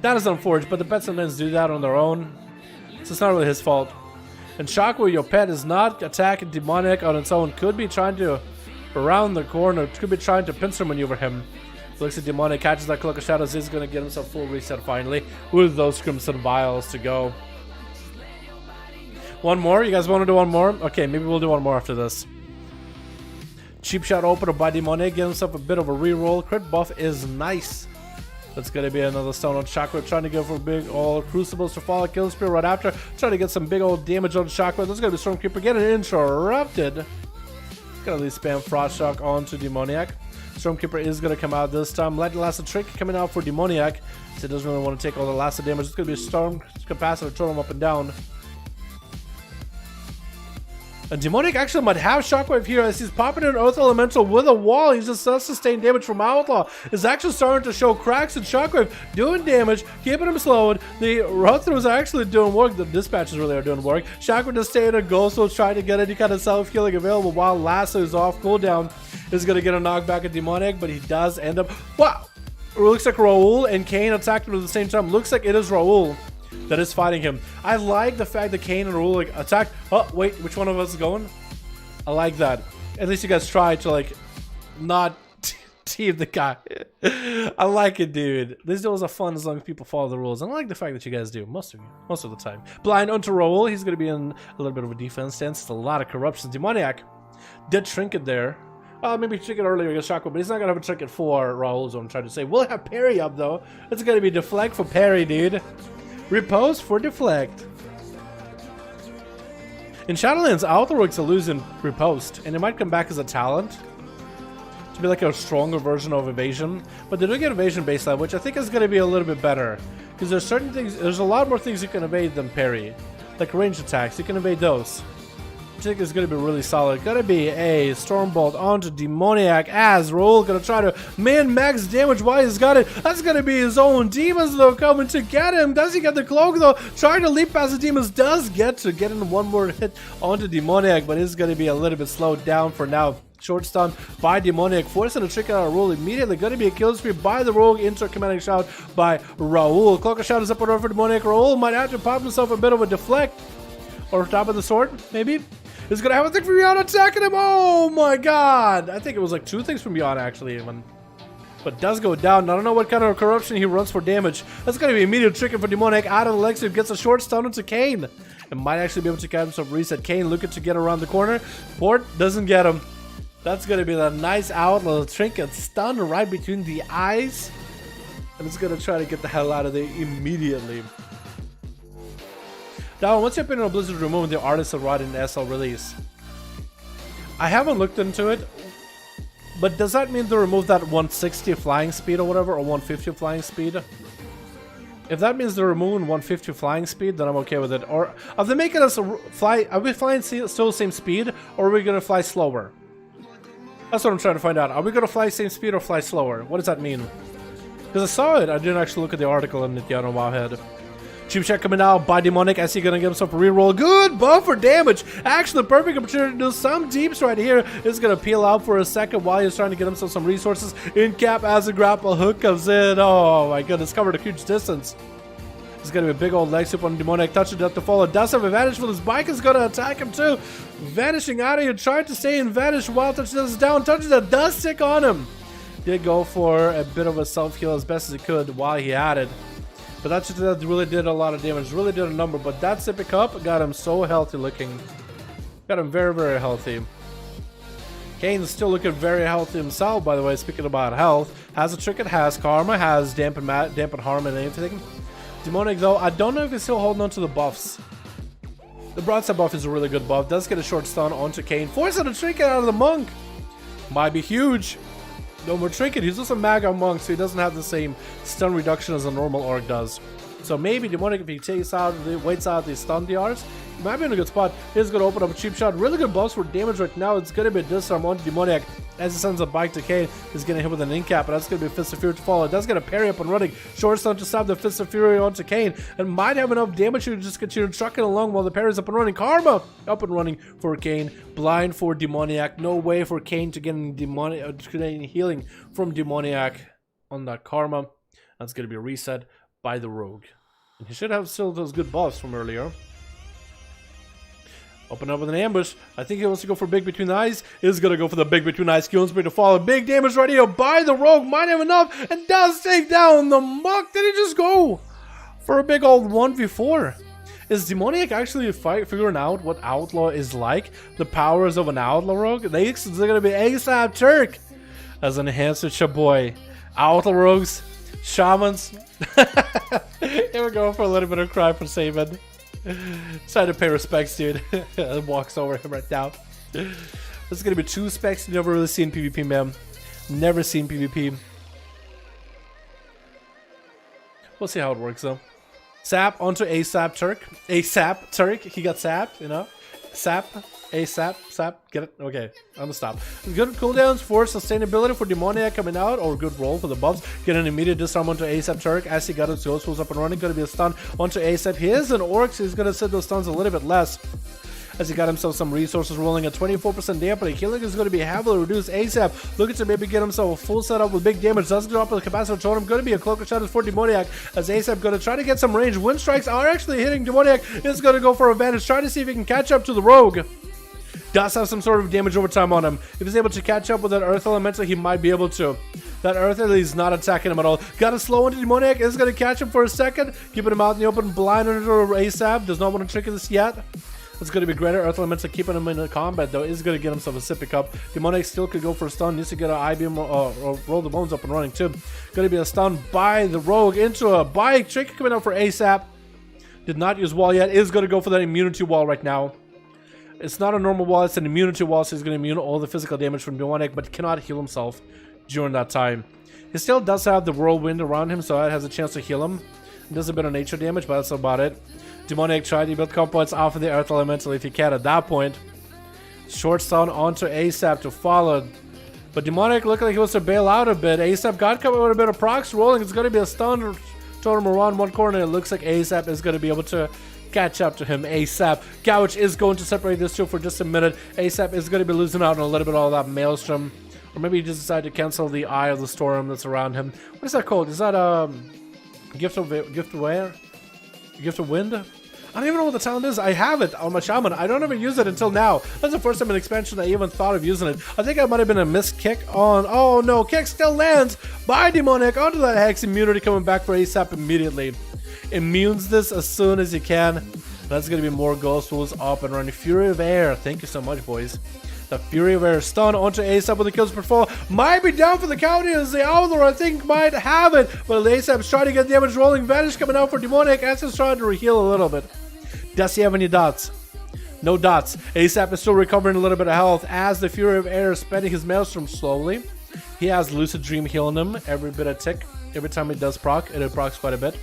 That is unfortunate, but the pets sometimes do that on their own, so it's not really his fault. And Shockwave, your pet is not attacking Demoniac on its own. Could be trying to around the corner. Could be trying to pincer maneuver him. Looks at Demoniac, catches that Cloak of Shadows. Is going to get himself full reset finally with those Crimson Vials to go. One more? You guys want to do one more? Okay, maybe we'll do one more after this. Cheap shot opener by Demoniac. Get himself a bit of a reroll. Crit buff is nice. That's going to be another stone on Shockwave, trying to go for big old Crucibles to follow Kill Spear right after. Trying to get some big old damage on Shockwave. That's going to be Stormkeeper getting interrupted. Going to leave spam Frost Shock onto Demoniac. Stormkeeper is going to come out this time. Light Elastic Trick coming out for Demoniac. So it doesn't really want to take all the last damage. It's going to be a Storm Capacitor, throw him up and down. And Demoniac actually might have Shockwave here as he's popping in Earth Elemental with a wall. He's just sustained damage from Outlaw. Is actually starting to show cracks in Shockwave, doing damage, keeping him slowed. The run-throughs are actually doing work. The dispatches really are doing work. Shockwave just staying in Ghost, so trying to get any kind of self-healing available while Lasso is off cooldown. Is going to get a knockback at Demoniac, but he does end up... Wow! It looks like Raul and Kane attacked him at the same time. Looks like it is Raul that is fighting him. I like the fact that Kane and Raul like attacked. Oh wait, which one of us is going? I like that. At least you guys tried to like not team the guy. I like it, dude. These duels are fun as long as people follow the rules. And I like the fact that you guys do, most of you, most of the time. Blind onto Raul. He's going to be in a little bit of a defense stance. It's a lot of corruption. Demoniac did Trinket there. Maybe Trinket earlier against Shockwave, but he's not going to have a Trinket for Raul, is what I'm trying to say. We'll have parry up, though. It's going to be deflect for parry, dude. Repose for deflect. In Shadowlands, Outworks are losing Riposte, and it might come back as a talent to be like a stronger version of Evasion. But they do get Evasion baseline, which I think is going to be a little bit better. Because there's certain things, there's a lot more things you can evade than parry. Like range attacks, you can evade those. I think it's going to be really solid. Going to be a Stormbolt onto Demoniac as Raul going to try to min-max damage while he's got it. That's going to be his own demons though coming to get him. Does he get the cloak though? Trying to leap past the demons. Does get in one more hit onto Demoniac, but it's going to be a little bit slowed down for now. Short stun by Demoniac, forcing a trick out of Raul immediately. Going to be a kill spree by the Rogue into a commanding shout by Raul. Cloak of Shadow is up and over for Demoniac. Raul might have to pop himself a bit of a deflect. Or top of the sword, maybe. He's gonna have a thing from beyond attacking him. Oh my god! I think it was like two things from beyond actually, even. But does go down. I don't know what kind of corruption he runs for damage. That's gonna be immediate tricking for Demoniac out of the Elixir. Gets a short stun into Kane. And might actually be able to get himself reset. Kane looking to get around the corner. Port doesn't get him. That's gonna be the nice outlaw trinket stun right between the eyes. And it's gonna try to get the hell out of there immediately. Now, what's your opinion on Blizzard removing the Artist of Rod in SL release? I haven't looked into it, but does that mean they remove that 160 flying speed or whatever, or 150 flying speed? If that means they're removing 150 flying speed, then I'm okay with it. Or are they making us fly? Are we flying still the same speed, or are we gonna fly slower? That's what I'm trying to find out. Are we gonna fly same speed or fly slower? What does that mean? Because I saw it, I didn't actually look at the article in it yet on Wowhead. Cheap shot coming out by Demonic as he's gonna give himself a reroll. Good buff for damage. Actually, the perfect opportunity to do some deeps right here. Is gonna peel out for a second while he's trying to get himself some resources. In cap as a grapple hook comes in. Oh my goodness, covered a huge distance. It's gonna be a big old leg sweep on Demonic. Touch it up to follow. Does have advantage with his bike. Is gonna attack him too. Vanishing out of here, trying to stay in vanish while touch does down. Touch that does stick on him. Did go for a bit of a self heal as best as he could while he had it. But that really did a lot of damage, really did a number. But that sipping up got him so healthy looking. Got him very, very healthy. Kane's still looking very healthy himself, by the way, speaking about health. Has a Trinket, has Karma, has Dampen Harm and everything. Demonic, though, I don't know if he's still holding on to the buffs. The Broadside buff is a really good buff. Does get a short stun onto Kane. Forcing a Trinket out of the Monk. Might be huge. No more Trinket. He's just a Maga Monk, so he doesn't have the same stun reduction as a normal Orc does. So maybe Demonic, if he takes out, waits out the stun DRs, he might be in a good spot. He's going to open up a cheap shot. Really good buffs for damage right now. It's going to be a disarm onto Demoniac as he sends a bike to Kane. He's getting hit with an incap, but that's going to be a Fist of Fury to follow. It does get a parry up and running. Short stun to stop the Fist of Fury onto Kane, and might have enough damage to just continue trucking along while the parry's up and running. Karma up and running for Kane. Blind for Demoniac. No way for Kane to get any healing from Demoniac on that Karma. That's going to be a reset by the Rogue. And he should have still those good buffs from earlier. Open up with an ambush. I think he wants to go for big between the eyes. He's going to go for the big between the eyes. Killing spree to follow. Big damage right here by the Rogue. Might have enough. And does take down the Muck. Did he just go for a big old 1v4? Is Demoniac actually figuring out what Outlaw is like? The powers of an Outlaw Rogue? They're going to be ASAP Turk as an enhancer chaboy. Outlaw Rogues. Shamans. Here we go for a little bit of cry for Saban. Trying to pay respects, dude. Walks over him right now. This is gonna be 2 specs you never really seen PvP, man. Never seen PvP. We'll see how it works though. Sap onto ASAP Turk. ASAP Turk. He got sapped, you know. Sap. ASAP. Sap. Get it? Okay. I'm gonna stop. Good cooldowns for sustainability for Demoniac coming out, or good roll for the buffs. Get an immediate disarm onto ASAP Turk as he got his ghost tools up and running. Gonna be a stun onto ASAP. He is an orc, so he's gonna set those stuns a little bit less. As he got himself some resources rolling at 24% dampening. Healing is going to be heavily reduced ASAP. Looking to maybe get himself a full setup with big damage. Doesn't drop with the capacitor totem. Going to be a cloak of shadows for Demoniac. As ASAP going to try to get some range. Wind strikes are actually hitting Demoniac. Is going to go for advantage. Trying to see if he can catch up to the Rogue. Does have some sort of damage over time on him. If he's able to catch up with that Earth Elemental, he might be able to. That Earth Elemental is not attacking him at all. Got to slow into Demoniac. Is going to catch him for a second. Keeping him out in the open. Blind under ASAP. Does not want to trigger this yet. It's going to be greater Earth Elemental keeping him in the combat though. Is going to get himself a sippy cup. Demoniac still could go for a stun. Needs to get an I-beam or roll the bones up and running too. Going to be a stun by the Rogue into a bike. Trick coming out for ASAP. Did not use wall yet. Is going to go for that immunity wall right now. It's not a normal wall. It's an immunity wall. So he's going to immune all the physical damage from Demoniac, but cannot heal himself during that time. He still does have the whirlwind around him, so that has a chance to heal him. It does a bit of nature damage, but that's about it. Demoniac tried to build comp points off of the Earth Elemental if he can at that point. Short stun onto ASAP to follow. But Demoniac looked like he wants to bail out a bit. ASAP got coming with a bit of procs rolling. It's going to be a stun totem around one corner. It looks like ASAP is going to be able to catch up to him ASAP. Gouch is going to separate this two for just a minute. ASAP is going to be losing out on a little bit of all that Maelstrom. Or maybe he just decided to cancel the Eye of the Storm that's around him. What is that called? Is that Gift of Air? Gift of Wind? I don't even know what the talent is. I have it on my Shaman. I don't ever use it until now. That's the first time in expansion I even thought of using it. I think I might have been a missed kick on... Oh no, kick still lands by Demoniac onto that Hex immunity coming back for ASAP immediately. Immunes this as soon as you can. That's going to be more Ghost Tools up and running. Fury of Air. Thank you so much, boys. The Fury of Air stun onto ASAP with the kills per fall. Might be down for the county as the Outlaw, I think, might have it. But ASAP's trying to get damage rolling. Vanish coming out for Demoniac. ASAP's trying to heal a little bit. Does he have any dots? No dots. ASAP is still recovering a little bit of health as the Fury of Air is spending his Maelstrom slowly. He has Lucid Dream healing him every bit of tick. Every time it does proc, it procs quite a bit.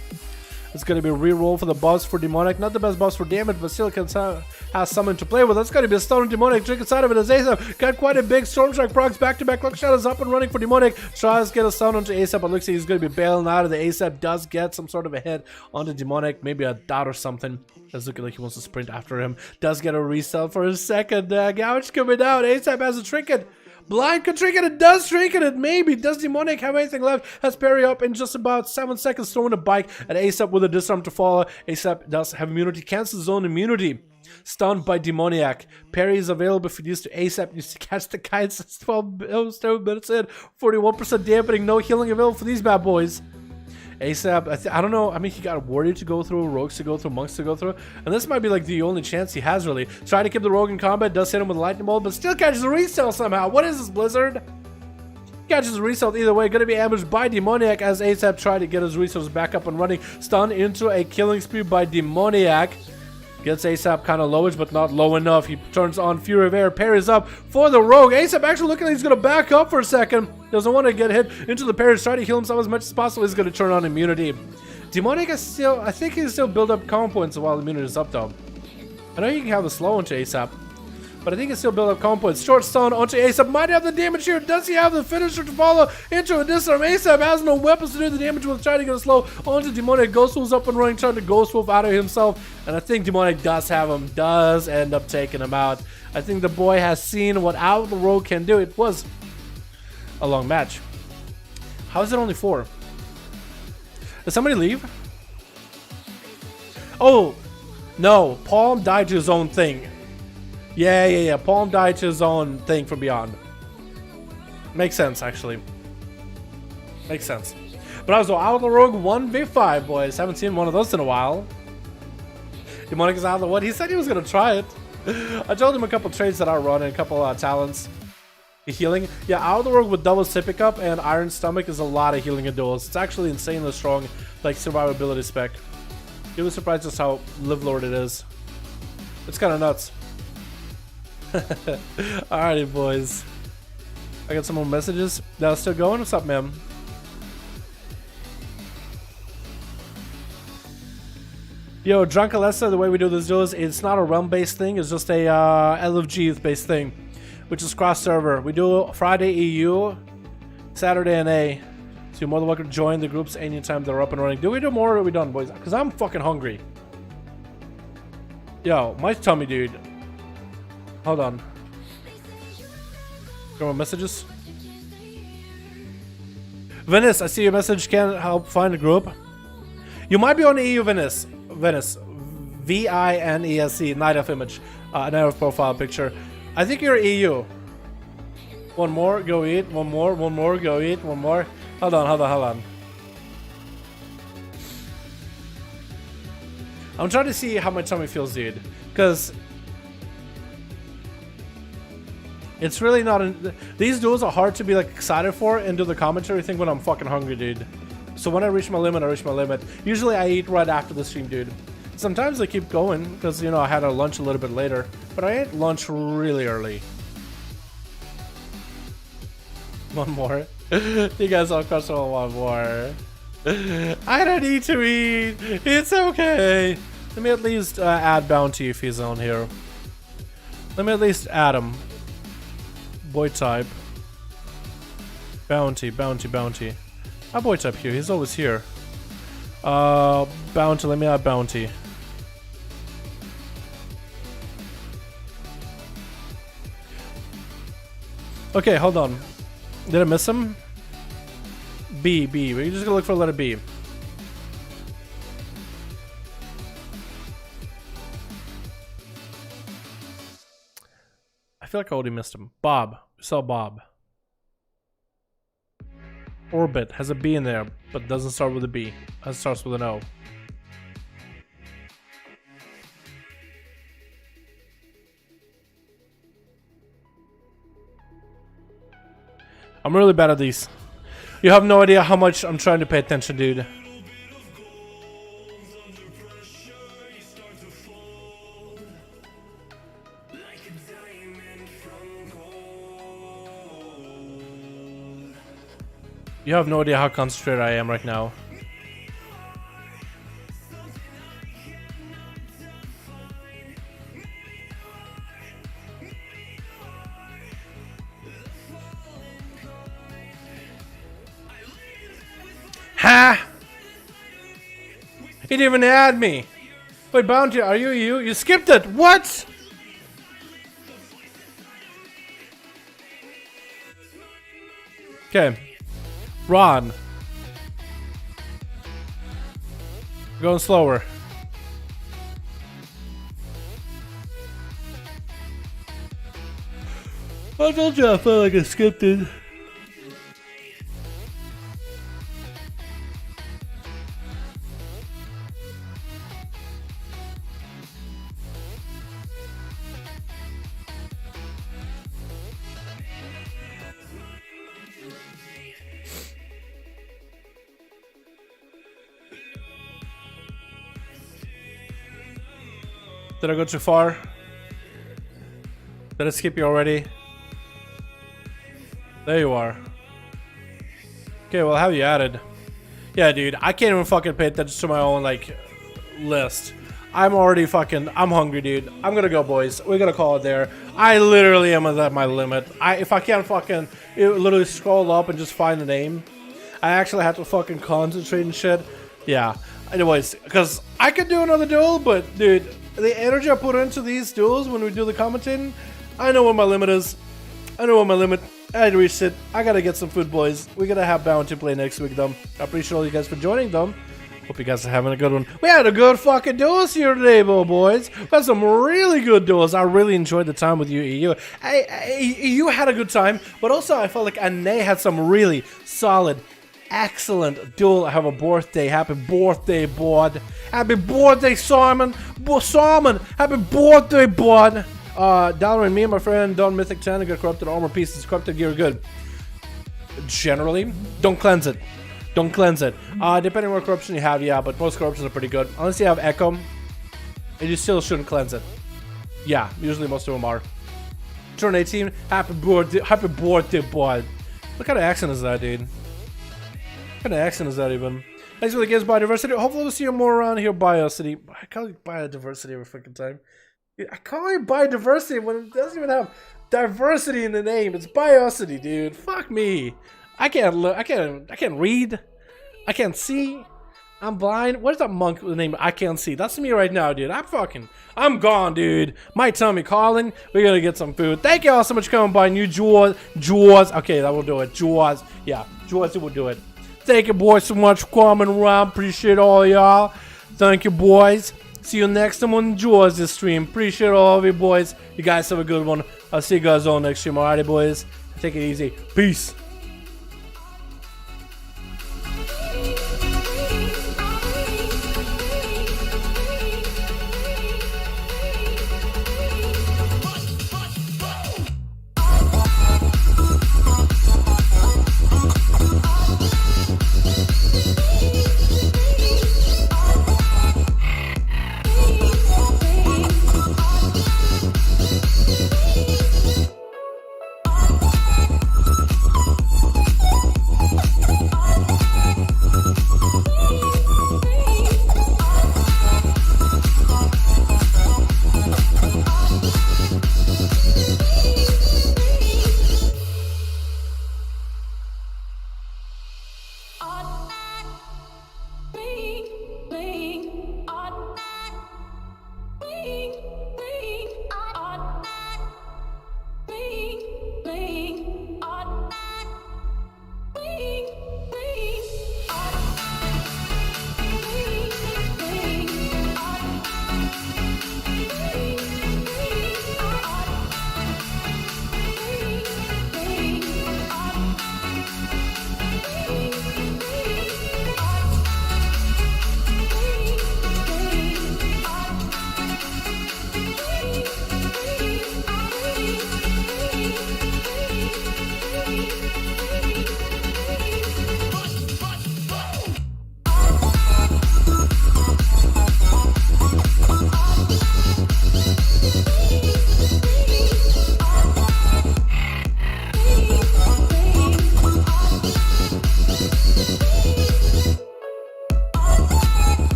It's going to be a reroll for the buffs for Demoniac. Not the best buffs for damage, but still has something to play with. That's going to be a stun on Demoniac. Drink inside of it as ASAP got quite a big Storm Strike procs back-to-back. Cloak Shadows up and running for Demoniac. Tries to get a stun onto ASAP, but looks like he's going to be bailing out of the ASAP. Does get some sort of a hit onto Demoniac, maybe a dot or something. Does look like he wants to sprint after him. Does get a resell for a second. Gouch coming out. ASAP has a trinket. Blind could trinket it, does trinket it, maybe. Does Demoniac have anything left? Has parry up in just about 7 seconds, throwing a bike at ASAP with a disarm to follow. ASAP does have immunity, cancels his own immunity. Stunned by Demoniac. Parry is available for use to ASAP. Used to catch the kites. 12 minutes in. 41% dampening, no healing available for these bad boys. ASAP, I don't know. I mean, he got a warrior to go through, rogues to go through, monks to go through, and this might be like the only chance he has really. Trying to keep the rogue in combat, does hit him with a lightning bolt, but still catches a resell somehow. What is this, Blizzard? Catches a resell either way. Going to be ambushed by Demoniac as ASAP tried to get his resources back up and running. Stun into a killing spree by Demoniac. Gets ASAP kind of lowish, but not low enough. He turns on Fury of Air, parries up for the rogue. ASAP actually looking like he's going to back up for a second. Doesn't want to get hit into the parries. Trying to heal himself as much as possible. He's going to turn on immunity. Demoniac is still, I think he's still build up comp points while immunity is up though. I know you can have the slow onto ASAP, but I think it's still build up comp points. Short stun onto ASAP. Might have the damage here. Does he have the finisher to follow into a disarm? ASAP has no weapons to do the damage with. Trying to get a slow onto Demoniac. Ghost Wolf's up and running. Trying to Ghost Wolf out of himself. And I think Demoniac does have him. Does end up taking him out. I think the boy has seen what Outlaw Rogue can do. It was a long match. How is it only 4? Did somebody leave? Oh, no. Palm died to his own thing. Yeah. Palm died to his own thing for Beyond. Makes sense, actually. Makes sense. But also, out of the Rogue 1v5, boys. Haven't seen one of those in a while. Demonic is out of the what? He said he was going to try it. I told him a couple trades that I run and a couple talents. Healing. Yeah, out of the Rogue with double sip pickup and Iron Stomach is a lot of healing in duels. It's actually insanely strong, like, survivability spec. You was surprised just how live lord it is. It's kind of nuts. Alrighty, boys. I got some more messages. That was still going. What's up, man? Yo, Drunk Alessa, the way we do this duels, it's not a realm-based thing. It's just a LFG-based thing, which is cross-server. We do Friday EU, Saturday NA. So you're more than welcome to join the groups anytime they're up and running. Do we do more or are we done, boys? Because I'm fucking hungry. Yo, my tummy, dude. Hold on. Got more messages? Venice, I see your message. Can't help find a group. You might be on EU Venice. Venice. VINESC. Night of image. Night of profile picture. I think you're EU. One more, go eat. One more, go eat. One more. Hold on. I'm trying to see how my tummy feels, dude. Because it's really not... These duels are hard to be like excited for and do the commentary thing when I'm fucking hungry, dude. So when I reach my limit, I reach my limit. Usually I eat right after the stream, dude. Sometimes I keep going because, you know, I had a lunch a little bit later. But I ate lunch really early. One more. You guys all crush on one more. I don't need to eat. It's okay. Let me at least add Bounty if he's on here. Let me at least add him. Boy type. Bounty. Our boy type here. He's always here. Bounty. Let me add Bounty. Okay, hold on. Did I miss him? B. We're just gonna look for letter B. I feel like I already missed him. Bob. We saw Bob. Orbit has a B in there, but doesn't start with a B. It starts with an O. I'm really bad at these. You have no idea how much I'm trying to pay attention, dude. You have no idea how concentrated I am right now. Ha! He didn't even add me. Wait, Bounty, are you you? You skipped it. What? Okay. Ron. Going slower. I told you I felt like I skipped it. Did I go too far? Did I skip you already? There you are. Okay, well, how you added? Yeah, dude, I can't even fucking pay attention to my own, like, list. I'm already fucking, I'm hungry, dude. I'm gonna go, boys. We're gonna call it there. I literally am at my limit. If I can't fucking literally scroll up and just find the name, I actually have to fucking concentrate and shit. Yeah. Anyways, because I could do another duel, but, dude, the energy I put into these duels when we do the commentating, I know what my limit is. I know what my limit. I reached it. I gotta get some food, boys. We gotta have Bounty play next week, though. I appreciate all you guys for joining, though. Hope you guys are having a good one. We had a good fucking duels here today, boys. We had some really good duels. I really enjoyed the time with you, EU. You had a good time, but also I felt like NA had some really solid, excellent duel. Have a birthday. Happy birthday, bud. Happy birthday, Simon. Simon, happy birthday, bud. Dalaran, me and my friend Don Mythic 10 got corrupted armor pieces, corrupted gear, good. Generally, don't cleanse it. Don't cleanse it. Depending on what corruption you have, yeah, but most corruptions are pretty good. Unless you have Echo, and you still shouldn't cleanse it. Yeah, usually most of them are. Turn 18, happy birthday, boy. What kind of accent is that, dude? What kind of accent is that even? Thanks for the games, biodiversity. Hopefully we'll see you more around here, biodiversity. I call it biodiversity every freaking time. I call it biodiversity when it doesn't even have diversity in the name. It's biodiversity, dude. Fuck me. I can't look. I can't read. I can't see. I'm blind. What is that monk with the name? I can't see. That's me right now, dude. I'm gone, dude. My tummy calling. We gotta get some food. Thank you all so much for coming by. New Jaws. Okay, that will do it. Jaws. Yeah, Jaws will do it. Thank you, boys, so much for coming around. Appreciate all y'all. Thank you, boys. See you next time on Jaws this stream. Appreciate all of you, boys. You guys have a good one. I'll see you guys all next stream. Alrighty, boys. Take it easy. Peace.